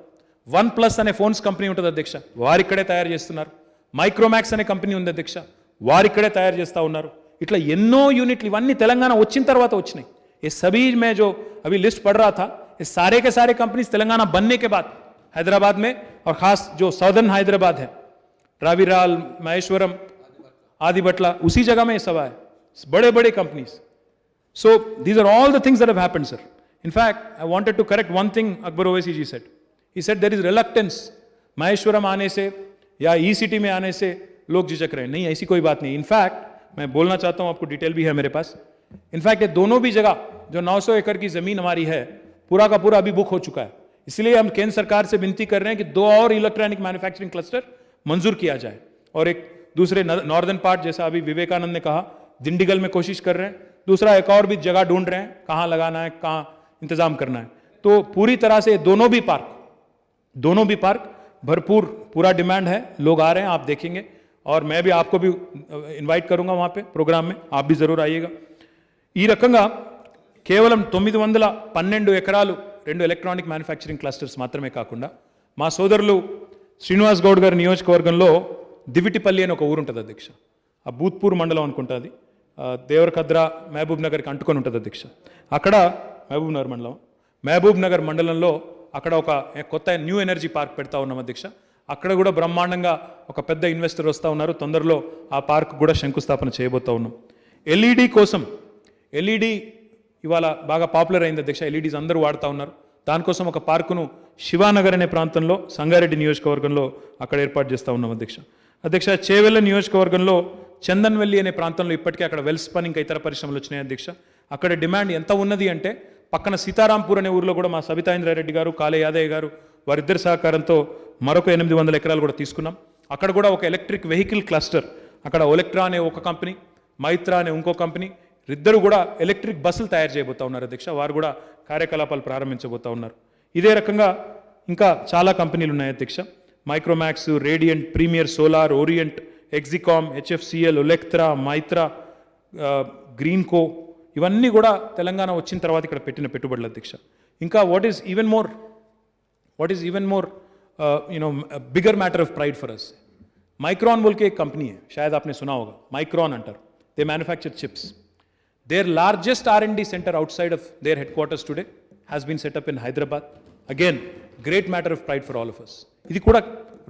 OnePlus అనే ఫోన్స్ కంపెనీ ఉంటుంది అధ్యక్ష, వారు ఇక్కడే తయారు చేస్తున్నారు. మైక్రోమాక్స్ అనే కంపెనీ ఉంది అధ్యక్ష, వారు ఇక్కడే తయారు చేస్తూ ఉన్నారు. ఇట్లా ఎన్నో యూనిట్లు ఇవన్నీ తెలంగాణ వచ్చిన తర్వాత వచ్చినాయి. ये सभी मैं जो अभी लिस्ट पढ़ रहा था, ये सारे के सारे कंपनीज तेलंगाना बनने के बाद हैदराबाद में, और खास जो साउदर्न हैदराबाद है, रावीराल, महेश्वरम, आदिबटला, उसी जगह में ये सब है, बड़े बड़े companies. So these are all the things that have happened, sir. In fact, I wanted to correct one thing Akbar Owaisi ji said. He said there is reluctance Maheshwaram आने से या ई सिटी में आने से लोग झिझक रहे हैं. नहीं, ऐसी कोई बात नहीं. इनफैक्ट मैं बोलना चाहता हूं, आपको डिटेल भी है मेरे पास. इनफैक्ट ये दोनों भी जगह जो 900 एकड़ की जमीन हमारी है, पूरा का पूरा अभी बुक हो चुका है. इसलिए हम केंद्र सरकार से विनती कर रहे हैं कि 2 और इलेक्ट्रॉनिक मैन्युफैक्चरिंग क्लस्टर मंजूर किया जाए. और एक दूसरे नॉर्दर्न पार्ट, जैसा अभी विवेकानंद ने कहा, दिंडीगल में कोशिश कर रहे हैं. दूसरा एक और भी जगह ढूंढ रहे हैं, कहाँ लगाना है, कहाँ इंतजाम करना है. तो पूरी तरह से दोनों भी पार्क भरपूर, पूरा डिमांड है, लोग आ रहे हैं, आप देखेंगे. और मैं भी आपको भी इन्वाइट करूंगा वहाँ पे प्रोग्राम में, आप भी जरूर आइएगा. ఈ రకంగా కేవలం 912 ఎకరాలు 2 ఎలక్ట్రానిక్ మ్యానుఫ్యాక్చరింగ్ క్లస్టర్స్ మాత్రమే కాకుండా, మా సోదరులు శ్రీనివాస్ గౌడ్ గారి నియోజకవర్గంలో దివిటిపల్లి అని ఒక ఊరు ఉంటుంది అధ్యక్ష, ఆ భూత్పూర్ మండలం అనుకుంటుంది, దేవరకద్రా మహబూబ్ నగర్కి అంటుకొని ఉంటుంది అధ్యక్ష. అక్కడ మహబూబ్ నగర్ మండలంలో అక్కడ ఒక కొత్త న్యూ ఎనర్జీ పార్క్ పెడతా ఉన్నాం అధ్యక్ష. అక్కడ కూడా బ్రహ్మాండంగా ఒక పెద్ద ఇన్వెస్టర్ వస్తూ ఉన్నారు. తొందరలో ఆ పార్క్ కూడా శంకుస్థాపన చేయబోతా ఉన్నాం. ఎల్ఈడి కోసం, ఎల్ఈడి ఇవాళ బాగా పాపులర్ అయింది అధ్యక్ష. ఎల్ఈడీస్ అందరూ వాడుతూ ఉన్నారు. దానికోసం ఒక పార్కును శివానగర్ అనే ప్రాంతంలో సంగారెడ్డి నియోజకవర్గంలో అక్కడ ఏర్పాటు చేస్తూ ఉన్నాం అధ్యక్ష చేవెళ్ళ నియోజకవర్గంలో చందన్వెల్లి అనే ప్రాంతంలో ఇప్పటికే అక్కడ వెల్ స్పన్ ఇంకా ఇతర పరిశ్రమలు వచ్చినాయి అధ్యక్ష. అక్కడ డిమాండ్ ఎంత ఉన్నది అంటే పక్కన సీతారాంపూర్ అనే ఊరిలో కూడా మా సబితా ఇంద్రారెడ్డి గారు, కాళే యాదయ్య గారు వారిద్దరి సహకారంతో మరొక 800 ఎకరాలు కూడా తీసుకున్నాం. అక్కడ కూడా ఒక ఎలక్ట్రిక్ వెహికల్ క్లస్టర్, అక్కడ ఒలెక్ట్రా అనే ఒక కంపెనీ, మైత్రా అనే ఇంకో కంపెనీ, ఇద్దరు కూడా ఎలక్ట్రిక్ బస్సులు తయారు చేయబోతా ఉన్నారు అధ్యక్ష. వారు కూడా కార్యకలాపాలు ప్రారంభించబోతా ఉన్నారు. ఇదే రకంగా ఇంకా చాలా కంపెనీలు ఉన్నాయి అధ్యక్ష. Micromax, Radiant, Premier Solar, Orient, Exicom, HFCL, Olectra, Maitra, Greenko, ఇవన్నీ కూడా తెలంగాణ వచ్చిన తర్వాత ఇక్కడ పెట్టిన పెట్టుబడులు అధ్యక్ష. ఇంకా what is even more bigger matter of pride for us, Micron बोल के एक कंपनी है, शायद आपने सुना होगा, माइक्रॉन अंटर. They manufacture chips. Their largest R&D centre outside of their headquarters today has been set up in Hyderabad. Again great matter of pride for all of us. ఇది కూడా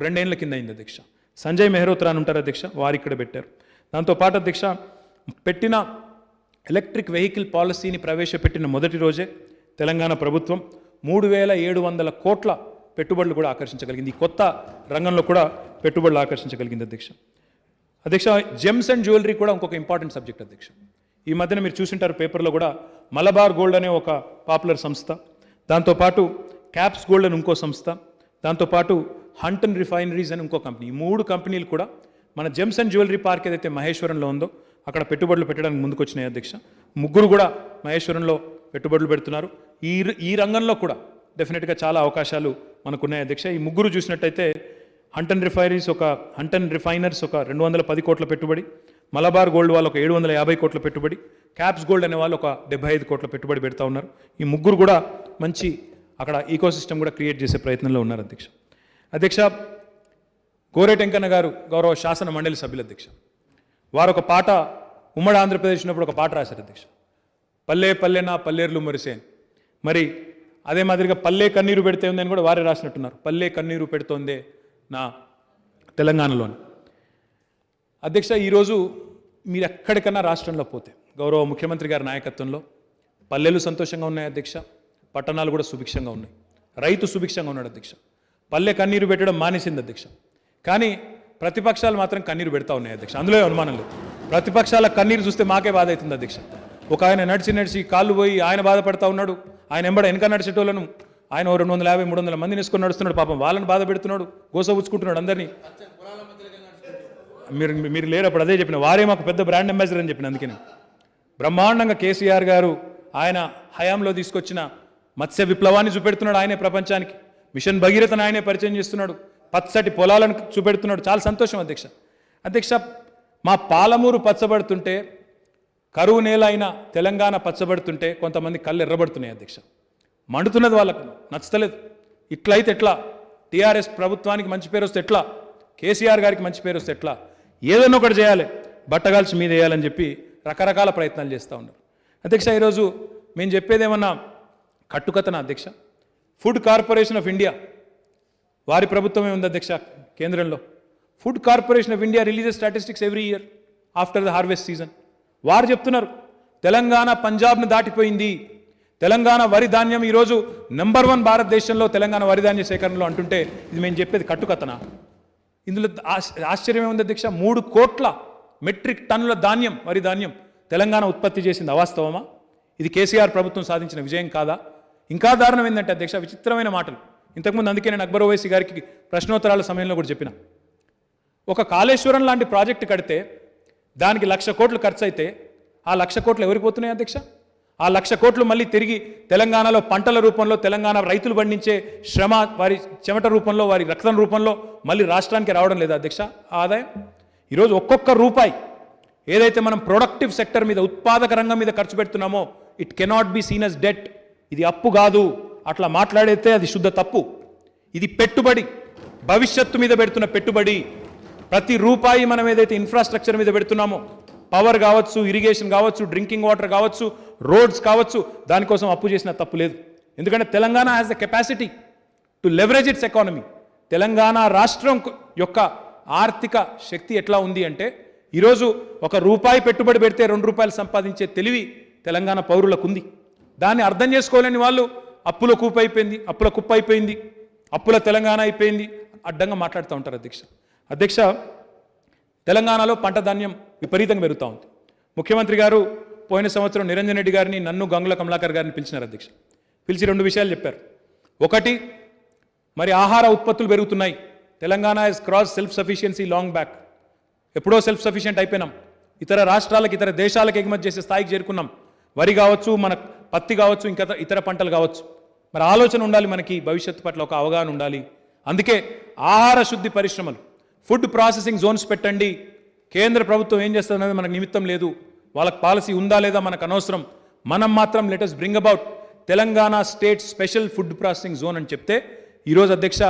2 ఏళ్ల కింద అయింది అధ్యక్ష. సంజయ్ మెహ్రోత్రా అని ఉంటారు అధ్యక్ష, వారు ఇక్కడ పెట్టారు. దాంతో పాటు అధ్యక్ష పెట్టిన ఎలక్ట్రిక్ వెహికల్ పాలసీని ప్రవేశపెట్టిన మొదటి రోజే తెలంగాణ ప్రభుత్వం 3700 కోట్ల పెట్టుబడులు కూడా ఆకర్షించగలిగింది. ఈ కొత్త రంగంలో కూడా పెట్టుబడులు ఆకర్షించగలిగింది అధ్యక్ష. జెమ్స్ అండ్ జ్యువెలరీ కూడా ఇంకొక ఇంపార్టెంట్ సబ్జెక్ట్ అధ్యక్ష. ఈ మధ్యన మీరు చూసింటారు పేపర్లో కూడా, మలబార్ గోల్డ్ అనే ఒక పాపులర్ సంస్థ, దాంతోపాటు క్యాప్స్ గోల్డ్ అని ఇంకో సంస్థ, దాంతోపాటు హంటన్ రిఫైనరీస్ అని ఇంకో కంపెనీ, ఈ 3 కంపెనీలు కూడా మన జెమ్స్ అండ్ జ్యువెలరీ పార్క్ ఏదైతే మహేశ్వరంలో ఉందో అక్కడ పెట్టుబడులు పెట్టడానికి ముందుకు వచ్చినాయి అధ్యక్ష. 3 కూడా మహేశ్వరంలో పెట్టుబడులు పెడుతున్నారు. ఈ రంగంలో కూడా డెఫినెట్గా చాలా అవకాశాలు మనకున్నాయి అధ్యక్ష. ఈ 3 చూసినట్టయితే హంటన్ రిఫైనర్స్ ఒక 210 కోట్ల పెట్టుబడి, మలబార్ గోల్డ్ వాళ్ళు ఒక 750 కోట్ల పెట్టుబడి, క్యాప్స్ గోల్డ్ అనే వాళ్ళు ఒక 75 కోట్ల పెట్టుబడి పెడతా ఉన్నారు. ఈ 3 కూడా మంచి అక్కడ ఈకోసిస్టమ్ కూడా క్రియేట్ చేసే ప్రయత్నంలో ఉన్నారు అధ్యక్ష. గోరేటెంకన్న గారు గౌరవ శాసన మండలి సభ్యులు అధ్యక్ష, వారు ఒక పాట ఉమ్మడి ఆంధ్రప్రదేశ్ ఉన్నప్పుడు ఒక పాట రాశారు అధ్యక్ష, పల్లె పల్లె నా పల్లేర్లు మరిసే. మరి అదే మాదిరిగా పల్లె కన్నీరు పెడితే ఉందని కూడా వారే రాసినట్టున్నారు, పల్లె కన్నీరు పెడుతోందే నా తెలంగాణలోని. అధ్యక్ష, ఈరోజు మీరు ఎక్కడికన్నా రాష్ట్రంలో పోతే గౌరవ ముఖ్యమంత్రి గారి నాయకత్వంలో పల్లెలు సంతోషంగా ఉన్నాయి అధ్యక్ష, పట్టణాలు కూడా సుభిక్షంగా ఉన్నాయి, రైతు సుభిక్షంగా ఉన్నాడు అధ్యక్ష. పల్లె కన్నీరు పెట్టడం మానేసింది అధ్యక్ష, కానీ ప్రతిపక్షాలు మాత్రం కన్నీరు పెడతా ఉన్నాయి అధ్యక్ష. అందులో అనుమానం లేదు. ప్రతిపక్షాల కన్నీరు చూస్తే మాకే బాధ అవుతుంది అధ్యక్ష. ఒక ఆయన నడిచి కాళ్ళు పోయి ఆయన బాధపడతా ఉన్నాడు, ఆయన వెనక నడిచేటోళ్ళను ఆయన 250-300 మందిని వేసుకొని నడుస్తున్నాడు, పాపం వాళ్ళని బాధ పెడుతున్నాడు, గోసపుచ్చుకుంటున్నాడు అందరినీ. మీరు లేరు అప్పుడు అదే చెప్పిన, వారే మాకు పెద్ద బ్రాండ్ అంబాసిడర్ అని చెప్పిన. అందుకని బ్రహ్మాండంగా కేసీఆర్ గారు ఆయన హయాంలో తీసుకొచ్చిన మత్స్య విప్లవాన్ని చూపెడుతున్నాడు ఆయనే ప్రపంచానికి, మిషన్ భగీరథను ఆయనే పరిచయం చేస్తున్నాడు, పచ్చటి పొలాలను చూపెడుతున్నాడు. చాలా సంతోషం అధ్యక్ష. మా పాలమూరు పచ్చబడుతుంటే, కరువు నేల అయిన తెలంగాణ పచ్చబడుతుంటే కొంతమంది కళ్ళు ఎర్రబడుతున్నాయి అధ్యక్ష. మండుతున్నది, వాళ్ళకు నచ్చలేదు. ఇట్లయితే ఎట్లా, టీఆర్ఎస్ ప్రభుత్వానికి మంచి పేరు వస్తే ఎట్లా, కేసీఆర్ గారికి మంచి పేరు వస్తే ఎట్లా, ఏదైనా ఒకటి చేయాలి, బట్టగాల్చి మీద వేయాలని చెప్పి రకరకాల ప్రయత్నాలు చేస్తూ ఉన్నారు అధ్యక్ష. ఈరోజు మేము చెప్పేది ఏమన్నా కట్టుకథన అధ్యక్ష? ఫుడ్ కార్పొరేషన్ ఆఫ్ ఇండియా వారి ప్రభుత్వమే ఉంది అధ్యక్ష కేంద్రంలో. Food corporation of India releases statistics every year after the harvest season. వారు చెప్తున్నారు తెలంగాణ పంజాబ్ను దాటిపోయింది, తెలంగాణ వరి ధాన్యం ఈరోజు నెంబర్ 1 భారతదేశంలో తెలంగాణ వరి ధాన్య సేకరణలో అంటుంటే ఇది మేము చెప్పేది కట్టుకథన? ఇందులో ఆశ్చర్యం ఏముంది అధ్యక్ష? 3 కోట్ల మెట్రిక్ టన్నుల ధాన్యం, వరి ధాన్యం తెలంగాణ ఉత్పత్తి చేసింది అవాస్తవమా? ఇది కేసీఆర్ ప్రభుత్వం సాధించిన విజయం కాదా? ఇంకా దారుణం ఏంటంటే అధ్యక్ష, విచిత్రమైన మాటలు. ఇంతకుముందు అందుకే నేను అక్బర్ ఓవైసీ గారికి ప్రశ్నోత్తరాల సమయంలో కూడా చెప్పిన, ఒక కాళేశ్వరం లాంటి ప్రాజెక్టు కడితే దానికి 1,00,000 కోట్లు ఖర్చు అయితే ఆ 1,00,000 కోట్లు ఎవరికి పోతున్నాయి అధ్యక్ష? ఆ 1,00,000 కోట్లు మళ్ళీ తిరిగి తెలంగాణలో పంటల రూపంలో, తెలంగాణ రైతులు పండించే శ్రమ, వారి చెమట రూపంలో, వారి రక్తం రూపంలో మళ్ళీ రాష్ట్రానికి రావడం లేదా అధ్యక్ష ఆదాయం? ఈరోజు ఒక్కొక్క రూపాయి ఏదైతే మనం ప్రొడక్టివ్ సెక్టర్ మీద, ఉత్పాదక రంగం మీద ఖర్చు పెడుతున్నామో it cannot be seen as debt. ఇది అప్పు కాదు, అట్లా మాట్లాడితే అది శుద్ధ తప్పు. ఇది పెట్టుబడి, భవిష్యత్తు మీద పెడుతున్న పెట్టుబడి. ప్రతి రూపాయి మనం ఏదైతే ఇన్ఫ్రాస్ట్రక్చర్ మీద పెడుతున్నామో, పవర్ కావచ్చు, ఇరిగేషన్ కావచ్చు, డ్రింకింగ్ వాటర్ కావచ్చు, రోడ్స్ కావచ్చు, దానికోసం అప్పు చేసిన తప్పు లేదు. ఎందుకంటే Telangana has the capacity to leverage it's economy. Telangana రాష్ట్రం యొక్క ఆర్థిక శక్తి ఎట్లా ఉంది అంటే, ఈరోజు 1 రూపాయి పెట్టుబడి పెడితే 2 రూపాయలు సంపాదించే తెలివి తెలంగాణ పౌరులకు ఉంది. దాన్ని అర్థం చేసుకోలేని వాళ్ళు అప్పుల కుప్ప అయిపోయింది, అప్పుల తెలంగాణ అయిపోయింది, అడ్డంగా మాట్లాడుతూ ఉంటారు అధ్యక్ష. తెలంగాణలో పంట ధాన్యం విపరీతంగా పెరుగుతూ ఉంది. ముఖ్యమంత్రి గారు పోయిన సంవత్సరం నిరంజన్ రెడ్డి గారిని, నన్ను, గంగుల కమలాకర్ గారిని పిలిచినారు అధ్యక్ష. పిలిచి 2 విషయాలు చెప్పారు. ఒకటి, మరి ఆహార ఉత్పత్తులు పెరుగుతున్నాయి. Telangana is cross self sufficiency long back. ఎప్పుడో సెల్ఫ్ సఫిషియెంట్ అయిపోయినాం. ఇతర రాష్ట్రాలకు, ఇతర దేశాలకు ఎగుమతి చేసే స్థాయికి చేరుకున్నాం. వరి కావచ్చు, మన పత్తి కావచ్చు, ఇంకా ఇతర పంటలు కావచ్చు. మరి ఆలోచన ఉండాలి, మనకి భవిష్యత్తు పట్ల ఒక అవగాహన ఉండాలి. అందుకే ఆహార శుద్ధి పరిశ్రమలు, ఫుడ్ ప్రాసెసింగ్ జోన్స్ పెట్టండి. కేంద్ర ప్రభుత్వం ఏం చేస్తుందనేది మనకు నిమిత్తం లేదు. వాళ్ళకి పాలసీ ఉందా లేదా మనకు అనవసరం. మనం మాత్రం let us bring about Telangana state special food processing zone అని చెప్తే ఈరోజు అధ్యక్ష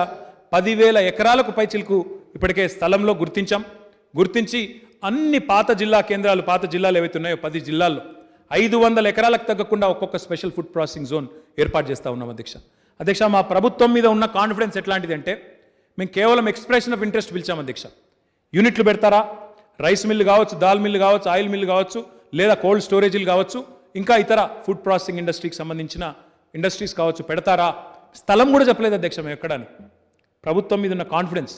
10,000 ఎకరాలకు పైచిలకు ఇప్పటికే స్థలంలో గుర్తించి అన్ని పాత జిల్లా కేంద్రాలు, పాత జిల్లాలు ఏవైతే ఉన్నాయో 10 జిల్లాల్లో 500 ఎకరాలకు తగ్గకుండా ఒక్కొక్క స్పెషల్ ఫుడ్ ప్రాసెసింగ్ జోన్ ఏర్పాటు చేస్తూ ఉన్నాం అధ్యక్ష. మా ప్రభుత్వం మీద ఉన్న కాన్ఫిడెన్స్ ఎట్లాంటిది అంటే, మేము కేవలం ఎక్స్ప్రెషన్ ఆఫ్ ఇంట్రెస్ట్ పిలిచాం అధ్యక్ష. యూనిట్లు పెడతారా, రైస్ మిల్లు కావచ్చు, దాల్ మిల్లు కావచ్చు, ఆయిల్ మిల్లు కావచ్చు, లేదా కోల్డ్ స్టోరేజీలు కావచ్చు, ఇంకా ఇతర ఫుడ్ ప్రాసెసింగ్ ఇండస్ట్రీకి సంబంధించిన ఇండస్ట్రీస్ కావచ్చు, పెడతారా? స్థలం కూడా చెప్పలేదు అధ్యక్ష మేము ఎక్కడని. ప్రభుత్వం మీద ఉన్న కాన్ఫిడెన్స్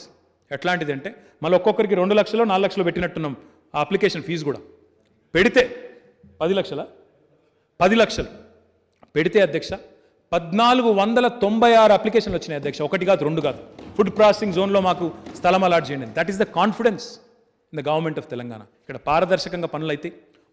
ఎట్లాంటిది అంటే, మళ్ళీ ఒక్కొక్కరికి 2 లక్షలు 4 లక్షలు పెట్టినట్టున్నాం. ఆ అప్లికేషన్ ఫీజు కూడా పెడితే 10 లక్షలు పెడితే అధ్యక్ష 1496 అప్లికేషన్లు వచ్చినాయి అధ్యక్ష. 1 కాదు 2 కాదు. ఫుడ్ ప్రాసెసింగ్ జోన్లో మాకు స్థలం అలాట్ చేయండి. That is the confidence in the government of Telangana. ఇక్కడ పారదర్శకంగా పనులు అయితే,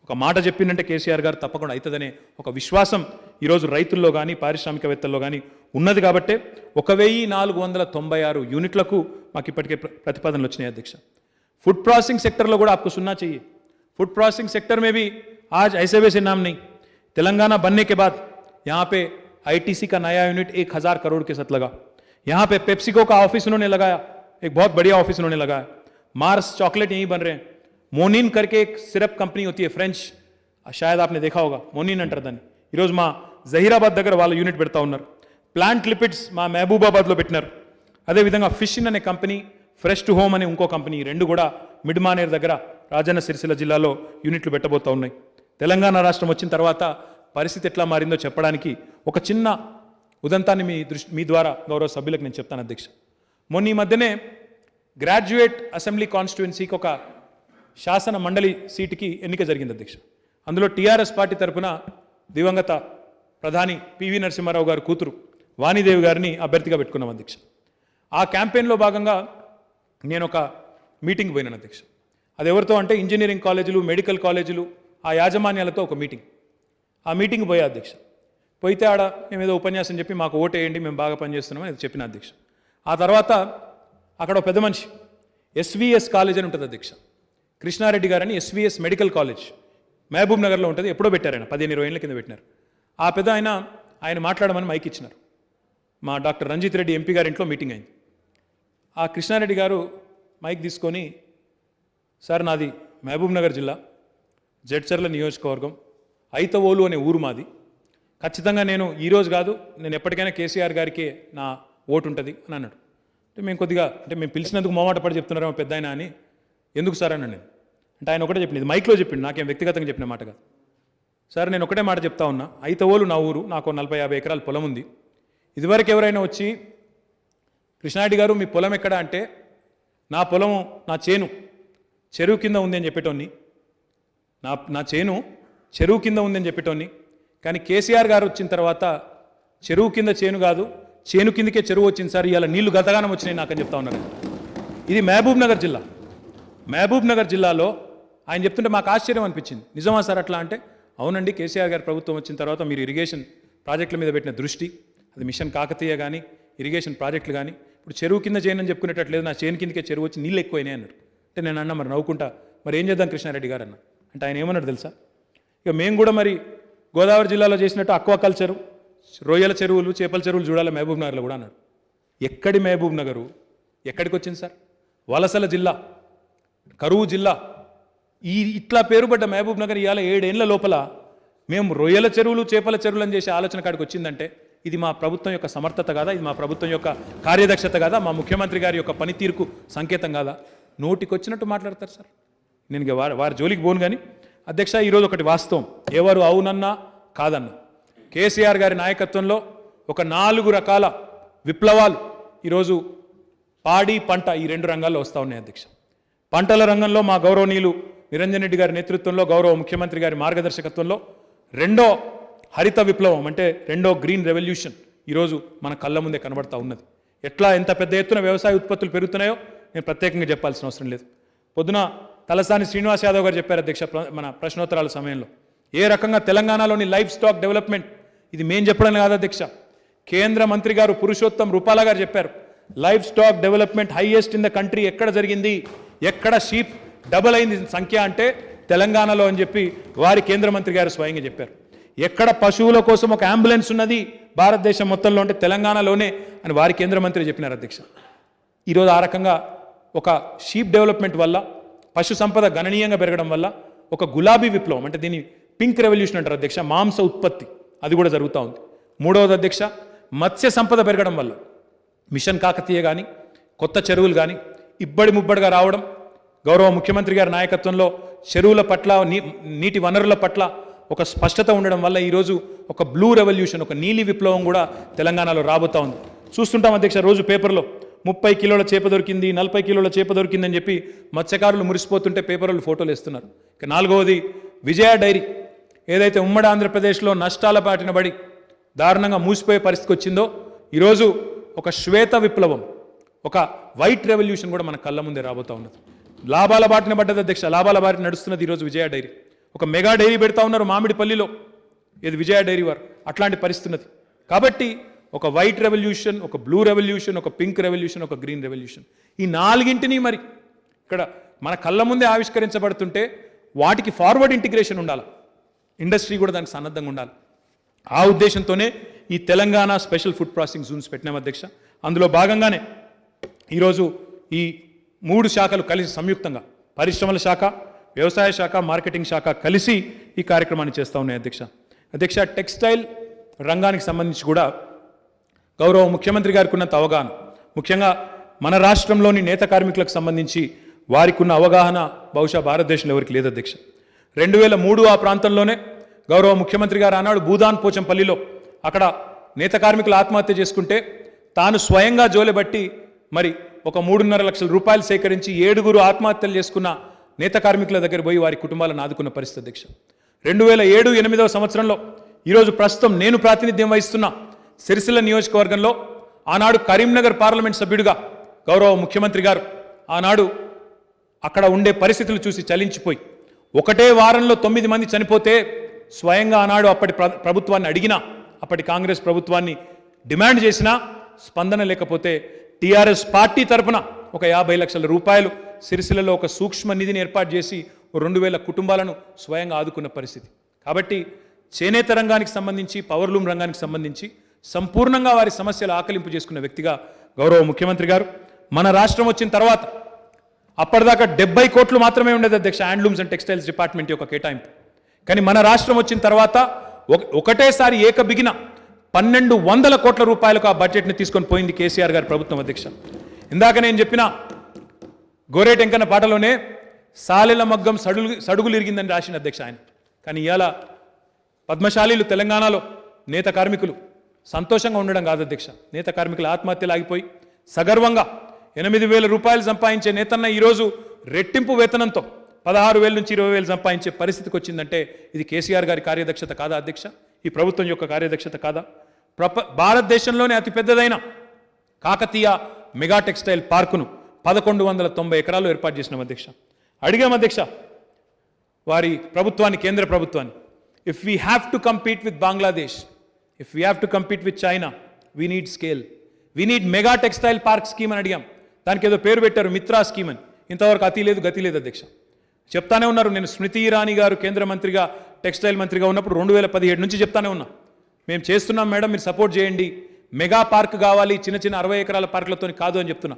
ఒక మాట చెప్పిందంటే కేసీఆర్ గారు తప్పకుండా అవుతుందనే ఒక విశ్వాసం ఈరోజు రైతుల్లో కానీ పారిశ్రామికవేత్తల్లో కానీ ఉన్నది. కాబట్టే 1496 యూనిట్లకు మాకు ఇప్పటికే ప్రతిపాదనలు వచ్చినాయి అధ్యక్ష. ఫుడ్ ప్రాసెसिंग सेक्टर లో కూడా आपको सुनना चाहिए. फूड प्रोसेसिंग सेक्टर में भी आज ऐसे वैसे नाम नहीं. तेलंगाना बनने के बाद यहाँ पे आईटीसी का नया यूनिट 1000 करोड़ के साथ लगा. यहाँ पे पेप्सिको का ऑफिस उन्होंने लगाया, एक बहुत बढ़िया ऑफिस उन्होंने लगाया. मार्स चॉकलेट यहीं बन रहे हैं. मोनिन करके एक सिरप कंपनी होती है फ्रेंच, शायद आपने देखा होगा, मोनिन अंटरदानी. ఈరోజు మా జహీరాబాద్ దగ్గర వాళ్ళ యూనిట్ పెడతా ఉన్నారు. ప్లాంట్ లిపిడ్స్ మా మహబూబాబాద్లో పెట్టినారు. అదేవిధంగా ఫిషిన్ అనే కంపెనీ, ఫ్రెష్ టు హోమ్ అనే ఇంకో కంపెనీ, 2 కూడా మిడ్మానేర్ దగ్గర రాజన్న సిరిసిల్ల జిల్లాలో యూనిట్లు పెట్టబోతా ఉన్నాయి. తెలంగాణ రాష్ట్రం వచ్చిన తర్వాత పరిస్థితి ఎట్లా మారిందో చెప్పడానికి ఒక చిన్న ఉదంతాన్ని మీ ద్వారా గౌరవ సభ్యులకు నేను చెప్తాను అధ్యక్ష. మొన్న ఈ మధ్యనే గ్రాడ్యుయేట్ అసెంబ్లీ కాన్స్టిట్యుయెన్సీకి ఒక శాసన మండలి సీటుకి ఎన్నిక జరిగింది అధ్యక్ష. అందులో టీఆర్ఎస్ పార్టీ తరఫున దివంగత ప్రధాని పివి నరసింహారావు గారు కూతురు వాణిదేవి గారిని అభ్యర్థిగా పెట్టుకున్నాం అధ్యక్ష. ఆ క్యాంపెయిన్లో భాగంగా నేను ఒక మీటింగ్ పోయినాను అధ్యక్ష. అది ఎవరితో అంటే ఇంజనీరింగ్ కాలేజీలు, మెడికల్ కాలేజీలు, ఆ యాజమాన్యాలతో ఒక మీటింగ్. ఆ మీటింగ్ పోయా అధ్యక్ష. పోయితే ఆడ మేము ఏదో ఉపన్యాసం చెప్పి మాకు ఓటు వేయండి, మేము బాగా పనిచేస్తున్నామని చెప్పిన అధ్యక్ష. ఆ తర్వాత అక్కడ ఒక పెద్ద మనిషి, ఎస్విఎస్ కాలేజ్ అని ఉంటుంది అధ్యక్ష, కృష్ణారెడ్డి గారని ఎస్విఎస్ మెడికల్ కాలేజ్ మహబూబ్ నగర్లో ఉంటుంది. ఎప్పుడో పెట్టారు ఆయన, 15-20 ఏళ్ళ కింద పెట్టినారు. ఆ పెద్ద ఆయన మాట్లాడమని మైక్ ఇచ్చినారు. మా డాక్టర్ రంజిత్ రెడ్డి ఎంపీ గారి ఇంట్లో మీటింగ్ అయింది. ఆ కృష్ణారెడ్డి గారు మైక్ తీసుకొని, సార్ నాది మహబూబ్ నగర్ జిల్లా జడ్చర్ల నియోజకవర్గం, ఐతవోలు అనే ఊరు మాది. ఖచ్చితంగా నేను ఈరోజు కాదు, నేను ఎప్పటికైనా కేసీఆర్ గారికి నా ఓటు ఉంటుంది అని అన్నాడు. అంటే మేము కొద్దిగా మేము పిలిచినందుకు మొహమాట పడి చెప్తున్నారేమో పెద్ద ఆయన అని, ఎందుకు సార్ అన్నాను నేను. అంటే ఆయన ఒకటే చెప్పింది, మైక్లో చెప్పింది, నాకేం వ్యక్తిగతంగా చెప్పిన మాట కాదు. సార్ నేను ఒకటే మాట చెప్తా ఉన్నా, ఐతవోలు నా ఊరు, నాకు 40-50 ఎకరాల పొలం ఉంది. ఇదివరకు ఎవరైనా వచ్చి కృష్ణారెడ్డి గారు మీ పొలం ఎక్కడ అంటే, నా పొలము, నా చేను చెరువు కింద ఉంది అని చెప్పేటోని, నా చేను చెరువు కింద ఉంది అని చెప్పేటోని. కానీ కేసీఆర్ గారు వచ్చిన తర్వాత చెరువు కింద చేను కాదు, చేను కిందకే చెరువు వచ్చింది సార్, ఇవాళ నీళ్లు గతగానం వచ్చినాయి నాకు అని చెప్తా ఉన్నారు. ఇది మహబూబ్ నగర్ జిల్లా. మహబూబ్ నగర్ జిల్లాలో ఆయన చెప్తుంటే మాకు ఆశ్చర్యం అనిపించింది. నిజమా సార్ అట్లా అంటే, అవునండి, కేసీఆర్ గారి ప్రభుత్వం వచ్చిన తర్వాత మీరు ఇరిగేషన్ ప్రాజెక్టుల మీద పెట్టిన దృష్టి, అది మిషన్ కాకతీయ కానీ ఇరిగేషన్ ప్రాజెక్టులు కానీ, ఇప్పుడు చెరువు కింద చేయనని చెప్పుకునేటట్లేదు, నా చేను కిందకే చెరువు వచ్చి నీళ్ళు ఎక్కువైనాయి అన్నాడు. అంటే నేను అన్నా, మరి నవ్వుకుంటా, మరి ఏం చేద్దాం కృష్ణారెడ్డి గారు అన్న. అంటే ఆయన ఏమన్నాడు తెలుసా, ఇక మేము కూడా మరి గోదావరి జిల్లాలో చేసినట్టు అక్వాకల్చరు, రొయ్యల చెరువులు, చేపల చెరువులు చూడాలి మహబూబ్ నగర్లో కూడా అన్నాడు. ఎక్కడి మహబూబ్ నగరు, ఎక్కడికి వచ్చింది సార్? వలసల జిల్లా, కరువు జిల్లా. ఇట్లా పేరుపడ్డ మహబూబ్ నగర్ ఇవాళ 7 ఏళ్ల లోపల మేము రొయ్యల చెరువులు, చేపల చెరువులు అని చేసే ఆలోచన కాడికి వచ్చిందంటే, ఇది మా ప్రభుత్వం యొక్క సమర్థత కాదా? ఇది మా ప్రభుత్వం యొక్క కార్యదక్షత కాదా? మా ముఖ్యమంత్రి గారి యొక్క పనితీరుకు సంకేతం కాదా? నోటికి వచ్చినట్టు మాట్లాడతారు సార్. నేను వారి జోలికి పోను. కానీ అధ్యక్ష, ఈరోజు ఒకటి వాస్తవం, ఎవరు అవునన్నా కాదన్నా, కేసీఆర్ గారి నాయకత్వంలో ఒక 4 రకాల విప్లవాలు ఈరోజు పాడి పంట ఈ 2 రంగాల్లో వస్తూ ఉన్నాయి అధ్యక్ష. పంటల రంగంలో మా గౌరవనీయులు నిరంజన్ రెడ్డి గారి నేతృత్వంలో గౌరవ ముఖ్యమంత్రి గారి మార్గదర్శకత్వంలో రెండో హరిత విప్లవం అంటే రెండో గ్రీన్ రెవల్యూషన్ ఈరోజు మన కళ్ళ ముందే కనబడతా ఉన్నది. ఎట్లా ఎంత పెద్ద ఎత్తున వ్యవసాయ ఉత్పత్తులు పెరుగుతున్నాయో నేను ప్రత్యేకంగా చెప్పాల్సిన అవసరం లేదు. పొద్దున తలసాని శ్రీనివాస్ యాదవ్ గారు చెప్పారు అధ్యక్ష మన ప్రశ్నోత్తరాల సమయంలో ఏ రకంగా తెలంగాణలోని లైఫ్ స్టాక్ డెవలప్మెంట్, ఇది మేం చెప్పడం కాదు అధ్యక్ష, కేంద్ర మంత్రి గారు పురుషోత్తం రూపాలా గారు చెప్పారు. Life stack development highest in the country ఎక్కడ జరిగింది, ఎక్కడ షీప్ డబుల్ అయింది సంఖ్య అంటే తెలంగాణలో అని చెప్పి వారి కేంద్ర మంత్రి గారు స్వయంగా చెప్పారు. ఎక్కడ పశువుల కోసం ఒక అంబులెన్స్ ఉన్నది భారతదేశం మొత్తంలో అంటే తెలంగాణలోనే అని వారి కేంద్ర మంత్రి చెప్పినారు అధ్యక్ష. ఈరోజు ఆ రకంగా ఒక షీప్ డెవలప్మెంట్ వల్ల పశు సంపద గణనీయంగా పెరగడం వల్ల ఒక గులాబీ విప్లవం అంటే దీన్ని పింక్ రెవల్యూషన్ అంటారు అధ్యక్ష, మాంస ఉత్పత్తి అది కూడా జరుగుతూ ఉంది. మూడవది అధ్యక్ష మత్స్య సంపద పెరగడం వల్ల మిషన్ కాకతీయ కానీ కొత్త చెరువులు కానీ ఇబ్బడి ముబ్బడిగా రావడం, గౌరవ ముఖ్యమంత్రి గారి నాయకత్వంలో చెరువుల పట్ల నీటి వనరుల పట్ల ఒక స్పష్టత ఉండడం వల్ల ఈరోజు ఒక బ్లూ రెవల్యూషన్ ఒక నీలి విప్లవం కూడా తెలంగాణలో రాబోతా ఉంది. చూస్తుంటాం అధ్యక్ష రోజు పేపర్లో 30 కిలోల చేప దొరికింది 40 కిలోల చేప దొరికిందని చెప్పి మత్స్యకారులు మురిసిపోతుంటే పేపర్లు ఫోటోలు వేస్తున్నారు. ఇక 4వది విజయ డైరీ ఏదైతే ఉమ్మడి ఆంధ్రప్రదేశ్లో నష్టాల బాటిన పడి దారుణంగా మూసిపోయే పరిస్థితికి వచ్చిందో ఈరోజు ఒక శ్వేత విప్లవం ఒక వైట్ రెవల్యూషన్ కూడా మన కళ్ళ ముందే రాబోతా ఉన్నది. లాభాల బాటిన పడ్డది అధ్యక్ష, లాభాల బాటిన నడుస్తున్నది ఈరోజు విజయ డైరీ. ఒక మెగా డైరీ పెడతా ఉన్నారు మామిడిపల్లిలో, ఇది విజయ డైరీ వారు, అట్లాంటి పరిస్థితి ఉన్నది. కాబట్టి ఒక వైట్ రెవల్యూషన్, ఒక బ్లూ రెవల్యూషన్, ఒక పింక్ రెవల్యూషన్, ఒక గ్రీన్ రెవల్యూషన్, ఈ 4ంటిని మరి ఇక్కడ మన కళ్ళ ముందే ఆవిష్కరించబడుతుంటే వాటికి ఫార్వర్డ్ ఇంటిగ్రేషన్ ఉండాలి, ఇండస్ట్రీ కూడా దానికి సన్నద్ధంగా ఉండాలి. ఆ ఉద్దేశంతోనే ఈ Telangana special food processing zones పెట్టినాం అధ్యక్ష. అందులో భాగంగానే ఈరోజు ఈ 3 శాఖలు కలిసి సంయుక్తంగా పరిశ్రమల శాఖ, వ్యవసాయ శాఖ, మార్కెటింగ్ శాఖ కలిసి ఈ కార్యక్రమాన్ని చేస్తూ ఉన్నాయి అధ్యక్ష. టెక్స్టైల్ రంగానికి సంబంధించి కూడా గౌరవ ముఖ్యమంత్రి గారికి ఉన్నంత అవగాహన, ముఖ్యంగా మన రాష్ట్రంలోని నేత కార్మికులకు సంబంధించి వారికి ఉన్న అవగాహన బహుశా భారతదేశంలో ఎవరికి లేదు అధ్యక్ష. 2003 ఆ ప్రాంతంలోనే గౌరవ ముఖ్యమంత్రి గారు ఆనాడు భూదాన్ పోచంపల్లిలో అక్కడ నేత కార్మికులు ఆత్మహత్య చేసుకుంటే తాను స్వయంగా జోలెబట్టి మరి ఒక 3.5 లక్షల రూపాయలు సేకరించి 7 ఆత్మహత్యలు చేసుకున్న నేత కార్మికుల దగ్గర పోయి వారి కుటుంబాలను ఆదుకున్న పరిస్థితి అధ్యక్ష. 2007-8వ సంవత్సరంలో ఈరోజు ప్రస్తుతం నేను ప్రాతినిధ్యం వహిస్తున్న సిరిసిల్ల నియోజకవర్గంలో ఆనాడు కరీంనగర్ పార్లమెంట్ సభ్యుడిగా గౌరవ ముఖ్యమంత్రి గారు ఆనాడు అక్కడ ఉండే పరిస్థితులు చూసి చలించిపోయి ఒకటే వారంలో 9 మంది చనిపోతే స్వయంగా ఆనాడు అప్పటి ప్రభుత్వాన్ని అడిగినా, అప్పటి కాంగ్రెస్ ప్రభుత్వాన్ని డిమాండ్ చేసినా స్పందన లేకపోతే టీఆర్ఎస్ పార్టీ తరపున ఒక 50 లక్షల రూపాయలు సిరిసిల్లలో ఒక సూక్ష్మ నిధిని ఏర్పాటు చేసి 2000 కుటుంబాలను స్వయంగా ఆదుకున్న పరిస్థితి. కాబట్టి చేనేత రంగానికి సంబంధించి పవర్లూమ్ రంగానికి సంబంధించి సంపూర్ణంగా వారి సమస్యలు ఆకలింపు చేసుకున్న వ్యక్తిగా గౌరవ ముఖ్యమంత్రి గారు మన రాష్ట్రం వచ్చిన తర్వాత అప్పటిదాకా 70 కోట్లు మాత్రమే ఉండేది అధ్యక్ష హ్యాండ్లూమ్స్ అండ్ టెక్స్టైల్స్ డిపార్ట్మెంట్ యొక్క కేటాయింపు. కానీ మన రాష్ట్రం వచ్చిన తర్వాత ఒకటేసారి ఏకబిగిన 1200 కోట్ల రూపాయలకు ఆ బడ్జెట్ని తీసుకొని పోయింది కేసీఆర్ గారి ప్రభుత్వం అధ్యక్ష. ఇందాక నేను చెప్పిన గోరేటెంకన్న పాటలోనే సాలెల మగ్గం సడుగులు ఇరిగిందని రాసిన అధ్యక్ష ఆయన. కానీ ఇవాళ పద్మశాలీలు తెలంగాణలో నేత కార్మికులు సంతోషంగా ఉండడం కాదు అధ్యక్ష, నేత కార్మికుల ఆత్మహత్యలు ఆగిపోయి సగర్వంగా 8,000 రూపాయలు సంపాదించే నేతన్న ఈరోజు రెట్టింపు వేతనంతో 16,000 నుంచి 20,000 సంపాదించే పరిస్థితికి వచ్చిందంటే ఇది కేసీఆర్ గారి కార్యదక్షత కాదా అధ్యక్ష? ఈ ప్రభుత్వం యొక్క కార్యదక్షత కాదా? భారతదేశంలోనే అతిపెద్దదైన కాకతీయ మెగా టెక్స్టైల్ పార్కును 1190 ఎకరాలు ఏర్పాటు చేసినాం అధ్యక్ష. అడిగాం అధ్యక్ష వారి ప్రభుత్వాన్ని, కేంద్ర ప్రభుత్వాన్ని, if we have to compete with Bangladesh, if we have to compete with China, we need scale, we need mega textile park scheme అని అడిగాం. దానికి ఏదో పేరు పెట్టారు మిత్రా స్కీమ్ అని. ఇంతవరకు అతి లేదు గతి లేదు అధ్యక్ష. చెప్తానే ఉన్నారు, నేను స్మృతి ఇరానీ గారు కేంద్ర మంత్రిగా టెక్స్టైల్ మంత్రిగా ఉన్నప్పుడు 2017 నుంచి చెప్తానే ఉన్నా, మేము చేస్తున్నాం మేడం మీరు సపోర్ట్ చేయండి, మెగా పార్క్ కావాలి, చిన్న 60 ఎకరాల పార్కులతో కాదు అని చెప్తున్నా.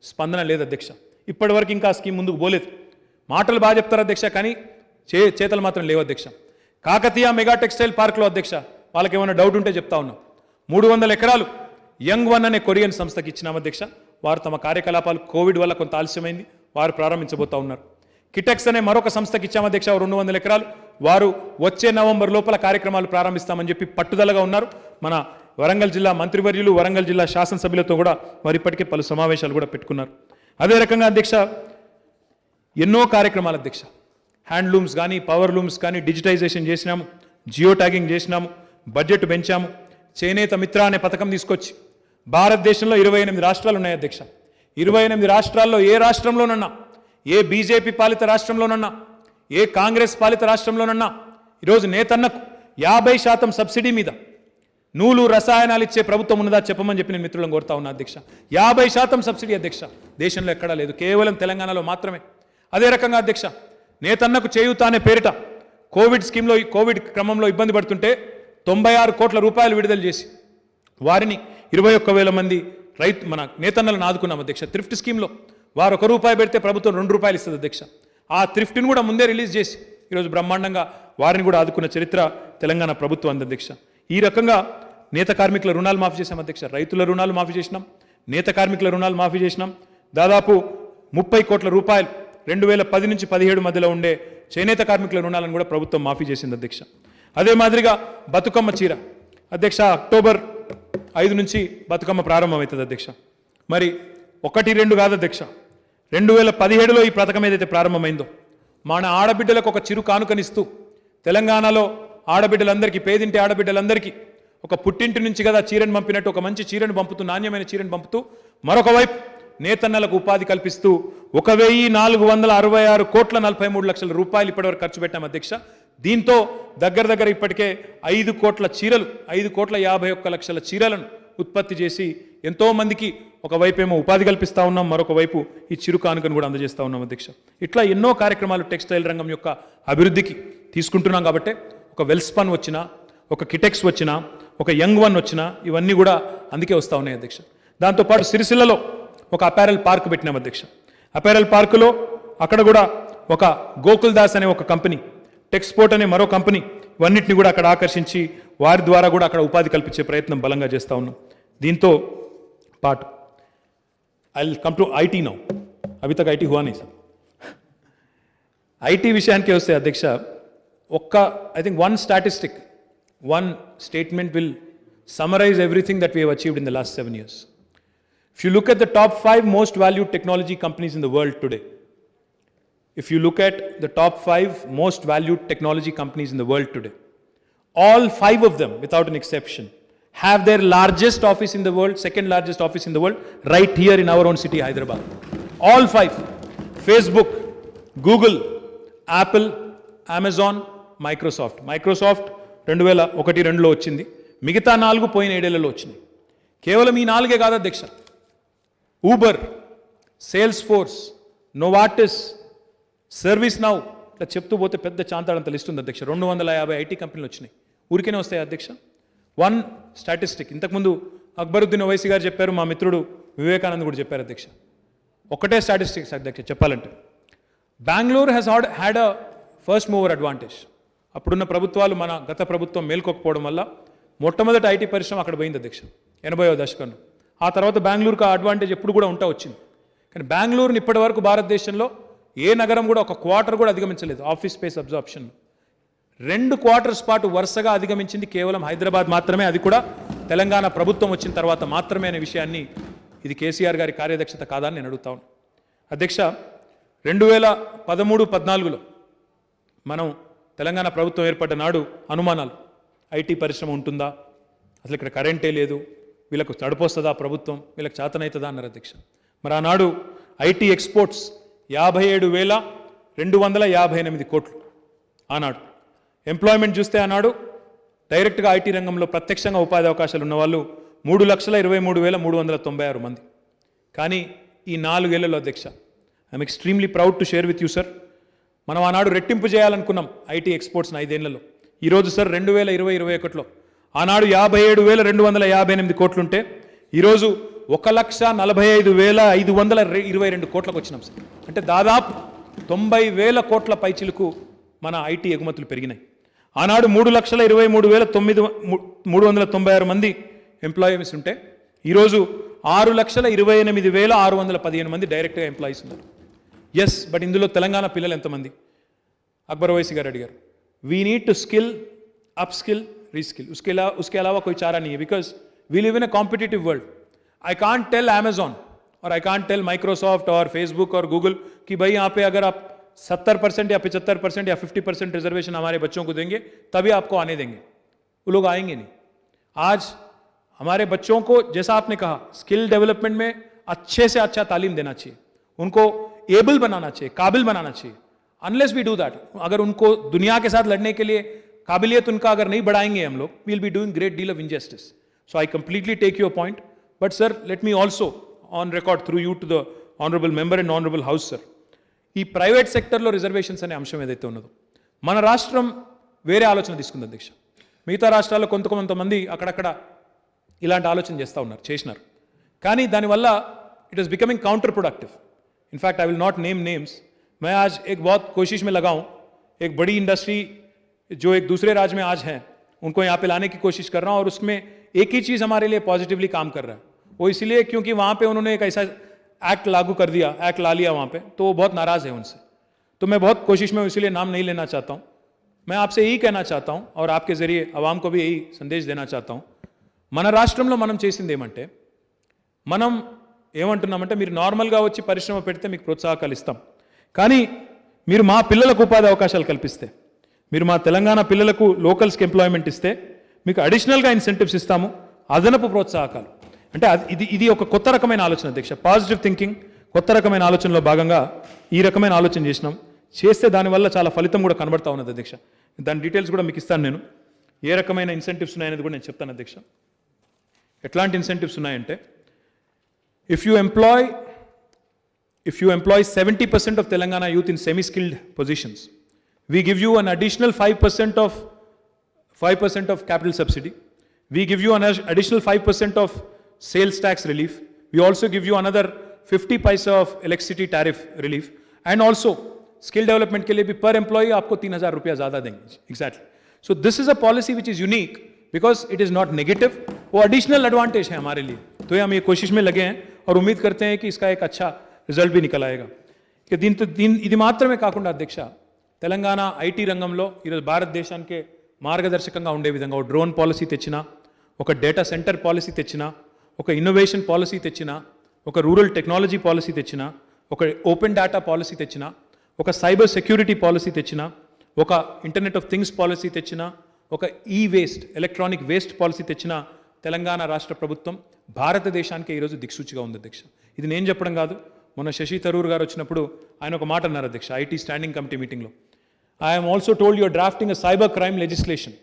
స్పందన లేదు అధ్యక్ష. ఇప్పటివరకు ఇంకా స్కీమ్ ముందుకు పోలేదు. మాటలు బాగా చెప్తారు అధ్యక్ష, కానీ చేతలు మాత్రం లేవు అధ్యక్ష. కాకతీయ మెగా టెక్స్టైల్ పార్క్లో అధ్యక్ష వాళ్ళకి ఏమైనా డౌట్ ఉంటే చెప్తా ఉన్నాం, 300 ఎకరాలు యంగ్ వన్ అనే కొరియన్ సంస్థకి ఇచ్చినాం అధ్యక్ష. వారు తమ కార్యకలాపాలు కోవిడ్ వల్ల కొంత ఆలస్యమైంది, వారు ప్రారంభించబోతా ఉన్నారు. కిటెక్స్ అనే మరొక సంస్థకి ఇచ్చాం అధ్యక్ష 200 ఎకరాలు, వారు వచ్చే నవంబర్ లోపల కార్యక్రమాలు ప్రారంభిస్తామని చెప్పి పట్టుదలగా ఉన్నారు. మన వరంగల్ జిల్లా మంత్రివర్యులు వరంగల్ జిల్లా శాసనసభ్యులతో కూడా వారు ఇప్పటికే పలు సమావేశాలు కూడా పెట్టుకున్నారు. అదే రకంగా అధ్యక్ష ఎన్నో కార్యక్రమాలు అధ్యక్ష, హ్యాండ్లూమ్స్ కానీ పవర్ లూమ్స్ కానీ డిజిటైజేషన్ చేసినాము, జియో ట్యాగింగ్ చేసినాము, బడ్జెట్ పెంచాము, చేనేత మిత్ర అనే పథకం తీసుకొచ్చి భారతదేశంలో 28 రాష్ట్రాలు ఉన్నాయి అధ్యక్ష. 28 రాష్ట్రాల్లో ఏ రాష్ట్రంలోనన్నా, ఏ బీజేపీ పాలిత రాష్ట్రంలోనన్నా, ఏ కాంగ్రెస్ పాలిత రాష్ట్రంలోనన్నా ఈరోజు నేతన్నకు 50% సబ్సిడీ మీద నూలు రసాయనాలు ఇచ్చే ప్రభుత్వం ఉన్నదా చెప్పమని చెప్పి నేను మిత్రులను కోరుతా ఉన్నా అధ్యక్ష. 50% సబ్సిడీ అధ్యక్ష, దేశంలో ఎక్కడా లేదు, కేవలం తెలంగాణలో మాత్రమే. అదే రకంగా అధ్యక్ష నేతన్నకు చేయూత అనే పేరిట కోవిడ్ స్కీమ్లో కోవిడ్ క్రమంలో ఇబ్బంది పడుతుంటే 96 కోట్ల రూపాయలు విడుదల చేసి వారిని 21,000 మంది మన నేతన్నలను ఆదుకున్నాం అధ్యక్ష. థ్రిఫ్ట్ స్కీమ్లో వారు ₹1 పెడితే ప్రభుత్వం ₹2 ఇస్తుంది అధ్యక్ష. ఆ థ్రిఫ్ట్ని కూడా ముందే రిలీజ్ చేసి ఈరోజు బ్రహ్మాండంగా వారిని కూడా ఆదుకున్న చరిత్ర తెలంగాణ ప్రభుత్వం అంది అధ్యక్ష. ఈ రకంగా నేత కార్మికుల రుణాలు మాఫీ చేశాం అధ్యక్ష, రైతుల రుణాలు మాఫీ చేసినాం, నేత కార్మికుల రుణాలు మాఫీ చేసినాం. దాదాపు 30 కోట్ల రూపాయలు 2010 నుంచి 17 మధ్యలో ఉండే చేనేత కార్మికుల రుణాలను కూడా ప్రభుత్వం మాఫీ చేసింది అధ్యక్ష. అదే మాదిరిగా బతుకమ్మ చీర అధ్యక్ష, అక్టోబర్ 5 నుంచి బతుకమ్మ ప్రారంభమవుతుంది అధ్యక్ష. మరి 1-2 కాదు అధ్యక్ష, 2017లో ఈ పథకం ఏదైతే ప్రారంభమైందో మన ఆడబిడ్డలకు ఒక చిరు కానుకనిస్తూ తెలంగాణలో ఆడబిడ్డలందరికీ, పేదింటి ఆడబిడ్డలందరికీ ఒక పుట్టింటి నుంచి కదా చీరను పంపినట్టు ఒక మంచి చీరను పంపుతూ, నాణ్యమైన చీరను పంపుతూ, మరొక వైపు నేతన్నలకు ఉపాధి కల్పిస్తూ 1,466 కోట్ల 43 లక్షల రూపాయలు ఇప్పటివరకు ఖర్చు పెట్టాం అధ్యక్ష. దీంతో దగ్గర ఇప్పటికే 5 కోట్ల చీరలు, 5,51 లక్షల చీరలను ఉత్పత్తి చేసి ఎంతో మందికి ఒకవైపేమో ఉపాధి కల్పిస్తూ ఉన్నాం, మరొక వైపు ఈ చిరు కానుకను కూడా అందజేస్తూ ఉన్నాం అధ్యక్ష. ఇట్లా ఎన్నో కార్యక్రమాలు టెక్స్టైల్ రంగం యొక్క అభివృద్ధికి తీసుకుంటున్నాం. కాబట్టి ఒక వెల్స్పన్ వచ్చినా, ఒక కిటెక్స్ వచ్చినా, ఒక యంగ్ వన్ వచ్చినా ఇవన్నీ కూడా అందుకే వస్తూ ఉన్నాయి అధ్యక్ష. దాంతోపాటు సిరిసిల్లలో ఒక అపారెల్ పార్క్ పెట్టినాం అధ్యక్ష. అపారెల్ పార్కులో అక్కడ కూడా ఒక గోకుల్ దాస్ అనే ఒక కంపెనీ, టెక్స్పోర్ట్ అనే మరో కంపెనీ, ఇవన్నిటిని కూడా అక్కడ ఆకర్షించి వారి ద్వారా కూడా అక్కడ ఉపాధి కల్పించే ప్రయత్నం బలంగా చేస్తూ ఉన్నాం. దీంతో పాటు I will come to IT now. అభి తక్ ఐటీ హువా నహీ సార్. ఐటీ విషయానికి వస్తే అధ్యక్ష, I think one statement will summarize everything that we have achieved in the last 7 years. If you look at the top 5 most valued technology companies in the world today, all 5 of them without an exception have their largest office in the world, second largest office in the world, right here in our own city, Hyderabad. All 5. Facebook, Google, Apple, Amazon, Microsoft. 2001-2లో వచ్చింది, మిగతా 4 పోయిన 7 ఏళ్లలో వచ్చినాయి. కేవలం ఈ 4 కాదు అధ్యక్ష, Uber, sales force, Novartis, service now, ఇట్లా చెప్తూ పోతే పెద్ద చాంతాడంత లిస్ట్ ఉంది అధ్యక్ష. 250 ఐటీ కంపెనీలు వచ్చినాయి. ఊరికేనే వస్తాయి అధ్యక్ష. వన్ స్టాటిస్టిక్ ఇంతకుముందు అక్బరుద్దీన్ ఓవైసీ గారు చెప్పారు, మా మిత్రుడు వివేకానంద్ కూడా చెప్పారు అధ్యక్ష. ఒకటే స్టాటిస్టిక్స్ అధ్యక్ష చెప్పాలంటే, Bengaluru has had a first mover advantage. అప్పుడున్న ప్రభుత్వాలు, మన గత ప్రభుత్వం మేల్కొకపోవడం వల్ల మొట్టమొదటి ఐటీ పరిశ్రమ అక్కడ పోయింది అధ్యక్ష 80వ దశకంలో. ఆ తర్వాత బెంగళూరుకు ఆ అడ్వాంటేజ్ ఎప్పుడు కూడా వచ్చింది. కానీ బెంగళూరుని ఇప్పటి వరకు భారతదేశంలో ఏ నగరం కూడా ఒక క్వార్టర్ కూడా అధిగమించలేదు ఆఫీస్ స్పేస్ అబ్జార్ప్షన్. 2 క్వార్టర్స్ పాటు వరుసగా అధిగమించింది కేవలం హైదరాబాద్ మాత్రమే, అది కూడా తెలంగాణ ప్రభుత్వం వచ్చిన తర్వాత మాత్రమే అనే విషయాన్ని, ఇది కేసీఆర్ గారి కార్యదక్షత కాదని నేను అడుగుతా ఉన్నాను అధ్యక్ష. 2013-14లో మనం తెలంగాణ ప్రభుత్వం ఏర్పడ్డ నాడు అనుమానాలు, ఐటీ పరిశ్రమ ఉంటుందా, అసలు ఇక్కడ కరెంటే లేదు, వీళ్ళకు తడిపోస్తుందా ప్రభుత్వం, వీళ్ళకి చేతనవుతుందా అన్నారు అధ్యక్ష. మరి ఆనాడు ఐటీ ఎక్స్పోర్ట్స్ 57,258 కోట్లు ఆనాడు. ఎంప్లాయ్మెంట్ చూస్తే ఆనాడు డైరెక్ట్గా ఐటీ రంగంలో ప్రత్యక్షంగా ఉపాధి అవకాశాలు ఉన్నవాళ్ళు 3,23,396 మంది. కానీ ఈ 4 ఏళ్లలో అధ్యక్ష, I'm extremely proud to share with you sir, మనం ఆనాడు రెట్టింపు చేయాలనుకున్నాం ఐటీ ఎక్స్పోర్ట్స్ని 5 ఏళ్లలో. ఈరోజు సార్ 2020-21లో ఆనాడు 57,258 కోట్లుంటే ఈరోజు 1,45,522 కోట్లకు వచ్చినాం సార్. అంటే దాదాపు 90,000 కోట్ల పైచిలకు మన ఐటీ ఎగుమతులు పెరిగినాయి. ఆనాడు 3,23,396 మంది ఎంప్లాయీస్ ఉంటే ఈరోజు 6,28,615 మంది డైరెక్ట్గా ఎంప్లాయీస్ ఉన్నారు. ఎస్, బట్ ఇందులో తెలంగాణ పిల్లలు ఎంతమంది? అక్బర్ ఓవైసీ గారు అడిగారు. We need to skill, upskill, reskill, उसके अलावा कोई चारा नहीं है, because we live in a competitive world. I can't tell Amazon और आई कांट टेल माइक्रोसॉफ्ट और फेसबुक और गूगल कि भाई यहाँ पे अगर आप 70% या 75% या 50% रिजर्वेशन हमारे बच्चों को देंगे तभी आपको आने देंगे. वो लोग आएंगे नहीं. आज हमारे बच्चों को, जैसा आपने कहा, स्किल डेवलपमेंट में अच्छे से अच्छा तालीम देना चाहिए, उनको एबल बनाना चाहिए, काबिल बनाना चाहिए. अनलेस वी डू दैट, अगर उनको दुनिया के साथ लड़ने के लिए काबिलियत उनका अगर नहीं बढ़ाएंगे हम लोग, we will be doing great deal of injustice. So I completely take your point, but sir let me also on record through you to the honourable member and honourable house sir, ఈ private సెక్టర్లో reservations అనే అంశం ఏదైతే ఉన్నదో, మన రాష్ట్రం వేరే ఆలోచన తీసుకుంది అధ్యక్ష. మిగతా రాష్ట్రాల్లో కొంతమంది అక్కడక్కడ ఇలాంటి ఆలోచన చేస్తూ ఉన్నారు, చేసినారు. కానీ దానివల్ల it is becoming counter productive. In fact I will not name names. मैं आज एक बहुत कोशिश में लगा हूँ, एक बड़ी इंडस्ट्री जो एक दूसरे राज्य में आज है उनको यहाँ पे लाने की कोशिश कर रहा हूँ, और उसमें एक ही चीज़ हमारे लिए पॉजिटिवली काम कर रहा है. वो इसलिए क्योंकि वहाँ पे उन्होंने एक ऐसा एक्ट लागू कर दिया, एक्ट ला लिया वहाँ पे, तो वो बहुत नाराज़ है उनसे. तो मैं बहुत कोशिश में, इसलिए नाम नहीं लेना चाहता हूँ. मैं आपसे यही कहना चाहता हूँ और आपके ज़रिए अवाम को भी यही संदेश देना चाहता हूँ. మన రాష్ట్రంలో మనం చేసింది ఏమంటే, మనం ఏమంటున్నామంటే, మీరు నార్మల్గా వచ్చి పరిశ్రమ పెడితే మీకు ప్రోత్సాహకాలు ఇస్తాం, కానీ మీరు మా పిల్లలకు ఉపాధి అవకాశాలు కల్పిస్తే, మీరు మా తెలంగాణ పిల్లలకు లోకల్స్కి ఎంప్లాయ్మెంట్ ఇస్తే మీకు అడిషనల్గా ఇన్సెంటివ్స్ ఇస్తాము, అదనపు ప్రోత్సాహకాలు. అంటే ఇది ఒక కొత్త రకమైన ఆలోచన అధ్యక్ష. పాజిటివ్ థింకింగ్, కొత్త రకమైన ఆలోచనలో భాగంగా ఈ రకమైన ఆలోచన చేసినాం. చేస్తే దానివల్ల చాలా ఫలితం కూడా కనబడతా ఉన్నది అధ్యక్ష. దాని డీటెయిల్స్ కూడా మీకు ఇస్తాను నేను. ఏ రకమైన ఇన్సెంటివ్స్ ఉన్నాయనేది కూడా నేను చెప్తాను అధ్యక్ష. ఎట్లాంటి ఇన్సెంటివ్స్ ఉన్నాయంటే, if you employ 70% of Telangana youth in semi-skilled positions, we give you an additional 5% of capital subsidy. We give you an additional 5% of sales tax relief. We also give you another 50 paisa of electricity tariff relief. And also, skill development के लिए भी per employee आपको 3,000 रुपया ज़्यादा देंगे. Exactly. So this is a policy which is unique because it is not negative. वो additional advantage है हमारे लिए. तो हम ये कोशिश में लगे हैं और उम्मीद करते हैं कि इसका एक अच्छा रिजल्ट भी निकल आएगा. कि ఇది మాత్రమే కాకుండా అధ్యక్ష, తెలంగాణ ఐటీ రంగంలో ఈరోజు భారతదేశానికి మార్గదర్శకంగా ఉండే విధంగా ఒక డ్రోన్ పాలసీ తెచ్చినా, ఒక డేటా సెంటర్ పాలసీ తెచ్చినా, ఒక ఇన్నోవేషన్ పాలసీ తెచ్చినా, ఒక రూరల్ టెక్నాలజీ పాలసీ తెచ్చినా, ఒక ఓపెన్ డేటా పాలసీ తెచ్చినా, ఒక సైబర్ సెక్యూరిటీ పాలసీ తెచ్చినా, ఒక ఇంటర్నెట్ ఆఫ్ థింగ్స్ పాలసీ తెచ్చినా, ఒక ఈ వేస్ట్, ఎలక్ట్రానిక్ వేస్ట్ పాలసీ తెచ్చినా, తెలంగాణ రాష్ట్ర ప్రభుత్వం భారతదేశానికి ఈరోజు దిక్సూచిగా ఉంది అధ్యక్ష. ఇది నేను చెప్పడం కాదు, మొన్న శశి థరూర్ గారు వచ్చినప్పుడు ఆయన ఒక మాట అన్నారు అధ్యక్ష, ఐటీ స్టాండింగ్ కమిటీ మీటింగ్లో. I'm also told you're drafting a cyber crime legislation.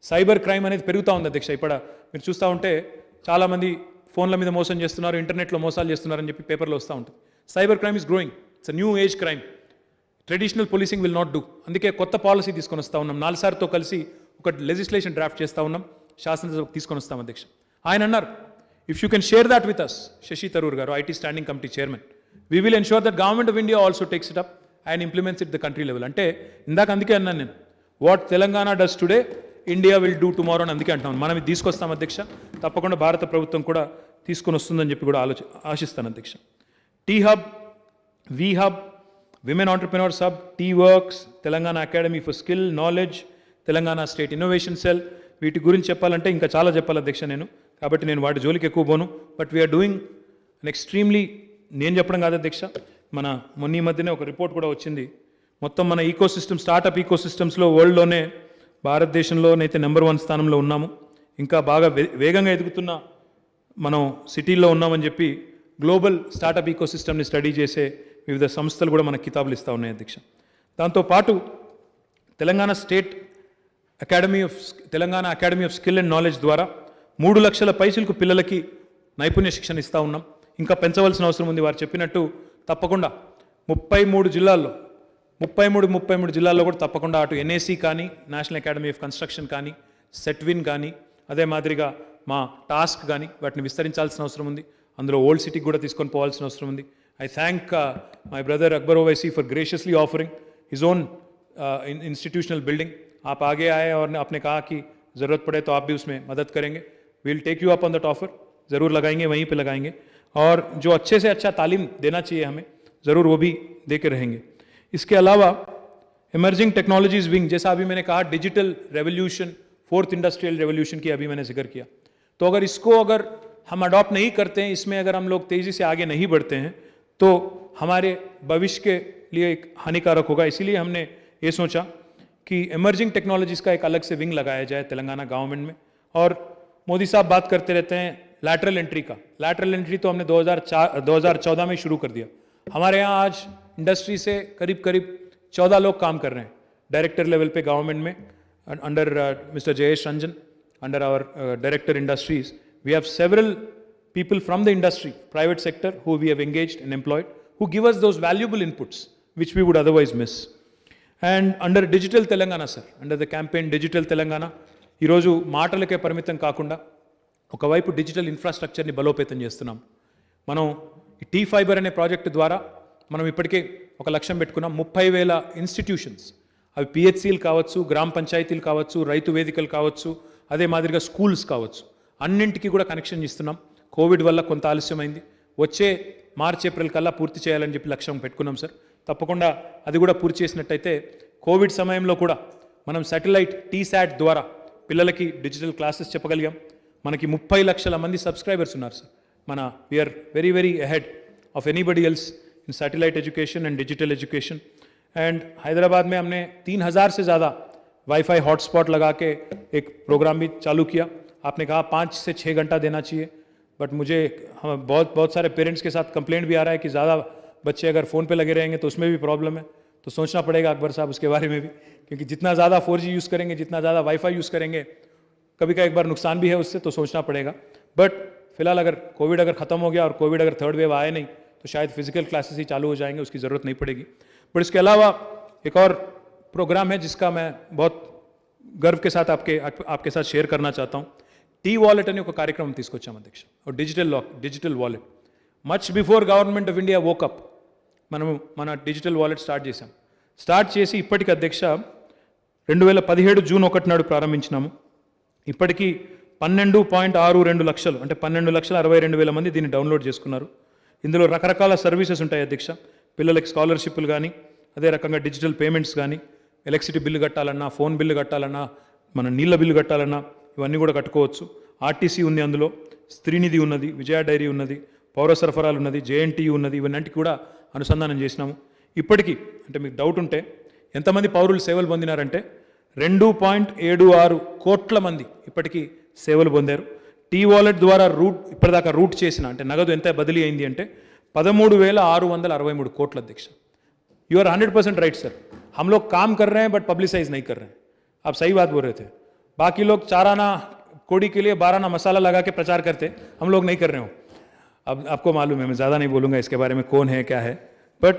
Cyber crime అనేది పెరుగుతూ ఉంది అధ్యక్ష. ఇప్పుడు మీరు చూస్తూ ఉంటే చాలామంది ఫోన్ల మీద మోసం చేస్తున్నారు, ఇంటర్నెట్లో మోసాలు చేస్తున్నారని చెప్పి పేపర్లో వస్తూ ఉంటుంది. Cyber crime is growing, it's a new age crime. Traditional policing will not do. అందుకే కొత్త పాలసీ తీసుకొని వస్తూ ఉన్నాం. 4 సార్తో కలిసి ఒక లెజిస్లేషన్ డ్రాఫ్ట్ చేస్తూ ఉన్నాం, శాసనసభకు తీసుకొని వస్తాం అధ్యక్ష. ఆయన అన్నారు, if you can share that with us, Shashi Tharoor గారు, IT standing committee chairman, we will ensure that government of India also takes it up and implements it the country level. అంటే ఇందాక అందుకే అన్నాను నేను, what Telangana does today India will do tomorrow అని అందుకే అంటున్నాను. మనం ఇది తీసుకొస్తాం అధ్యక్ష, తప్పకుండా భారత ప్రభుత్వం కూడా తీసుకొని వస్తుందని చెప్పి కూడా ఆశిస్తాను అధ్యక్ష. T hub, we hub, women entrepreneurs hub, T works, Telangana academy for skill knowledge, Telangana state innovation cell, వీటి గురించి చెప్పాలంటే ఇంకా చాలా చెప్పాలి అధ్యక్ష నేను, కాబట్టి నేను వాటి జోలికి ఎక్కువ పోను. But we are doing an extremely, నేను చెప్పడం కాదు అధ్యక్ష, మన మొన్న ఈ మధ్యనే ఒక రిపోర్ట్ కూడా వచ్చింది, మొత్తం మన ఈకోసిస్టమ్, స్టార్టప్ ఈకోసిస్టమ్స్లో వరల్డ్లోనే భారతదేశంలోనైతే నెంబర్ 1 స్థానంలో ఉన్నాము. ఇంకా బాగా వేగంగా ఎదుగుతున్న మనం సిటీల్లో ఉన్నామని చెప్పి గ్లోబల్ స్టార్టప్ ఈకోసిస్టమ్ని స్టడీ చేసే వివిధ సంస్థలు కూడా మనకు కితాబులు ఇస్తూ ఉన్నాయి అధ్యక్ష. దాంతోపాటు Telangana academy of skill and knowledge ద్వారా 3 లక్షల పైసలకు పిల్లలకి నైపుణ్య శిక్షణ ఇస్తూ ఉన్నాం. ఇంకా పెంచవలసిన అవసరం ఉంది. వారు చెప్పినట్టు తప్పకుండా 33 జిల్లాల్లో కూడా తప్పకుండా అటు ఎన్ఏసి కానీ, నేషనల్ అకాడమీ ఆఫ్ కన్స్ట్రక్షన్ కానీ, సెట్విన్ కానీ, అదే మాదిరిగా మా టాస్క్ కానీ వాటిని విస్తరించాల్సిన అవసరం ఉంది. అందులో ఓల్డ్ సిటీకి కూడా తీసుకొని పోవాల్సిన అవసరం ఉంది. I thank my brother Akbar Owaisi for graciously offering his own institutional building. आप आगे आए और आपने कहा कि ज़रूरत पड़े तो आप भी उसमें मदद करेंगे. We'll take you up on that offer. ज़रूर लगाएंगे, वहीं पे लगाएंगे. और जो अच्छे से अच्छा तालीम देना चाहिए हमें, ज़रूर वो भी दे के रहेंगे. इसके अलावा इमर्जिंग टेक्नोलॉजीज विंग, जैसा अभी मैंने कहा, digital revolution 4th industrial revolution की अभी मैंने जिक्र किया। तो अगर हम अडॉप्ट नहीं करते हैं, इसमें अगर हम लोग तेज़ी से आगे नहीं बढ़ते हैं तो हमारे भविष्य के लिए एक हानिकारक होगा। इसीलिए हमने ये सोचा कि इमर्जिंग टेक्नोलॉजीज़ का एक अलग से विंग लगाया जाए तेलंगाना गवर्नमेंट में। और मोदी साहब बात करते रहते हैं लैटरल एंट्री का। लैटरल एंट्री तो हमने 2014 में शुरू कर दिया। हमारे यहाँ आज इंडस्ट्री से करीब 14 लोग काम कर रहे हैं डायरेक्टर लेवल पे गवर्नमेंट में, under mister Jayesh Ranjan, under our director industries. We have several people from the industry, private sector, who we have engaged and employed, who give us those valuable inputs which we would otherwise miss. And under Digital Telangana, sir, under the campaign Digital Telangana, ఈరోజు మాటలకే పరిమితం కాకుండా ఒకవైపు digital ఇన్ఫ్రాస్ట్రక్చర్ని బలోపేతం చేస్తున్నాం. మనం ఈ tea fibre అనే ప్రాజెక్టు ద్వారా మనం ఇప్పటికే ఒక లక్ష్యం పెట్టుకున్నాం. 30,000 ఇన్స్టిట్యూషన్స్, అవి పిహెచ్సిలు కావచ్చు, గ్రామ పంచాయతీలు కావచ్చు, రైతు వేదికలు కావచ్చు, అదే మాదిరిగా స్కూల్స్ కావచ్చు, అన్నింటికి కూడా కనెక్షన్ ఇస్తున్నాం. కోవిడ్ వల్ల కొంత ఆలస్యమైంది, వచ్చే మార్చ్ ఏప్రిల్ కల్లా పూర్తి చేయాలని చెప్పి లక్ష్యం పెట్టుకున్నాం సార్. తప్పకుండా అది కూడా పూర్తి చేసినట్టయితే కోవిడ్ సమయంలో కూడా మనం శాటిలైట్ టీశాట్ ద్వారా పిల్లలకి డిజిటల్ క్లాసెస్ చెప్పగలిగాం. మనకి 30 లక్షల మంది సబ్స్క్రైబర్స్ ఉన్నారు సార్. మన we're very ahead of anybody else in satellite education and digital education. And Hyderabad में हमने 3,000 से ज़्यादा वाईफाई हॉटस्पॉट लगा के एक प्रोग्राम भी चालू किया. आपने कहा 5 से 6 घंटा देना चाहिए, बट मुझे बहुत सारे पेरेंट्स के साथ कंप्लेंट भी आ रहा है कि ज़्यादा बच्चे अगर फ़ोन पे लगे रहेंगे तो उसमें भी प्रॉब्लम है. तो सोचना पड़ेगा अकबर साहब उसके बारे में भी, क्योंकि जितना ज़्यादा 4G यूज़ करेंगे, जितना ज़्यादा वाईफाई यूज़ करेंगे, कभी का एक बार नुकसान भी है उससे, तो सोचना पड़ेगा. बट फिलहाल अगर कोविड अगर ख़त्म हो गया और कोविड अगर थर्ड वेव आए नहीं तो शायद फिजिकल क्लासेस ही चालू हो जाएंगे, उसकी ज़रूरत नहीं पड़ेगी. बट इसके अलावा एक और प्रोग्राम है जिसका मैं बहुत गर्व के साथ आपके साथ शेयर करना चाहता हूँ. టీ వాలెట్ అనే ఒక కార్యక్రమం తీసుకొచ్చాం అధ్యక్ష. Digital wallet. Much before government of India woke up మనము మన డిజిటల్ వాలెట్ స్టార్ట్ చేసి ఇప్పటికి అధ్యక్ష 2017 జూన్ 1 నాడు ప్రారంభించినాము. ఇప్పటికీ 12.62 లక్షలు, అంటే 12,62,000 మంది దీన్ని డౌన్లోడ్ చేసుకున్నారు. ఇందులో రకరకాల సర్వీసెస్ ఉంటాయి అధ్యక్ష. పిల్లలకి స్కాలర్షిప్లు కానీ, అదే రకంగా డిజిటల్ పేమెంట్స్ కానీ, ఎలక్ట్రిసిటీ బిల్లు కట్టాలన్నా, ఫోన్ బిల్లు కట్టాలన్నా, మన నీళ్ళ బిల్లు కట్టాలన్నా ఇవన్నీ కూడా కట్టుకోవచ్చు. ఆర్టీసీ ఉంది, అందులో స్త్రీనిధి ఉన్నది, విజయ డైరీ ఉన్నది, పౌర సరఫరాలు ఉన్నది, జేఎన్టీ ఉన్నది, ఇవన్నింటికి కూడా అనుసంధానం చేసినాము. ఇప్పటికీ అంటే మీకు డౌట్ ఉంటే ఎంతమంది పౌరులు సేవలు పొందినారంటే 2.76 కోట్ల మంది ఇప్పటికీ సేవలు పొందారు. టీ వాలెట్ ద్వారా ఇప్పటిదాకా రూట్ చేసిన అంటే నగదు ఎంత బదిలీ అయింది అంటే 13,663 కోట్ల అధ్యక్ష. You are 100% right sir. हम लोग काम कर रहे हैं बट पब्लिसाइज नहीं कर रहे हैं. आप सही बात बोल रहे थे. बाकी लोग 4 आना कोड़ी के लिए 12 आना मसाला लगा के प्रचार करते, हम लोग नहीं कर रहे हो. अब आपको मालूम है, मैं ज़्यादा नहीं बोलूँगा इसके बारे में कौन है क्या है. But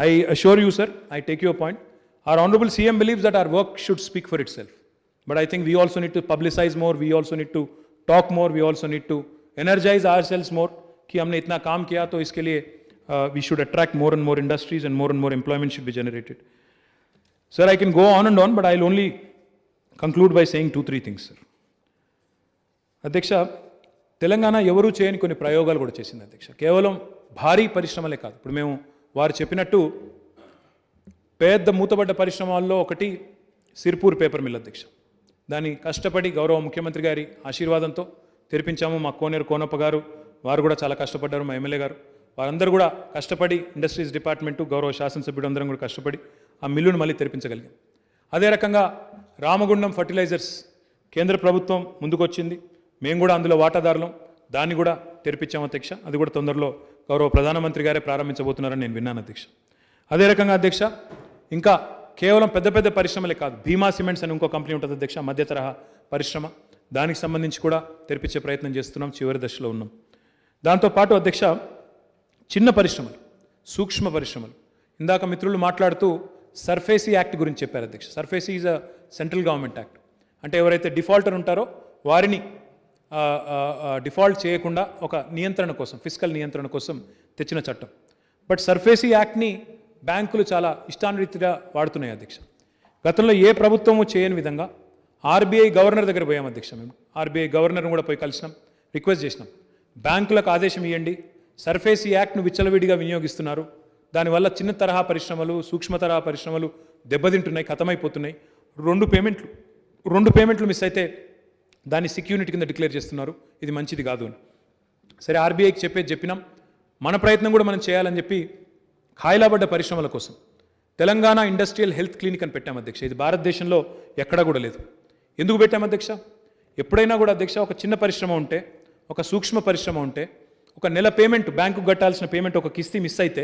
I assure you sir, I take your point. Our honourable CM believes that our work should speak for itself. But I think we also need to publicize more, we also need to talk more, we also need to energize ourselves more कि हमने इतना काम किया तो इसके लिए we should attract more and more industries and more employment should be generated. Sir, I can go on, but I'll only conclude by saying 2-3 things, sir. అధ్యక్ష, తెలంగాణ ఎవరూ చేయని కొన్ని ప్రయోగాలు కూడా చేసింది అధ్యక్ష. కేవలం భారీ పరిశ్రమలే కాదు. ఇప్పుడు మేము వారు చెప్పినట్టు పెద్ద మూతబడ్డ పరిశ్రమల్లో ఒకటి సిర్పూర్ పేపర్ మిల్ అధ్యక్ష. దాన్ని కష్టపడి గౌరవ ముఖ్యమంత్రి గారి ఆశీర్వాదంతో తెరిపించాము. మా కోనేరు కోనప్ప గారు వారు కూడా చాలా కష్టపడ్డారు, మా ఎమ్మెల్యే గారు వారందరూ కూడా కష్టపడి, ఇండస్ట్రీస్ డిపార్ట్మెంటు, గౌరవ శాసనసభ్యుడు అందరం కూడా కష్టపడి ఆ మిల్లును మళ్ళీ తెరిపించగలిగాం. అదే రకంగా రామగుండం ఫర్టిలైజర్స్ కేంద్ర ప్రభుత్వం ముందుకొచ్చింది, మేము కూడా అందులో వాటాదారులం, దాన్ని కూడా తెరిపించాం అధ్యక్ష. అది కూడా తొందరలో గౌరవ ప్రధానమంత్రి గారే ప్రారంభించబోతున్నారని నేను విన్నాను అధ్యక్ష. అదే రకంగా అధ్యక్ష, ఇంకా కేవలం పెద్ద పెద్ద పరిశ్రమలే కాదు, భీమా సిమెంట్స్ అని ఇంకో కంపెనీ ఉంటుంది అధ్యక్ష, మధ్య తరహా పరిశ్రమ, దానికి సంబంధించి కూడా తెరిపించే ప్రయత్నం చేస్తున్నాం, చివరి దశలో ఉన్నాం. దాంతోపాటు అధ్యక్ష, చిన్న పరిశ్రమలు, సూక్ష్మ పరిశ్రమలు, ఇందాక మిత్రులు మాట్లాడుతూ సర్ఫేసీ యాక్ట్ గురించి చెప్పారు అధ్యక్ష. SARFAESI is a central government act. అంటే ఎవరైతే డిఫాల్టర్ ఉంటారో వారిని డిఫాల్ట్ చేయకుండా ఒక నియంత్రణ కోసం, ఫిస్కల్ నియంత్రణ కోసం తెచ్చిన చట్టం. బట్ సర్ఫేసీ యాక్ట్ని బ్యాంకులు చాలా ఇష్టానురీతిగా వాడుతున్నాయి అధ్యక్ష. గతంలో ఏ ప్రభుత్వము చేయని విధంగా ఆర్బీఐ గవర్నర్ దగ్గర పోయాం అధ్యక్ష. మేము ఆర్బీఐ గవర్నర్ని కూడా పోయి కలిసినాం, రిక్వెస్ట్ చేసినాం, బ్యాంకులకు ఆదేశం ఇవ్వండి, సర్ఫేసీ యాక్ట్ను విచ్చలవిడిగా వినియోగిస్తున్నారు, దానివల్ల చిన్న తరహా పరిశ్రమలు, సూక్ష్మ తరహా పరిశ్రమలు దెబ్బతింటున్నాయి, ఖతమైపోతున్నాయి. 2 పేమెంట్లు రెండు పేమెంట్లు మిస్ అయితే దాన్ని సెక్యూరిటీ కింద డిక్లేర్ చేస్తున్నారు. ఇది మంచిది కాదు అని. సరే, ఆర్బీఐకి చెప్పినాం. మన ప్రయత్నం కూడా మనం చేయాలని చెప్పి ఖాయిలాబడ్డ పరిశ్రమల కోసం తెలంగాణ ఇండస్ట్రియల్ హెల్త్ క్లినిక్ అని పెట్టాం అధ్యక్ష. ఇది భారతదేశంలో ఎక్కడా కూడా లేదు. ఎందుకు పెట్టాం అధ్యక్ష? ఎప్పుడైనా కూడా అధ్యక్ష ఒక చిన్న పరిశ్రమ ఉంటే, ఒక సూక్ష్మ పరిశ్రమ ఉంటే, ఒక నెల పేమెంట్ బ్యాంకు కట్టాల్సిన పేమెంట్ ఒక కిస్తీ మిస్ అయితే,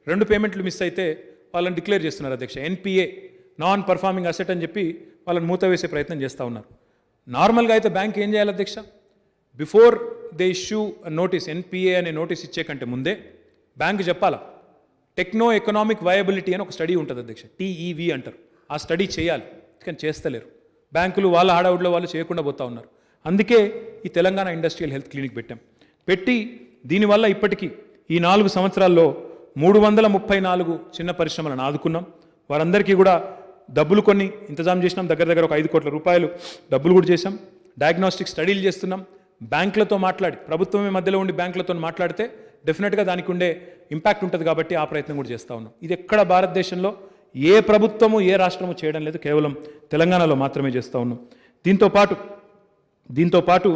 2 పేమెంట్లు మిస్ అయితే వాళ్ళని డిక్లేర్ చేస్తున్నారు అధ్యక్ష. ఎన్పిఏ, నాన్ పర్ఫార్మింగ్ అసెట్ అని చెప్పి వాళ్ళని మూత వేసే ప్రయత్నం చేస్తూ ఉన్నారు. నార్మల్గా అయితే బ్యాంక్ ఏం చేయాలి అధ్యక్ష? Before they issue notice, NPA అనే నోటీస్ ఇచ్చే కంటే ముందే బ్యాంక్ చెప్పాలా, టెక్నో ఎకనామిక్ వయబిలిటీ అని ఒక స్టడీ ఉంటుంది అధ్యక్ష, టీఈవి అంటారు. ఆ స్టడీ చేయాలి, కానీ చేస్తలేరు. బ్యాంకులు వాళ్ళ హడావుడిలో వాళ్ళు చేయకుండా పోతా ఉన్నారు. అందుకే ఈ తెలంగాణ ఇండస్ట్రియల్ హెల్త్ క్లినిక్ పెట్టి దీనివల్ల ఇప్పటికీ ఈ 4 సంవత్సరాల్లో 334 చిన్న పరిశ్రమలను ఆదుకున్నాం. వారందరికీ కూడా డబ్బులు కొన్ని ఇంతజాం చేసినాం. దగ్గర ఒక 5 కోట్ల రూపాయలు డబ్బులు కూడా చేశాం. డయాగ్నోస్టిక్ స్టడీలు చేస్తున్నాం. బ్యాంకులతో మాట్లాడి, ప్రభుత్వమే మధ్యలో ఉండి బ్యాంకులతో మాట్లాడితే డెఫినెట్గా దానికి ఉండే ఇంపాక్ట్ ఉంటుంది కాబట్టి ఆ ప్రయత్నం కూడా చేస్తూ ఉన్నాం. ఇది ఎక్కడ భారతదేశంలో ఏ ప్రభుత్వము ఏ రాష్ట్రము చేయడం లేదు, కేవలం తెలంగాణలో మాత్రమే చేస్తూ ఉన్నాం. దీంతో పాటు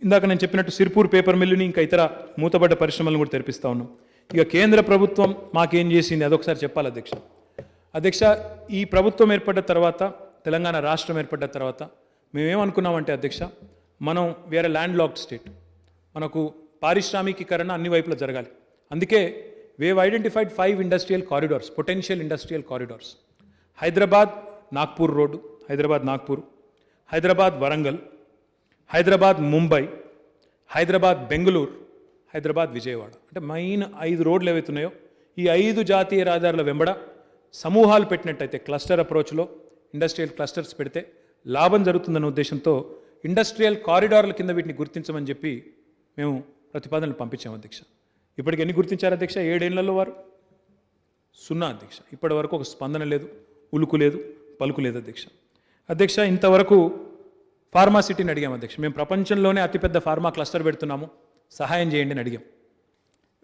ఇందాక నేను చెప్పినట్టు సిర్పూర్ పేపర్ మిల్లుని ఇంకా ఇతర మూతబడ్డ పరిశ్రమలను కూడా తెరిపిస్తూ ఉన్నాం. ఇక కేంద్ర ప్రభుత్వం మాకేం చేసింది అదొకసారి చెప్పాలి అధ్యక్ష. ఈ ప్రభుత్వం ఏర్పడ్డ తర్వాత, తెలంగాణ రాష్ట్రం ఏర్పడ్డ తర్వాత మేమేమనుకున్నామంటే అధ్యక్ష, మనం వేరే ల్యాండ్ లాక్డ్ స్టేట్, మనకు పారిశ్రామికీకరణ అన్ని వైపులా జరగాలి. అందుకే wave identified 5 industrial corridors, potential industrial corridors. Hyderabad Nagpur road, Hyderabad Nagpur, Hyderabad Warangal, Hyderabad Mumbai, Hyderabad Bengaluru, Hyderabad Vijayawada. అంటే మెయిన్ 5 రోడ్లు ఏవైతున్నాయో ఈ 5 జాతీయ రహదారుల వెంబడ సమూహాలు పెట్టినట్టయితే, క్లస్టర్ అప్రోచ్లో ఇండస్ట్రియల్ క్లస్టర్స్ పెడితే లాభం జరుగుతుందన్న ఉద్దేశంతో ఇండస్ట్రియల్ కారిడార్ల కింద వీటిని గుర్తించమని చెప్పి మేము ప్రతిపాదనలు పంపించాము అధ్యక్ష. ఇప్పటికి ఎన్ని గుర్తించారు అధ్యక్ష? 7 ఏళ్లలో వారు 0 అధ్యక్ష. ఇప్పటి వరకు ఒక స్పందన లేదు, ఉలుకు లేదు, పలుకు లేదు అధ్యక్ష. ఇంతవరకు ఫార్మా సిటీని అడిగాం అధ్యక్ష. మేము ప్రపంచంలోనే అతిపెద్ద ఫార్మా క్లస్టర్ పెడుతున్నాము, సహాయం చేయండి అని అడిగాం.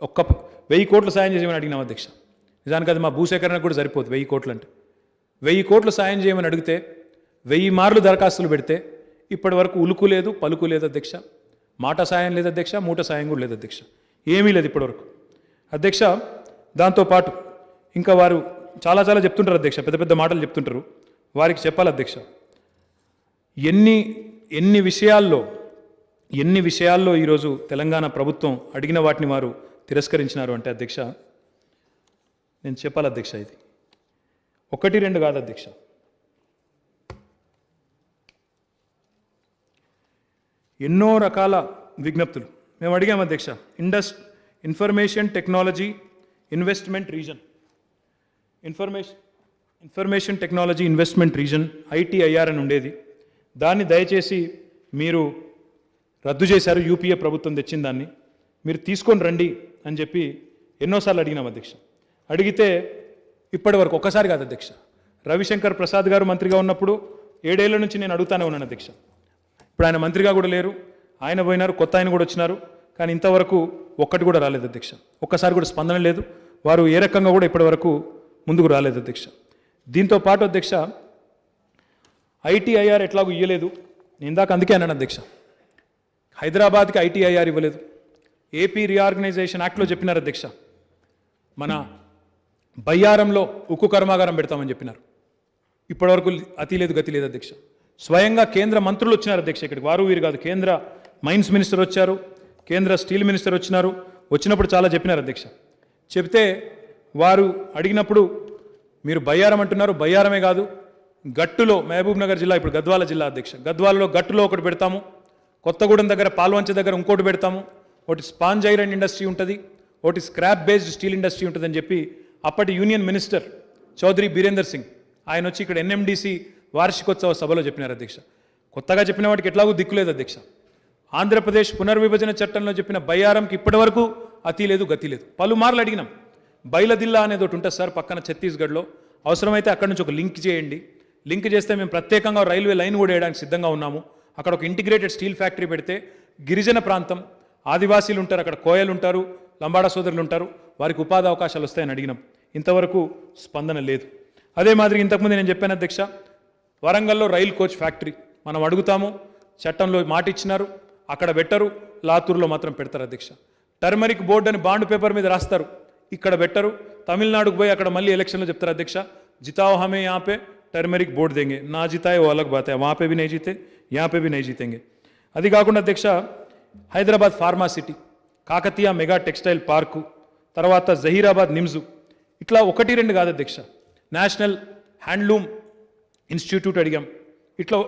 1000 కోట్లు సాయం చేయమని అడిగినాం అధ్యక్ష. నిజానికి అది మా భూసేకరణకు కూడా సరిపోదు 1000 కోట్లు అంటే. 1000 కోట్లు సాయం చేయమని అడిగితే 1000 మార్లు దరఖాస్తులు పెడితే ఇప్పటి వరకు ఉలుకు లేదు, పలుకు లేదు అధ్యక్ష. మాట సాయం లేదు అధ్యక్ష, మూట సాయం కూడా లేదు అధ్యక్ష. ఏమీ లేదు ఇప్పటివరకు అధ్యక్ష. దాంతోపాటు ఇంకా వారు చాలా చెప్తుంటారు అధ్యక్ష, పెద్ద మాటలు చెప్తుంటారు. వారికి చెప్పాలి అధ్యక్ష, ఎన్ని విషయాల్లో ఈరోజు తెలంగాణ ప్రభుత్వం అడిగిన వాటిని వారు తిరస్కరించినారు అంటే అధ్యక్ష, నేను చెప్పాలి అధ్యక్ష, ఇది 1, 2 కాదు అధ్యక్ష. ఎన్నో రకాల విజ్ఞప్తులు మేము అడిగాం అధ్యక్ష. Information technology investment reason, information technology investment reason ITIR అని ఉండేది. దాన్ని దయచేసి మీరు రద్దు చేశారు. యూపీఏ ప్రభుత్వం తెచ్చిన దాన్ని మీరు తీసుకొని రండి అని చెప్పి ఎన్నోసార్లు అడిగినాం అధ్యక్ష. అడిగితే ఇప్పటి వరకు ఒక్కసారి కాదు అధ్యక్ష. రవిశంకర్ ప్రసాద్ గారు మంత్రిగా ఉన్నప్పుడు 7 ఏళ్ల నుంచి నేను అడుగుతానే ఉన్నాను అధ్యక్ష. ఇప్పుడు ఆయన మంత్రిగా కూడా లేరు, ఆయన పోయినారు, కొత్త ఆయన కూడా వచ్చినారు. కానీ ఇంతవరకు ఒక్కటి కూడా రాలేదు అధ్యక్ష. ఒక్కసారి కూడా స్పందన లేదు. వారు ఏ రకంగా కూడా ఇప్పటి వరకు ముందుకు రాలేదు అధ్యక్ష. దీంతో పాటు అధ్యక్ష, ITIR ఎట్లాగూ ఇవ్వలేదు. నేను ఇందాక అందుకే అన్నాను అధ్యక్ష, హైదరాబాద్కి ITIR ఇవ్వలేదు. ఏపీ రీఆర్గనైజేషన్ యాక్ట్లో చెప్పినారు అధ్యక్ష, మన బయ్యారంలో ఉక్కు కర్మాగారం పెడతామని చెప్పినారు. ఇప్పటివరకు అతి లేదు గతి లేదు అధ్యక్ష. స్వయంగా కేంద్ర మంత్రులు వచ్చినారు అధ్యక్ష ఇక్కడికి, వారు వీరు కాదు. కేంద్ర మైన్స్ మినిస్టర్ వచ్చారు, కేంద్ర స్టీల్ మినిస్టర్ వచ్చినప్పుడు చాలా చెప్పినారు అధ్యక్ష. చెప్తే వారు అడిగినప్పుడు మీరు బయ్యారం అంటున్నారు, బయ్యారమే కాదు గట్టులో, మహబూబ్ నగర్ జిల్లా ఇప్పుడు గద్వాల జిల్లా అధ్యక్ష, గద్వాలలో గట్టులో ఒకటి పెడతాము, కొత్తగూడెం దగ్గర పాల్వంచ దగ్గర ఇంకోటి పెడతాము, ఒకటి స్పాంజ్ ఐరన్ ఇండస్ట్రీ ఉంటుంది, ఒకటి స్క్రాప్ బేస్డ్ స్టీల్ ఇండస్ట్రీ ఉంటుందని చెప్పి అప్పటి యూనియన్ మినిస్టర్ చౌదరి బీరేందర్ సింగ్ ఆయన వచ్చి ఇక్కడ NMDC వార్షికోత్సవ సభలో చెప్పినారు అధ్యక్ష. కొత్తగా చెప్పిన వాటికి ఎట్లాగూ దిక్కులేదు అధ్యక్ష. ఆంధ్రప్రదేశ్ పునర్విభజన చట్టంలో చెప్పిన బయ్యారంకి ఇప్పటి వరకు అతి లేదు గతి లేదు. పలుమార్లు అడిగినాం. బైలదిల్లా అనేది ఒకటి ఉంటుంది సార్ పక్కన ఛత్తీస్గఢ్లో, అవసరమైతే అక్కడి నుంచి ఒక లింక్ చేయండి, లింక్ చేస్తే మేము ప్రత్యేకంగా రైల్వే లైన్ కూడా వేయడానికి సిద్ధంగా ఉన్నాము. అక్కడ ఒక ఇంటిగ్రేటెడ్ స్టీల్ ఫ్యాక్టరీ పెడితే గిరిజన ప్రాంతం, ఆదివాసీలు ఉంటారు, అక్కడ కోయలు ఉంటారు, లంబాడా సోదరులు ఉంటారు, వారికి ఉపాధి అవకాశాలు వస్తాయని అడిగినాం. ఇంతవరకు స్పందన లేదు. అదే మాదిరి ఇంతకుముందు నేను చెప్పాను అధ్యక్ష, వరంగల్లో రైల్ కోచ్ ఫ్యాక్టరీ మనం అడుగుతాము, చట్టంలో మాట ఇచ్చినారు, అక్కడ పెట్టరు, లాతూర్లో మాత్రం పెడతారు అధ్యక్ష. టర్మరిక్ బోర్డు అని బాండ్ పేపర్ మీద రాస్తారు, ఇక్కడ పెట్టరు. తమిళనాడుకు పోయి అక్కడ మళ్ళీ ఎలక్షన్లో చెప్తారు అధ్యక్ష, జితాओ हमें यहाँ पे टर्मरिक बोर्ड देंगे, ना जिताए वो अलग बात है, वहाँ पे भी नहीं जीते, यहाँ पे भी नहीं जीतेंगे. అది కాకుండా అధ్యక్ష Hyderabad pharma city, Kakatiya mega textile park, తర్వాత జహీరాబాద్ నిమ్స్, ఇట్లా 1-2 కాదు అధ్యక్ష. నేషనల్ హ్యాండ్లూమ్ ఇన్స్టిట్యూట్ అడిగాం. ఇట్లా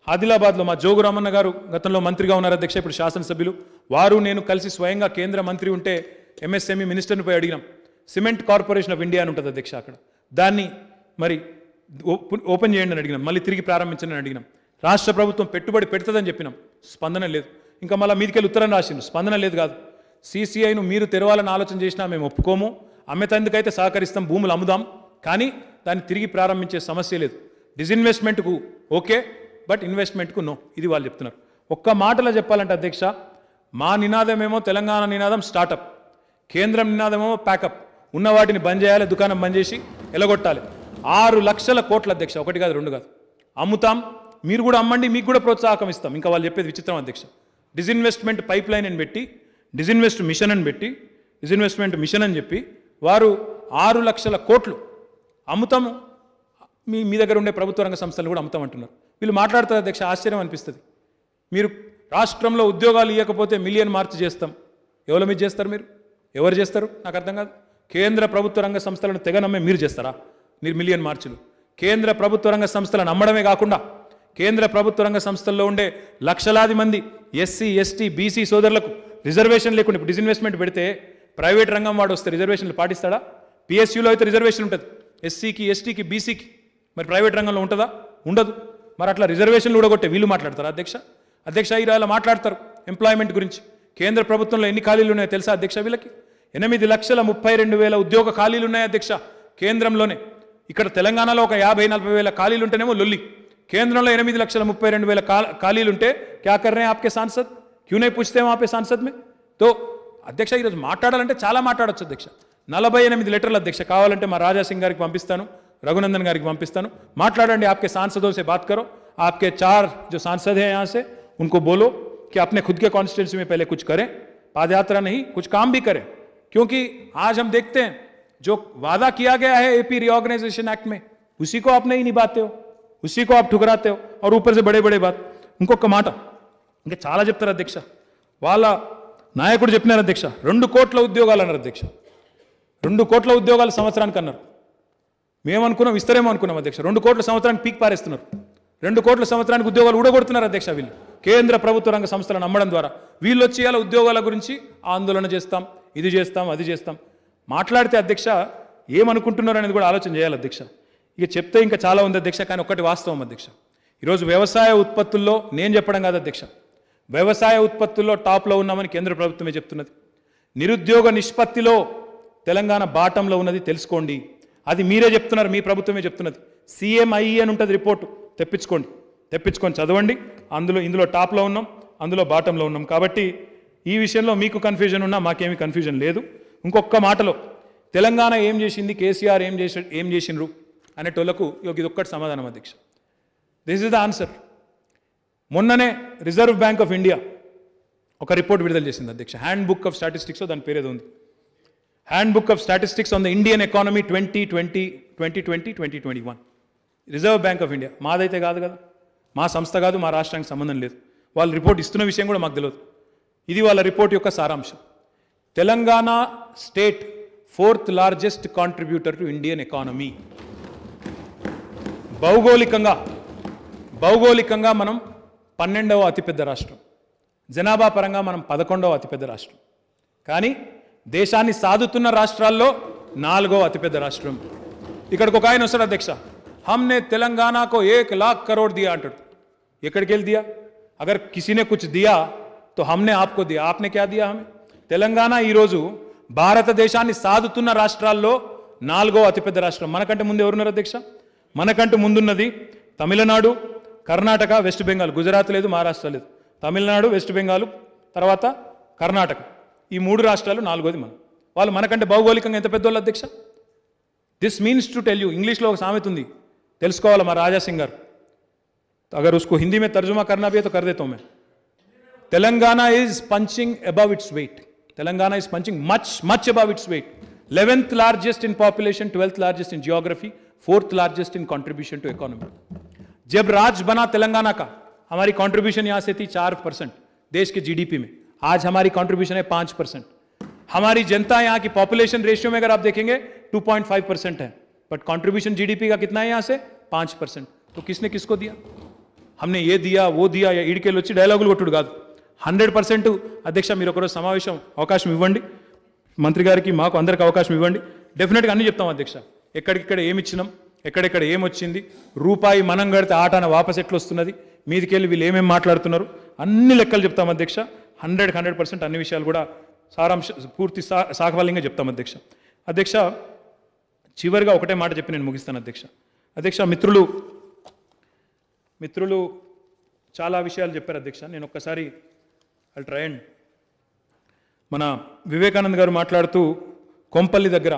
ఆదిలాబాద్లో మా జోగు రామన్న గారు గతంలో మంత్రిగా ఉన్నారు అధ్యక్ష, ఇప్పుడు శాసనసభ్యులు, వారు నేను కలిసి స్వయంగా కేంద్ర మంత్రి ఉంటే ఎంఎస్ఎంఈ మినిస్టర్ని పోయి అడిగినాం. సిమెంట్ కార్పొరేషన్ ఆఫ్ ఇండియా అని ఉంటుంది అధ్యక్ష, అక్కడ దాన్ని మరి ఓపెన్ చేయండి అని అడిగినాం, మళ్ళీ తిరిగి ప్రారంభించండి అని అడిగినాం. రాష్ట్ర ప్రభుత్వం పెట్టుబడి పెడుతుందని చెప్పినాం, స్పందన లేదు. ఇంకా మళ్ళీ మీదికెళ్ళి ఉత్తరం రాసిండు, స్పందన లేదు. కాదు, సీసీఐను మీరు తెరవాలని ఆలోచన చేసినా మేము ఒప్పుకోము, అమ్మేతందుకైతే సహకరిస్తాం, భూములు అమ్ముదాం, కానీ దాన్ని తిరిగి ప్రారంభించే సమస్య లేదు. డిజిన్వెస్ట్మెంట్కు ఓకే, బట్ ఇన్వెస్ట్మెంట్కు నో, ఇది వాళ్ళు చెప్తున్నారు. ఒక్క మాటలో చెప్పాలంటే అధ్యక్ష, మా నినాదమేమో తెలంగాణ నినాదం స్టార్టప్, కేంద్రం నినాదమేమో ప్యాకప్. ఉన్న వాటిని బంద్ చేయాలి, దుకాణం బంద్ చేసి ఎలగొట్టాలి. 6 లక్షల కోట్ల అధ్యక్ష, 1 కాదు 2 కాదు, అమ్ముతాం, మీరు కూడా అమ్మండి, మీకు కూడా ప్రోత్సాహకం ఇస్తాం. ఇంకా వాళ్ళు చెప్పేది విచిత్రం అధ్యక్ష. డిజిన్వెస్ట్మెంట్ పైప్ లైన్ అని పెట్టి, డిజిన్వెస్ట్ మిషన్ అని పెట్టి, డిజిన్వెస్ట్మెంట్ మిషన్ అని చెప్పి వారు 6 లక్షల కోట్లు అమ్ముతాము, మీ దగ్గర ఉండే ప్రభుత్వ రంగ సంస్థలు కూడా అమ్ముతామంటున్నారు. వీళ్ళు మాట్లాడుతారు అధ్యక్ష, ఆశ్చర్యం అనిపిస్తుంది. మీరు రాష్ట్రంలో ఉద్యోగాలు ఇవ్వకపోతే మిలియన్ మార్చ్ చేస్తాం, ఎవరి మీద చేస్తారు మీరు? ఎవరు చేస్తారు నాకు అర్థం కాదు. కేంద్ర ప్రభుత్వ రంగ సంస్థలను తెగ నమ్మే మీరు చేస్తారా మీరు మిలియన్ మార్చులు? కేంద్ర ప్రభుత్వ రంగ సంస్థలను నమ్మడమే కాకుండా కేంద్ర ప్రభుత్వ రంగ సంస్థల్లో ఉండే లక్షలాది మంది ఎస్సీ, ఎస్టీ, బీసీ సోదరులకు రిజర్వేషన్ లేకుండా ఇప్పుడు డిజిన్వెస్ట్మెంట్ పెడితే ప్రైవేట్ రంగం వాడు వస్తే రిజర్వేషన్లు పాటిస్తాడా? పిఎస్యూలో అయితే రిజర్వేషన్ ఉంటుంది, ఎస్సీకి, ఎస్టీకి, బీసీకి, మరి ప్రైవేట్ రంగంలో ఉంటుందా? ఉండదు. మరి అట్లా రిజర్వేషన్లు ఊడగొట్టే వీళ్ళు మాట్లాడతారు అధ్యక్ష? అధ్యక్ష ఇలా మాట్లాడతారు ఎంప్లాయ్మెంట్ గురించి. కేంద్ర ప్రభుత్వంలో ఎన్ని ఖాళీలు ఉన్నాయో తెలుసా అధ్యక్ష? వీళ్ళకి 8,32,000 ఉద్యోగ ఖాళీలు ఉన్నాయి అధ్యక్ష కేంద్రంలోనే. ఇక్కడ తెలంగాణలో ఒక 50-40 వేల ఖాళీలు ఉంటేనేమో లొల్లి. కేంద్రంలో 8,32,000 ఖాళీలు ఉంటే క్యా కర్ రహే ఆప్కే సాంసద్, క్యూ నే పూछते वहां पे सांसद में? तो అధ్యక్ష ఈరోజు మాట్లాడాలంటే చాలా మాట్లాడొచ్చు అధ్యక్ష. 48 లెటర్లు అధ్యక్ష, కావాలంటే మా రాజాసింగ్ గారికి పంపిస్తాను, रघुनंदन गाరికి పంపిస్తాను, మాట్లాడండి. आपके सांसदों से बात करो, आपके 4 जो सांसद हैं यहाँ से उनको बोलो कि अपने खुद के कॉन्स्टिट्यूंसी में पहले कुछ करें, पादयात्रा नहीं कुछ काम भी करें, क्योंकि आज हम देखते हैं जो वादा किया गया है एपी रीऑर्गेनाइजेशन एक्ट में, उसी को आप नहीं निभाते हो, उसी को आप ठुकराते हो, और ऊपर से बड़े बड़े बात. ఇంకొక మాట ఇంకా చాలా చెప్తారు అధ్యక్ష. వాళ్ళ నాయకుడు చెప్పినారు అధ్యక్ష, 2 కోట్ల ఉద్యోగాలు అన్నారు అధ్యక్ష. 2 కోట్ల ఉద్యోగాలు సంవత్సరానికి అన్నారు. మేమనుకున్నాం ఇస్తారేమో అనుకున్నాం అధ్యక్ష. 2 కోట్ల సంవత్సరానికి పీక్ పారేస్తున్నారు. 2 కోట్ల సంవత్సరానికి ఉద్యోగాలు ఊడగొడుతున్నారు అధ్యక్ష వీళ్ళు, కేంద్ర ప్రభుత్వ రంగ సంస్థలను నమ్మడం ద్వారా. వీళ్ళు వచ్చి ఇలా ఉద్యోగాల గురించి ఆందోళన చేస్తాం, ఇది చేస్తాం, అది చేస్తాం మాట్లాడితే అధ్యక్ష ఏమనుకుంటున్నారు అనేది కూడా ఆలోచన చేయాలి అధ్యక్ష. ఇక చెప్తే ఇంకా చాలా ఉంది అధ్యక్ష, కానీ ఒక్కటి వాస్తవం అధ్యక్ష. ఈరోజు వ్యవసాయ ఉత్పత్తుల్లో నేను చెప్పడం కాదు అధ్యక్ష, వ్యవసాయ ఉత్పత్తుల్లో టాప్లో ఉన్నామని కేంద్ర ప్రభుత్వమే చెప్తున్నది. నిరుద్యోగ నిష్పత్తిలో తెలంగాణ బాటంలో ఉన్నది తెలుసుకోండి. అది మీరే చెప్తున్నారు, మీ ప్రభుత్వమే చెప్తున్నది. CMIE అని ఉంటుంది రిపోర్టు, తెప్పించుకొని చదవండి. ఇందులో టాప్లో ఉన్నాం, అందులో బాటంలో ఉన్నాం. కాబట్టి ఈ విషయంలో మీకు కన్ఫ్యూజన్ ఉన్నా మాకేమీ కన్ఫ్యూజన్ లేదు. ఇంకొక మాటలో తెలంగాణ ఏం చేసింది, కేసీఆర్ ఏం చేసిండ్రు అనేటోళ్లకు ఇది ఒక్కటి సమాధానం అధ్యక్ష. This is the answer. మొన్ననే రిజర్వ్ బ్యాంక్ ఆఫ్ ఇండియా ఒక రిపోర్ట్ విడుదల చేసింది అధ్యక్ష, హ్యాండ్ బుక్ ఆఫ్ స్టాటిస్టిక్స్, దాని పేరేదో ఉంది, handbook of statistics on the Indian economy 2020-2021. Reserve Bank of India మాదైతే కాదు కదా, మా సంస్థ కాదు, మా రాష్ట్రానికి సంబంధం లేదు. వాళ్ళు రిపోర్ట్ ఇస్తున్న విషయం కూడా మాకు తెలియదు. ఇది వాళ్ళ రిపోర్ట్ యొక్క సారాంశం. Telangana state 4th largest contributor to Indian economy. భౌగోళికంగా మనం 12వ అతిపెద్ద రాష్ట్రం, జనాభా పరంగా మనం 11వ అతిపెద్ద రాష్ట్రం, కానీ దేశాన్ని సాదుతున్న రాష్ట్రాల్లో 4వ అతిపెద్ద రాష్ట్రం. ఇక్కడికి ఒక ఆయన వస్తాడు అధ్యక్ష, हमने तेलंगाना को 1 लाख करोड़ दिया अंटाడు. ఎక్కడికి వెళ్ళి దియా? అగర్ కిసీనే కుచ్ దియా తో हमने आपको दिया, आपने क्या दिया हमें? తెలంగాణ ఈరోజు భారతదేశాన్ని సాదుతున్న రాష్ట్రాల్లో 4వ అతిపెద్ద రాష్ట్రం. మనకంటే ముందు ఎవరున్నారు అధ్యక్ష? మనకంటే ముందున్నది తమిళనాడు, కర్ణాటక, వెస్ట్ బెంగాల్. గుజరాత్ లేదు, మహారాష్ట్ర లేదు. తమిళనాడు, వెస్ట్ బెంగాల్, తర్వాత కర్ణాటక. ఈ 3 రాష్ట్రాలు 4వది మనం. వాళ్ళు మనకంటే భౌగోళికంగా ఎంత పెద్దోళ్ళు అధ్యక్ష? This means to tell you, ఇంగ్లీష్లో ఒక సామెత ఉంది, తెలుసుకోవాలి మా రాజాసింగ్ గారు. तो अगर उसको हिंदी में तर्जुमा करना भी है तो कर देता हूं मैं. Telangana is punching above its weight. Telangana is punching much above its weight. 11th largest in population, 12th largest in geography, 4th largest in contribution to economy. जब राज बना तेलंगाना का, हमारी कंट्रीब्यूशन यहां से थी 4% देश के जीडीपी में. आज हमारी कंट्रीब्यूशन है 5%. हमारी जनता यहां की पॉपुलेशन रेशियो में अगर आप देखेंगे 2.5% है, बट कंट्रीब्यूशन जीडीपी का कितना है यहां से 5%. तो किसने किसको दिया? हमने ये दिया वो दिया या ఈడికెళ్ళి వచ్చి డైలాగులు కొట్టుడు కాదు. 100% అధ్యక్ష మీరు ఒకరోజు సమావేశం అవకాశం ఇవ్వండి, మంత్రి గారికి మాకు అందరికి అవకాశం ఇవ్వండి. డెఫినెట్గా అన్ని చెప్తాం అధ్యక్ష. ఎక్కడిక్కడ ఏమి ఇచ్చినాం, ఎక్కడెక్కడ ఏమొచ్చింది, రూపాయి మనం కడితే ఆటాన వాపస్ ఎట్లా వస్తున్నది, మీదికెళ్ళి వీళ్ళు ఏమేమి మాట్లాడుతున్నారు, అన్ని లెక్కలు చెప్తాం అధ్యక్ష. 100% అన్ని విషయాలు కూడా సారాంశ పూర్తి సాకవాల్యంగా చెప్తాం అధ్యక్ష. అధ్యక్ష చివరిగా ఒకటే మాట చెప్పి నేను ముగిస్తాను అధ్యక్ష. అధ్యక్ష మిత్రులు చాలా విషయాలు చెప్పారు అధ్యక్ష. నేను ఒక్కసారి ఐల్ ట్రై అండ్ మన వివేకానంద్ గారు మాట్లాడుతూ కొంపల్లి దగ్గర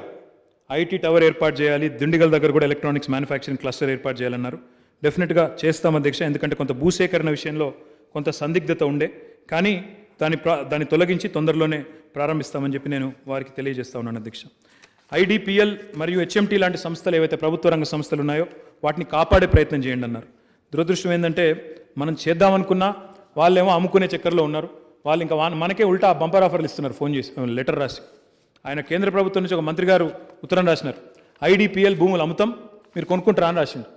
ఐటీ టవర్ ఏర్పాటు చేయాలి, దిండిగల్ దగ్గర కూడా ఎలక్ట్రానిక్స్ మ్యానుఫ్యాక్చరింగ్ క్లస్టర్ ఏర్పాటు చేయాలన్నారు. డెఫినెట్గా చేస్తాం అధ్యక్ష. ఎందుకంటే కొంత భూసేకరణ విషయంలో కొంత సందిగ్ధత ఉండే, కానీ దాన్ని తొలగించి తొందరలోనే ప్రారంభిస్తామని చెప్పి నేను వారికి తెలియజేస్తా ఉన్నాను అధ్యక్ష. ఐడిపిఎల్ మరియు హెచ్ఎంటీ లాంటి సంస్థలు ఏవైతే ప్రభుత్వ రంగ సంస్థలు ఉన్నాయో వాటిని కాపాడే ప్రయత్నం చేయండి అన్నారు. దురదృష్టం ఏంటంటే మనం చేద్దామనుకున్నా వాళ్ళేమో అమ్ముకునే చక్కర్లో ఉన్నారు. వాళ్ళు ఇంకా మనకే ఉల్టా బంపర్ ఆఫర్లు ఇస్తున్నారు, ఫోన్ చేసి లెటర్ రాసి. ఆయన కేంద్ర ప్రభుత్వం నుంచి ఒక మంత్రి గారు ఉత్తరం రాసినారు, ఐడిపిఎల్ భూములు అమ్ముతాం మీరు కొనుక్కుంటారా అని రాసిండు.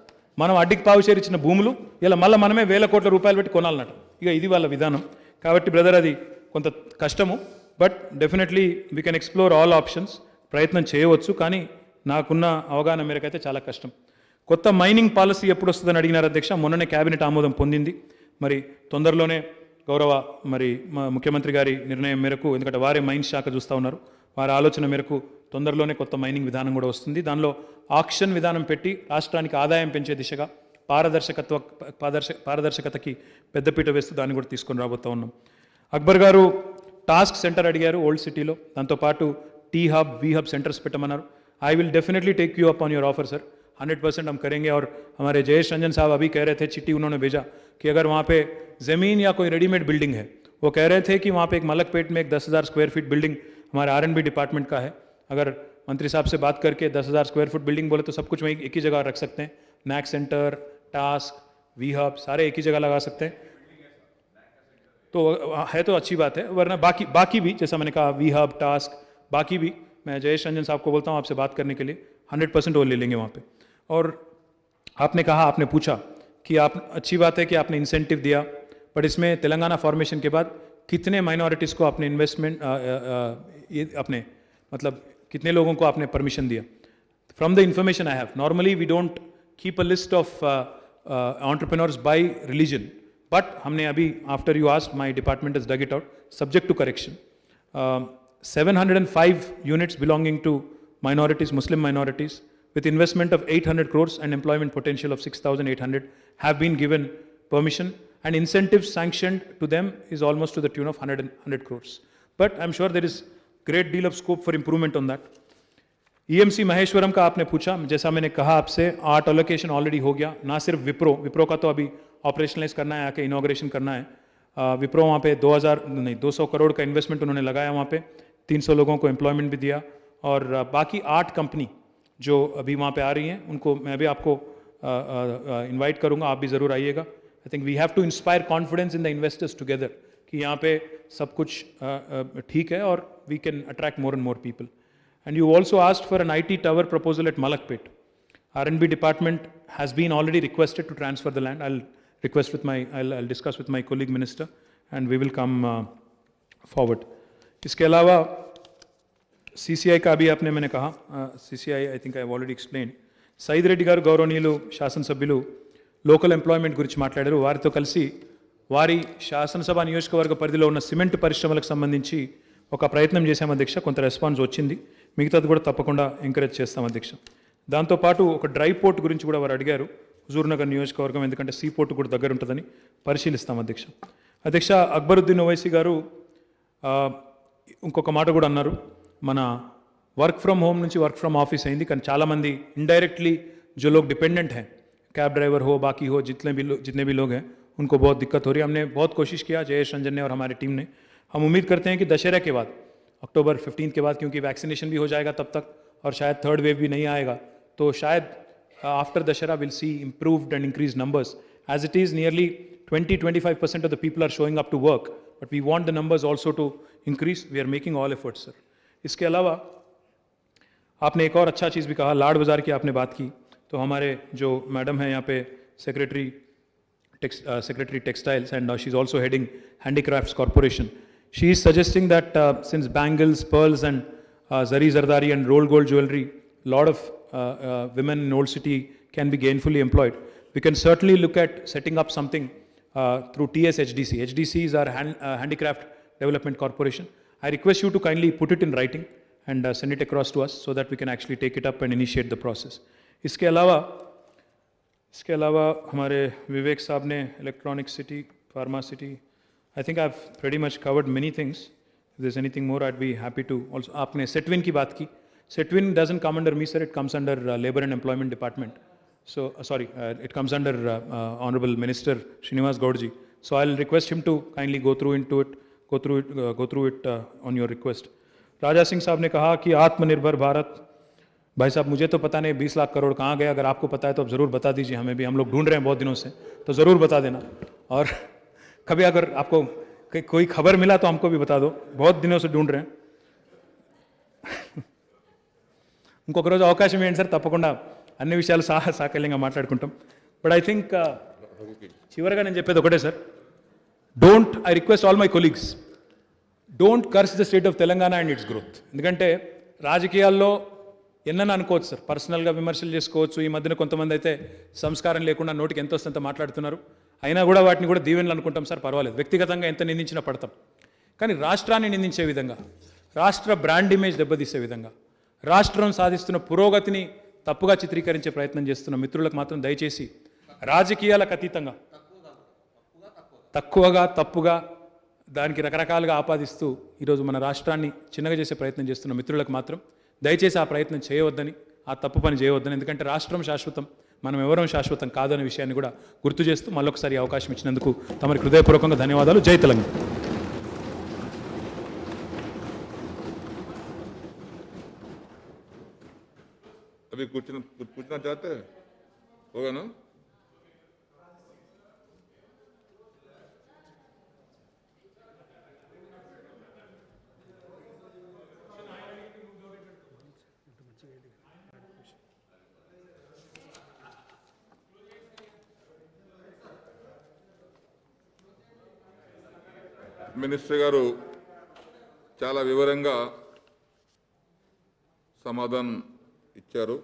మనం అడ్డికి పావుషేరు ఇచ్చిన భూములు ఇలా మళ్ళీ మనమే వేల కోట్ల రూపాయలు పెట్టి కొనాలన్నట. ఇక ఇది వాళ్ళ విధానం. కాబట్టి బ్రదర్ అది కొంత కష్టము, but definitely we can explore all options. ప్రయత్నం చేయవచ్చు, కానీ నాకున్న అవగాహన మేరకైతే చాలా కష్టం. కొత్త మైనింగ్ పాలసీ ఎప్పుడు వస్తుందని అడిగినారు అధ్యక్ష. మొన్ననే క్యాబినెట్ ఆమోదం పొందింది. మరి తొందరలోనే గౌరవ ముఖ్యమంత్రి గారి నిర్ణయం మేరకు, ఎందుకంటే వారే మైన్స్ శాఖ చూస్తూ ఉన్నారు, వారి ఆలోచన మేరకు తొందరలోనే కొత్త మైనింగ్ విధానం కూడా వస్తుంది. దానిలో ఆక్షన్ విధానం పెట్టి రాష్ట్రానికి ఆదాయం పెంచే దిశగా పారదర్శకతకి పెద్దపీట వేస్తూ దాన్ని కూడా తీసుకొని రాబోతూ ఉన్నాం. అక్బర్ గారు టాస్క్ సెంటర్ అడిగారు ఓల్డ్ సిటీలో, దాంతోపాటు T hub we hub centres పెట్టమన్నారు. I will definitely take you up on your offer sir, 100% हम करेंगे. और हमारे जयेश रंजन साहब अभी कह रहे थे, चिट्ठी उन्होंने भेजा कि अगर वहाँ पे ज़मीन या कोई रेडीमेड बिल्डिंग है, वो कह रहे थे कि वहाँ पे एक मलकपेट में एक 10,000 स्क्वायर फीट बिल्डिंग हमारे R&B डिपार्टमेंट का है. अगर मंत्री साहब से बात करके 10,000 स्क्वायर फुट बिल्डिंग बोले तो सब कुछ वहीं एक ही जगह रख सकते हैं. NAC centre, TASK, we hub सारे एक ही जगह लगा सकते हैं. तो है तो अच्छी बात है, वरना बाकी भी जैसा मैंने कहा वी हब, टास्क, बाकी भी मैं जयेश रंजन साहब को बोलता हूँ आपसे बात करने के लिए. 100% वो ले लेंगे वहाँ पे. और आपने कहा, आपने पूछा कि आप अच्छी बात है कि आपने इंसेंटिव दिया, बट इसमें तेलंगाना फॉर्मेशन के बाद कितने माइनॉरिटीज़ को आपने इन्वेस्टमेंट अपने मतलब कितने लोगों को आपने परमिशन दिया? From the information I have, normally we don't keep a list of entrepreneurs by religion, but हमने अभी after you asked my department is dug it out subject to correction. 705 units belonging to minorities, Muslim minorities, with investment of 800 crores and employment potential of 6,800 have been given permission, and incentives sanctioned to them is almost to the tune of 100 crores. But I'm sure there is great deal of scope for improvement on that. EMC Maheshwaram का आपने पूछा, जैसा मैंने कहा आपसे, art allocation already हो गया. ना सिर्फ विप्रो का तो अभी ऑपरेशनलाइज करना है, आके इनॉग्रेशन करना है. विप्रो वहाँ पे 200 करोड़ का इन्वेस्टमेंट उन्होंने लगाया वहाँ पे, 300 लोगों को एम्प्लॉयमेंट भी दिया. और बाकी 8 कंपनी जो अभी वहाँ पे आ रही हैं उनको मैं भी आपको इनवाइट करूँगा, आप भी ज़रूर आइएगा. I think we have to inspire confidence in the investors together कि यहाँ पे सब कुछ ठीक है और we can attract more and more people. And you also asked for an IT tower proposal at Malakpet. R&B department has been already requested to transfer the land. I'll discuss with my colleague minister and we will come forward. इसके अलावा CCI का भी आपने मैंने कहा, CCI I think I have already explained. Said Reddy గారు గౌరవనీయులు శాసనసభ్యులు లోకల్ ఎంప్లాయ్మెంట్ గురించి మాట్లాడారు. వారితో కలిసి వారి శాసనసభ నియోజకవర్గ పరిధిలో ఉన్న సిమెంట్ పరిశ్రమలకు సంబంధించి ఒక ప్రయత్నం చేశాం అధ్యక్ష. కొంత రెస్పాన్స్ వచ్చింది, మిగతాది కూడా తప్పకుండా ఎంకరేజ్ చేస్తాం అధ్యక్ష. దాంతోపాటు ఒక డ్రై పోర్ట్ గురించి కూడా వారు అడిగారు, హుజూర్నగర్ నియోజకవర్గం, ఎందుకంటే సీ పోర్ట్ కూడా దగ్గర ఉంటుందని పరిశీలిస్తాం అధ్యక్ష. అధ్యక్ష అక్బరుద్దీన్ ఓవైసీ గారు ఇంకొక మాట కూడా అన్నారు, మన వర్క్ ఫ్రమ్ హోమ్ నుంచి వర్క్ ఫ్రమ్ ఆఫీస్ అయింది, కానీ చాలామంది ఇండైరెక్ట్లీ जो लोग डिपेंडेंट हैं कैब ड्राइवर हो, बाकी हो, जितने भी लोग हैं उनको बहुत दिक्कत हो रही है। हमने बहुत कोशिश किया, जयेश रंजन ने और हमारी टीम ने। हम उम्मीद करते हैं कि दशहरा के बाद, अक्टूबर 15 के बाद, क्योंकि वैक्सीनेशन भी हो जाएगा तब तक और शायद थर्ड वेव भी नहीं आएगा, तो शायद after Dussehra will see improved and increased numbers. As it is, nearly 20-25% of the people are showing up to work, but we want the numbers also to increase. We are making all efforts, sir. इसके अलावा आपने एक और अच्छा चीज़ भी कहा, लाड बाज़ार की आपने बात की, तो हमारे जो मैडम हैं यहाँ पे secretary textiles and she is also heading handicrafts corporation. She is suggesting that since bangles, pearls and zari zardari and rolled gold jewelry, lot of women in Old City can be gainfully employed. We can certainly look at setting up something through TSHDC. HDC is our Handicraft Development Corporation. I request you to kindly put it in writing and send it across to us so that we can actually take it up and initiate the process. इसके अलावा हमारे विवेक साहब ने electronic city, pharma city, I think I've pretty much covered many things. If there's anything more, I'd be happy to also. आपने सेटविन की बात की. Setwin doesn't come under me, sir. It comes under Labor and Employment Department. So, it comes under Honorable Minister Srinivas Gaudji. So I'll request him to kindly go through it on your request. Raja Singh साहब ने कहा कि आत्मनिर्भर भारत, भाई साहब मुझे तो पता नहीं 20 लाख करोड़ कहाँ गए, अगर आपको पता है तो आप ज़रूर बता दीजिए हमें भी, हम लोग ढूंढ रहे हैं बहुत दिनों से, तो ज़रूर बता देना. और कभी अगर आपको कोई खबर मिला तो हमको भी बता दो, बहुत दिनों से ढूंढ रहे हैं. ఇంకొక రోజు అవకాశం ఏంటి సార్, తప్పకుండా అన్ని విషయాలు సాకల్యంగా మాట్లాడుకుంటాం. బట్ ఐ థింక్ చివరిగా నేను చెప్పేది ఒకటే sir, I request all my colleagues, don't curse the state of Telangana and it's growth. ఎందుకంటే రాజకీయాల్లో ఎన్నైనా అనుకోవచ్చు సార్, పర్సనల్గా విమర్శలు చేసుకోవచ్చు. ఈ మధ్యన కొంతమంది అయితే సంస్కారం లేకుండా నోటికి ఎంత వస్తుందంత మాట్లాడుతున్నారు. అయినా కూడా వాటిని కూడా దీవెనలు అనుకుంటాం సార్, పర్వాలేదు, వ్యక్తిగతంగా ఎంత నిందించినా పడతాం. కానీ రాష్ట్రాన్ని నిందించే విధంగా, రాష్ట్ర బ్రాండ్ ఇమేజ్ దెబ్బతీసే విధంగా, రాష్ట్రం సాధిస్తున్న పురోగతిని తప్పుగా చిత్రీకరించే ప్రయత్నం చేస్తున్న మిత్రులకు మాత్రం దయచేసి రాజకీయాలకు అతీతంగా తప్పుగా దానికి రకరకాలుగా ఆపాదిస్తూ ఈరోజు మన రాష్ట్రాన్ని చిన్నగా చేసే ప్రయత్నం చేస్తున్న మిత్రులకు మాత్రం దయచేసి ఆ ప్రయత్నం చేయవద్దని, ఆ తప్పు పని చేయవద్దని. ఎందుకంటే రాష్ట్రం శాశ్వతం, మనం ఎవరం శాశ్వతం కాదనే విషయాన్ని కూడా గుర్తు చేస్తూ మళ్ళొకసారి అవకాశం ఇచ్చినందుకు తమరికి హృదయపూర్వకంగా ధన్యవాదాలు. జై తెలంగాణ. अभी कुछ पूछना चाहते हैं? होगा ना? మినిస్టర్ గారు చాలా వివరంగా సమాధానం ఇచ్చారు.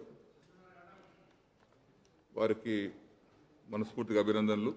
వారికి మనస్ఫూర్తిగా అభినందనలు.